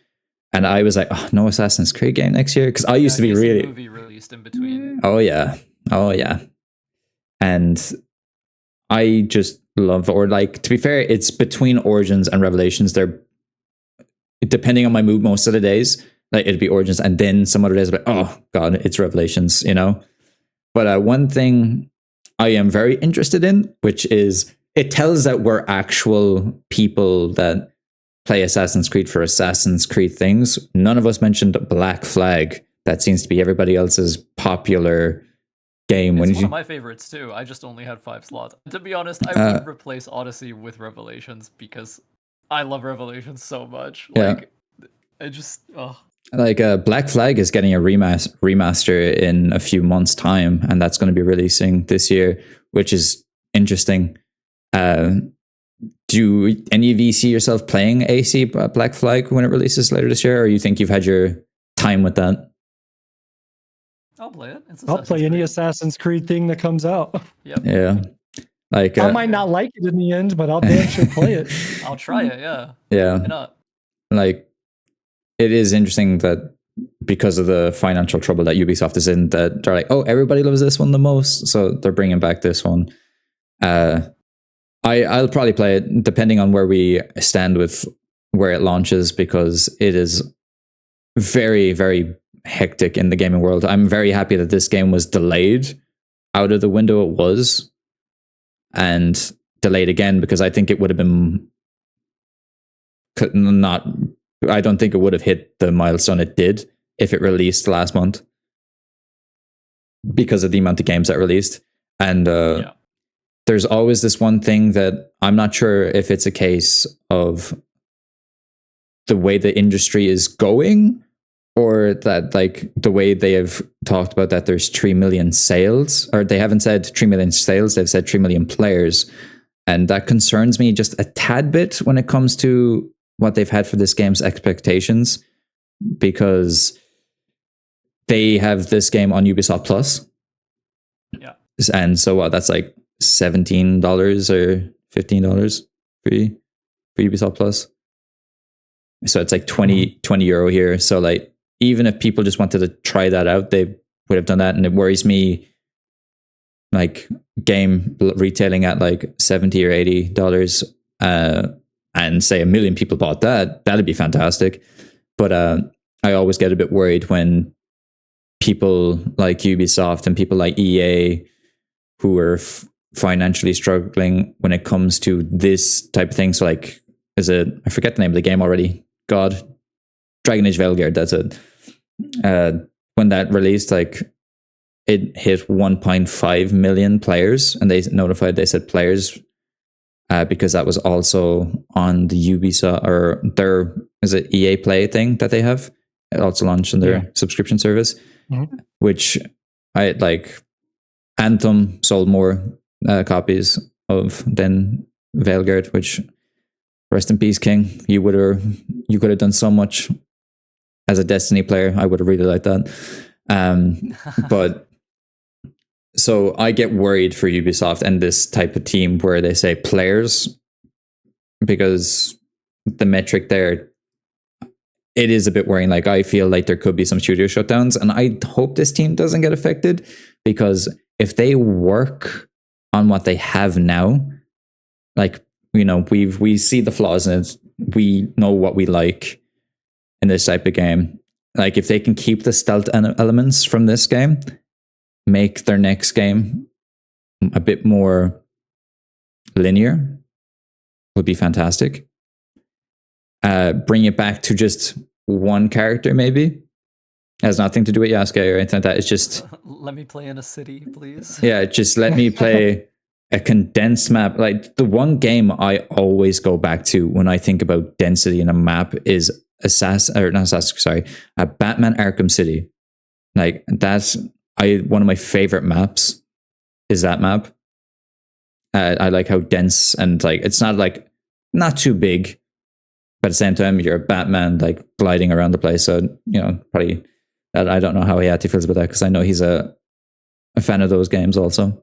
and I was like, oh, no Assassin's Creed game next year, because I used to be really... movie released in between. Oh yeah, and I just love, or, like, to be fair, it's between Origins and Revelations. They're, depending on my mood, most of the days, like, it'd be Origins, and then some other days, I'd be like, oh god, it's Revelations, you know. But one thing I am very interested in, which is, it tells that we're actual people that play Assassin's Creed for Assassin's Creed things. None of us mentioned Black Flag. That seems to be everybody else's popular game. It's one of my favorites too. I just only had 5 slots. To be honest, I would replace Odyssey with Revelations, because I love Revelations so much. Like, I just... Like, Black Flag is getting a remaster in a few months' time, and that's going to be releasing this year, which is interesting. Do any of you see yourself playing AC Black Flag when it releases later this year, or you think you've had your time with that? I'll play it. I'll play any Assassin's Creed thing that comes out. Yep. Yeah. Like, I might not like it in the end, but I'll damn sure play it. I'll try it, yeah. Yeah. Why not? Like, it is interesting that because of the financial trouble that Ubisoft is in, that they're like, oh, everybody loves this one the most, so they're bringing back this one. I'll probably play it depending on where we stand with where it launches, because it is very, very hectic in the gaming world. I'm very happy that this game was delayed out of the window it was, and delayed again, because I think it would have been not... I don't think it would have hit the milestone it did if it released last month, because of the amount of games that released. And there's always this one thing that I'm not sure if it's a case of the way the industry is going, or that, like, the way they have talked about that there's 3 million sales, or they haven't said 3 million sales, they've said 3 million players. And that concerns me just a tad bit when it comes to what they've had for this game's expectations, because they have this game on Ubisoft Plus. Yeah. And so that's like $17 or $15 for Ubisoft Plus. So it's like 20 euro here. So, like, even if people just wanted to try that out, they would have done that. And it worries me, like, game retailing at like $70 or $80, and say 1 million people bought that, that'd be fantastic. But I always get a bit worried when people like Ubisoft and people like EA, who are financially struggling when it comes to this type of thing. So, like, I forget the name of the game already. God, Dragon Age Veilguard, that's it. when that released, like it hit 1.5 million players, and they said players because that was also on the Ubisoft or their is it EA Play thing that they have. It also launched on their subscription service, which I like. Anthem sold more copies of than Veilguard, which rest in peace, King. You could have done so much as a Destiny player. I would have really liked that. But so I get worried for Ubisoft and this type of team where they say players, because the metric there, it is a bit worrying. Like I feel like there could be some studio shutdowns, and I hope this team doesn't get affected, because if they work on what they have now, like, you know, we see the flaws in it, we know what we like in this type of game. Like if they can keep the stealth elements from this game, make their next game a bit more linear, would be fantastic. Bring it back to just one character, maybe. Has nothing to do with Yasuke or anything like that. It's just let me play in a city, please. Yeah, just let me play a condensed map. Like the one game I always go back to when I think about density in a map is Batman Arkham City. Like that's one of my favorite maps is that map. I like how dense, and like it's not too big, but at the same time you're a Batman like gliding around the place. So you know, probably I don't know how Hayete feels about that, because I know he's a fan of those games also.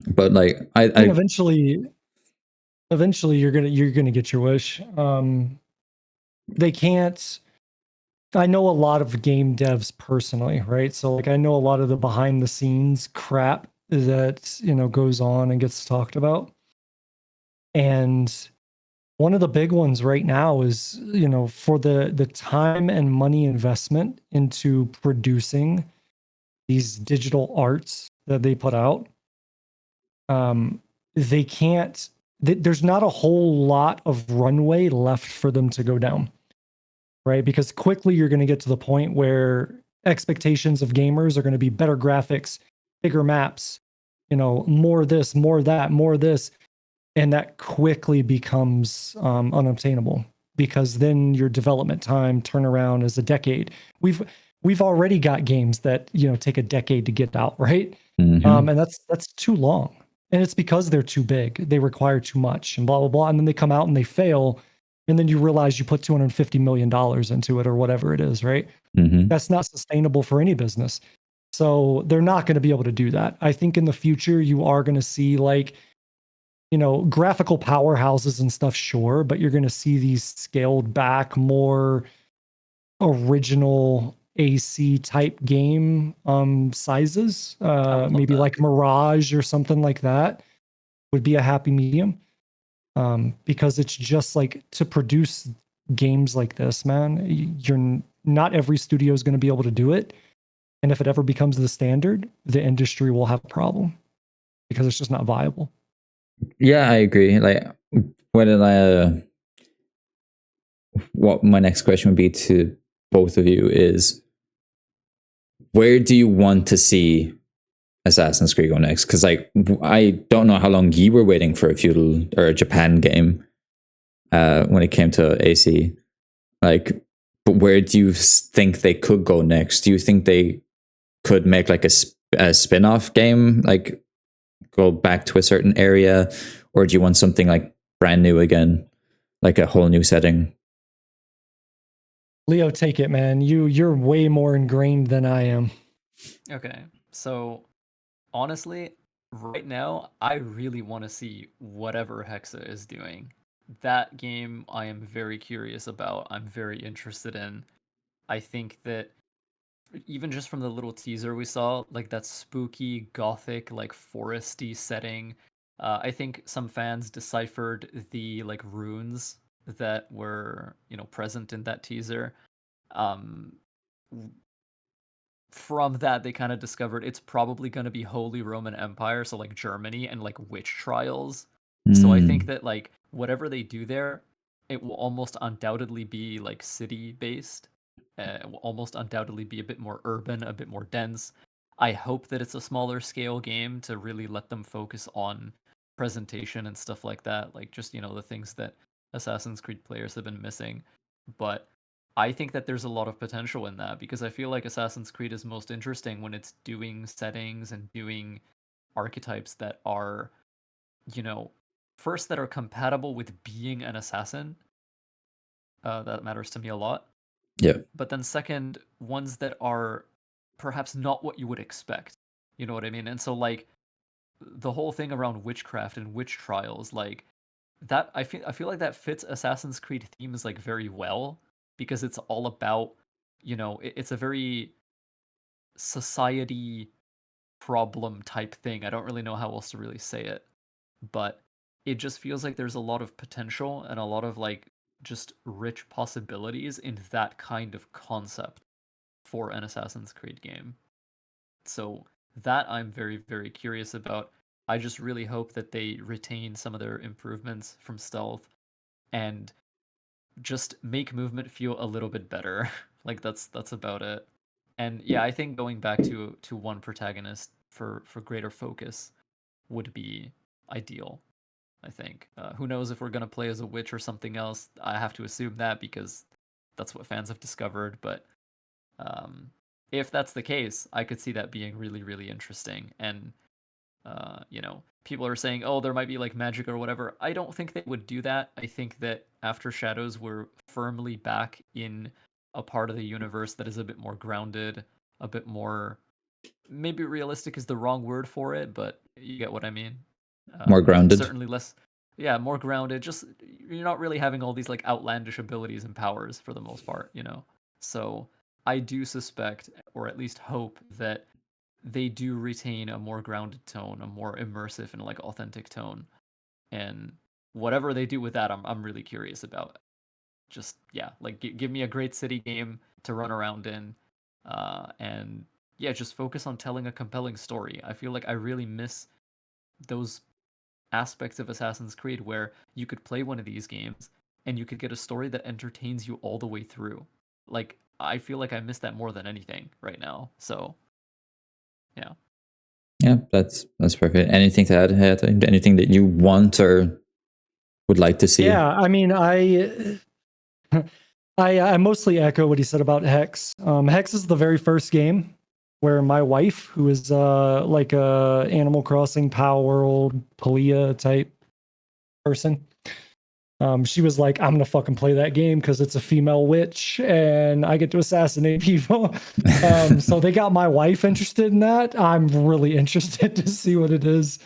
But like I eventually you're gonna get your wish. They can't. I know a lot of game devs personally, right? So like I know a lot of the behind the scenes crap that, you know, goes on and gets talked about. And one of the big ones right now is, you know, for the time and money investment into producing these digital arts that they put out. They can't, there's not a whole lot of runway left for them to go down. Right? Because quickly you're going to get to the point where expectations of gamers are going to be better graphics, bigger maps, you know, more this, more that, more this. And that quickly becomes unobtainable, because then your development time turnaround is a decade. We've already got games that, you know, take a decade to get out, right? Mm-hmm. And that's too long. And it's because they're too big. They require too much and blah, blah, blah. And then they come out and they fail. And then you realize you put $250 million into it or whatever it is, right? Mm-hmm. That's not sustainable for any business. So they're not going to be able to do that. I think in the future, you are going to see like, you know, graphical powerhouses and stuff, sure, but you're going to see these scaled back, more original AC type game sizes. Maybe that. like Mirage or something like that would be a happy medium. Because it's just like to produce games like this, man, not every studio is going to be able to do it. And if it ever becomes the standard, the industry will have a problem because it's just not viable. Yeah, I agree. Like, what my next question would be to both of you is, where do you want to see Assassin's Creed go next? Because like I don't know how long you were waiting for a feudal or a Japan game when it came to AC. Like, but where do you think they could go next? Do you think they could make like a spin-off game, like go back to a certain area, or do you want something like brand new again, like a whole new setting? Leo, take it, man. You're way more ingrained than I am. Okay, so honestly, right now, I really want to see whatever Hexa is doing. That game I am very curious about. I'm very interested in. I think that even just from the little teaser we saw, like that spooky, gothic, like foresty setting, I think some fans deciphered the like runes that were, you know, present in that teaser. Um, from that they kind of discovered it's probably going to be Holy Roman Empire, so like Germany and like witch trials. So I think that like whatever they do there, it will almost undoubtedly be like city based, will almost undoubtedly be a bit more urban, a bit more dense. I hope that it's a smaller scale game to really let them focus on presentation and stuff like that, like just, the things that Assassin's Creed players have been missing. But I think that there's a lot of potential in that because I feel like Assassin's Creed is most interesting when it's doing settings and doing archetypes that are, you know, first that are compatible with being an assassin. That matters to me a lot. Yeah. But then second, ones that are perhaps not what you would expect. You know what I mean? And so like the whole thing around witchcraft and witch trials, like that I feel like that fits Assassin's Creed themes like very well because it's all about, it's a very society problem type thing. I don't really know how else to really say it, but it just feels like there's a lot of potential and a lot of like just rich possibilities in that kind of concept for an Assassin's Creed game. So that I'm very, very curious about. I just really hope that they retain some of their improvements from stealth and just make movement feel a little bit better. Like that's about it. And yeah, I think going back to one protagonist for greater focus would be ideal. I think. Who knows if we're gonna play as a witch or something else? I have to assume that because that's what fans have discovered. But if that's the case, I could see that being really, really interesting. And people are saying, oh, there might be like magic or whatever. I don't think they would do that. I think that After Shadows we're firmly back in a part of the universe that is a bit more grounded, a bit more, maybe realistic is the wrong word for it, but you get what I mean. More grounded. Certainly less, yeah, more grounded. Just you're not really having all these like outlandish abilities and powers for the most part. So I do suspect, or at least hope, that they do retain a more grounded tone, a more immersive and like authentic tone. And whatever they do with that, I'm really curious about. Just yeah, like give me a great city game to run around in, and yeah, just focus on telling a compelling story. I feel like I really miss those aspects of Assassin's Creed where you could play one of these games and you could get a story that entertains you all the way through. Like I feel like I miss that more than anything right now. So yeah. Yeah, that's perfect. Anything to add, Hayete? Anything that you want or would like to see? Yeah, I mean, I mostly echo what he said about Hex. Hex is the very first game where my wife, who is like a Animal Crossing, Power World, Palia type person, she was like, "I'm gonna fucking play that game because it's a female witch and I get to assassinate people." So they got my wife interested in that. I'm really interested to see what it is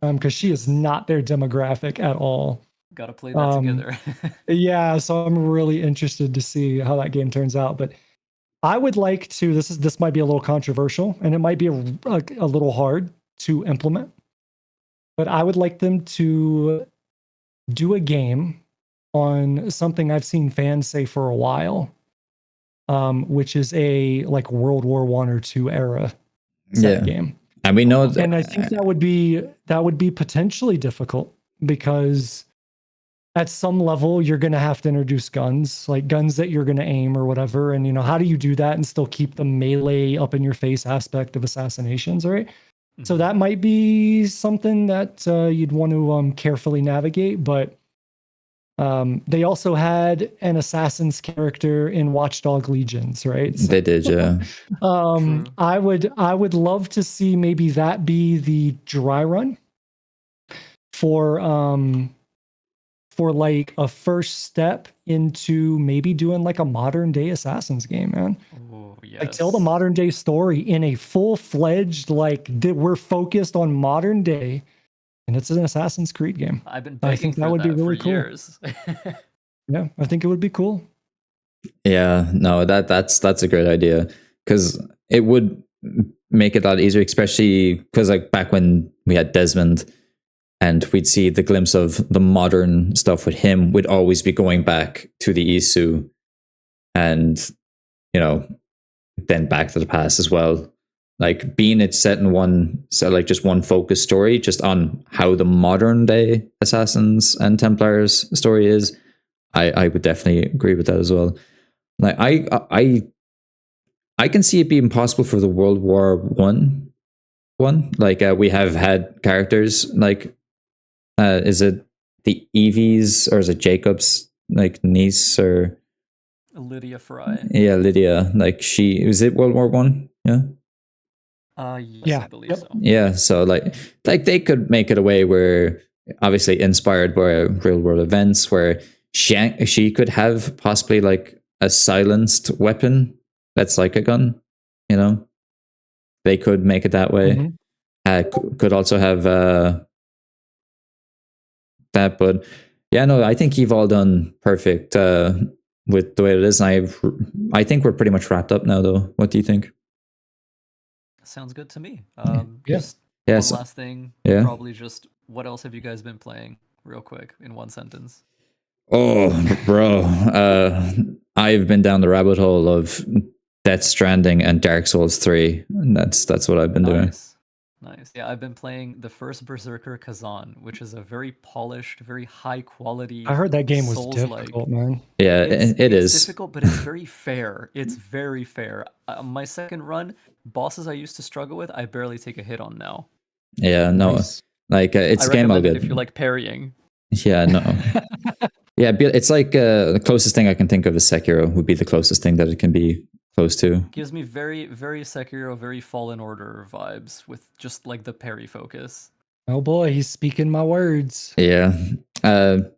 because she is not their demographic at all. Gotta play that together. Yeah, so I'm really interested to see how that game turns out. But I would like to. This might be a little controversial, and it might be a little hard to implement. But I would like them to do a game on something I've seen fans say for a while, which is a like World War One or two era set game. And we know and I think that would be potentially difficult because at some level you're going to have to introduce guns, like guns that you're going to aim or whatever. And how do you do that and still keep the melee up in your face aspect of assassinations, right? Mm-hmm. So that might be something that you'd want to carefully navigate. But they also had an assassin's character in Watchdog Legions, right? So, they did, yeah. I would love to see maybe that be the dry run for like a first step into maybe doing like a modern day Assassin's game, man. Oh, yes. Like tell the modern day story in a full-fledged, like we're focused on modern day and it's an Assassin's Creed game. I've been begging I think that would be really cool. Years. Yeah, I think it would be cool. Yeah, no, that's a great idea because it would make it a lot easier, especially because like back when we had Desmond and we'd see the glimpse of the modern stuff with him, we'd always be going back to the Isu and, then back to the past as well. Like being it set in like just one focused story, just on how the modern day Assassins and Templars story is, I would definitely agree with that as well. Like I I can see it being possible for the World War one. Like we have had characters like is it the Evie's or is it Jacob's like niece or Lydia Fry. yeah, Lydia. Like she was it World War One? Yeah. Yes, Yeah, I believe yep. so. Yeah, so like they could make it a way where obviously inspired by real world events where she could have possibly like a silenced weapon that's like a gun, you know. They could make it that way. Mhm. Could also have that, but yeah, no, I think you've all done perfect with the way it is. And I think we're pretty much wrapped up now, though. What do you think? Sounds good to me. Yeah. Just Yeah, one so- last thing. yeah. Probably just what else have you guys been playing, real quick, in one sentence? Oh, bro. I've been down the rabbit hole of Death Stranding and Dark Souls 3. And that's what I've been doing. Nice. Yeah, I've been playing the first Berserker Kazan, which is a very polished, very high quality. I heard that game was Souls-like. difficult, man. Yeah, It's it is. difficult, but it's very fair. It's very fair. My second run, bosses I used to struggle with, I barely take a hit on now. Yeah, no. Nice. Like it's I a game I'll recommend it get. if you like parrying. Yeah, no. Yeah, it's like the closest thing I can think of is Sekiro would be the closest thing that it can be close to. Gives me very, very Sekiro, very Fallen Order vibes with just like the parry focus. Oh boy, he's speaking my words. Yeah.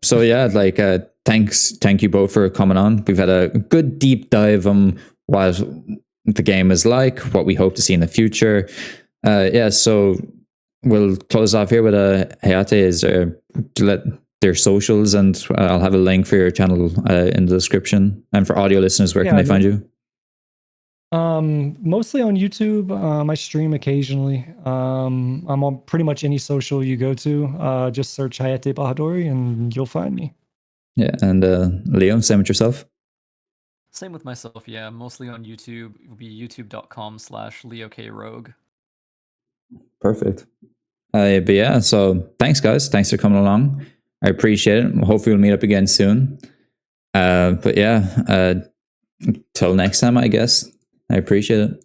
So yeah, like thank you both for coming on. We've had a good deep dive on what the game is like, what we hope to see in the future. Yeah, so we'll close off here with Hayete is to let their socials, and I'll have a link for your channel in the description. And for audio listeners, where can they find you? Mostly on YouTube. I stream occasionally. I'm on pretty much any social you go to. Just search Hayete Bahadori and you'll find me. Yeah, and Leo, same with yourself. Same with myself, yeah. Mostly on YouTube. It would be youtube.com/LeoK Rogue. Perfect. But yeah, so thanks, guys. Thanks for coming along. I appreciate it. Hopefully, we'll meet up again soon. But yeah, till next time, I guess. I appreciate it.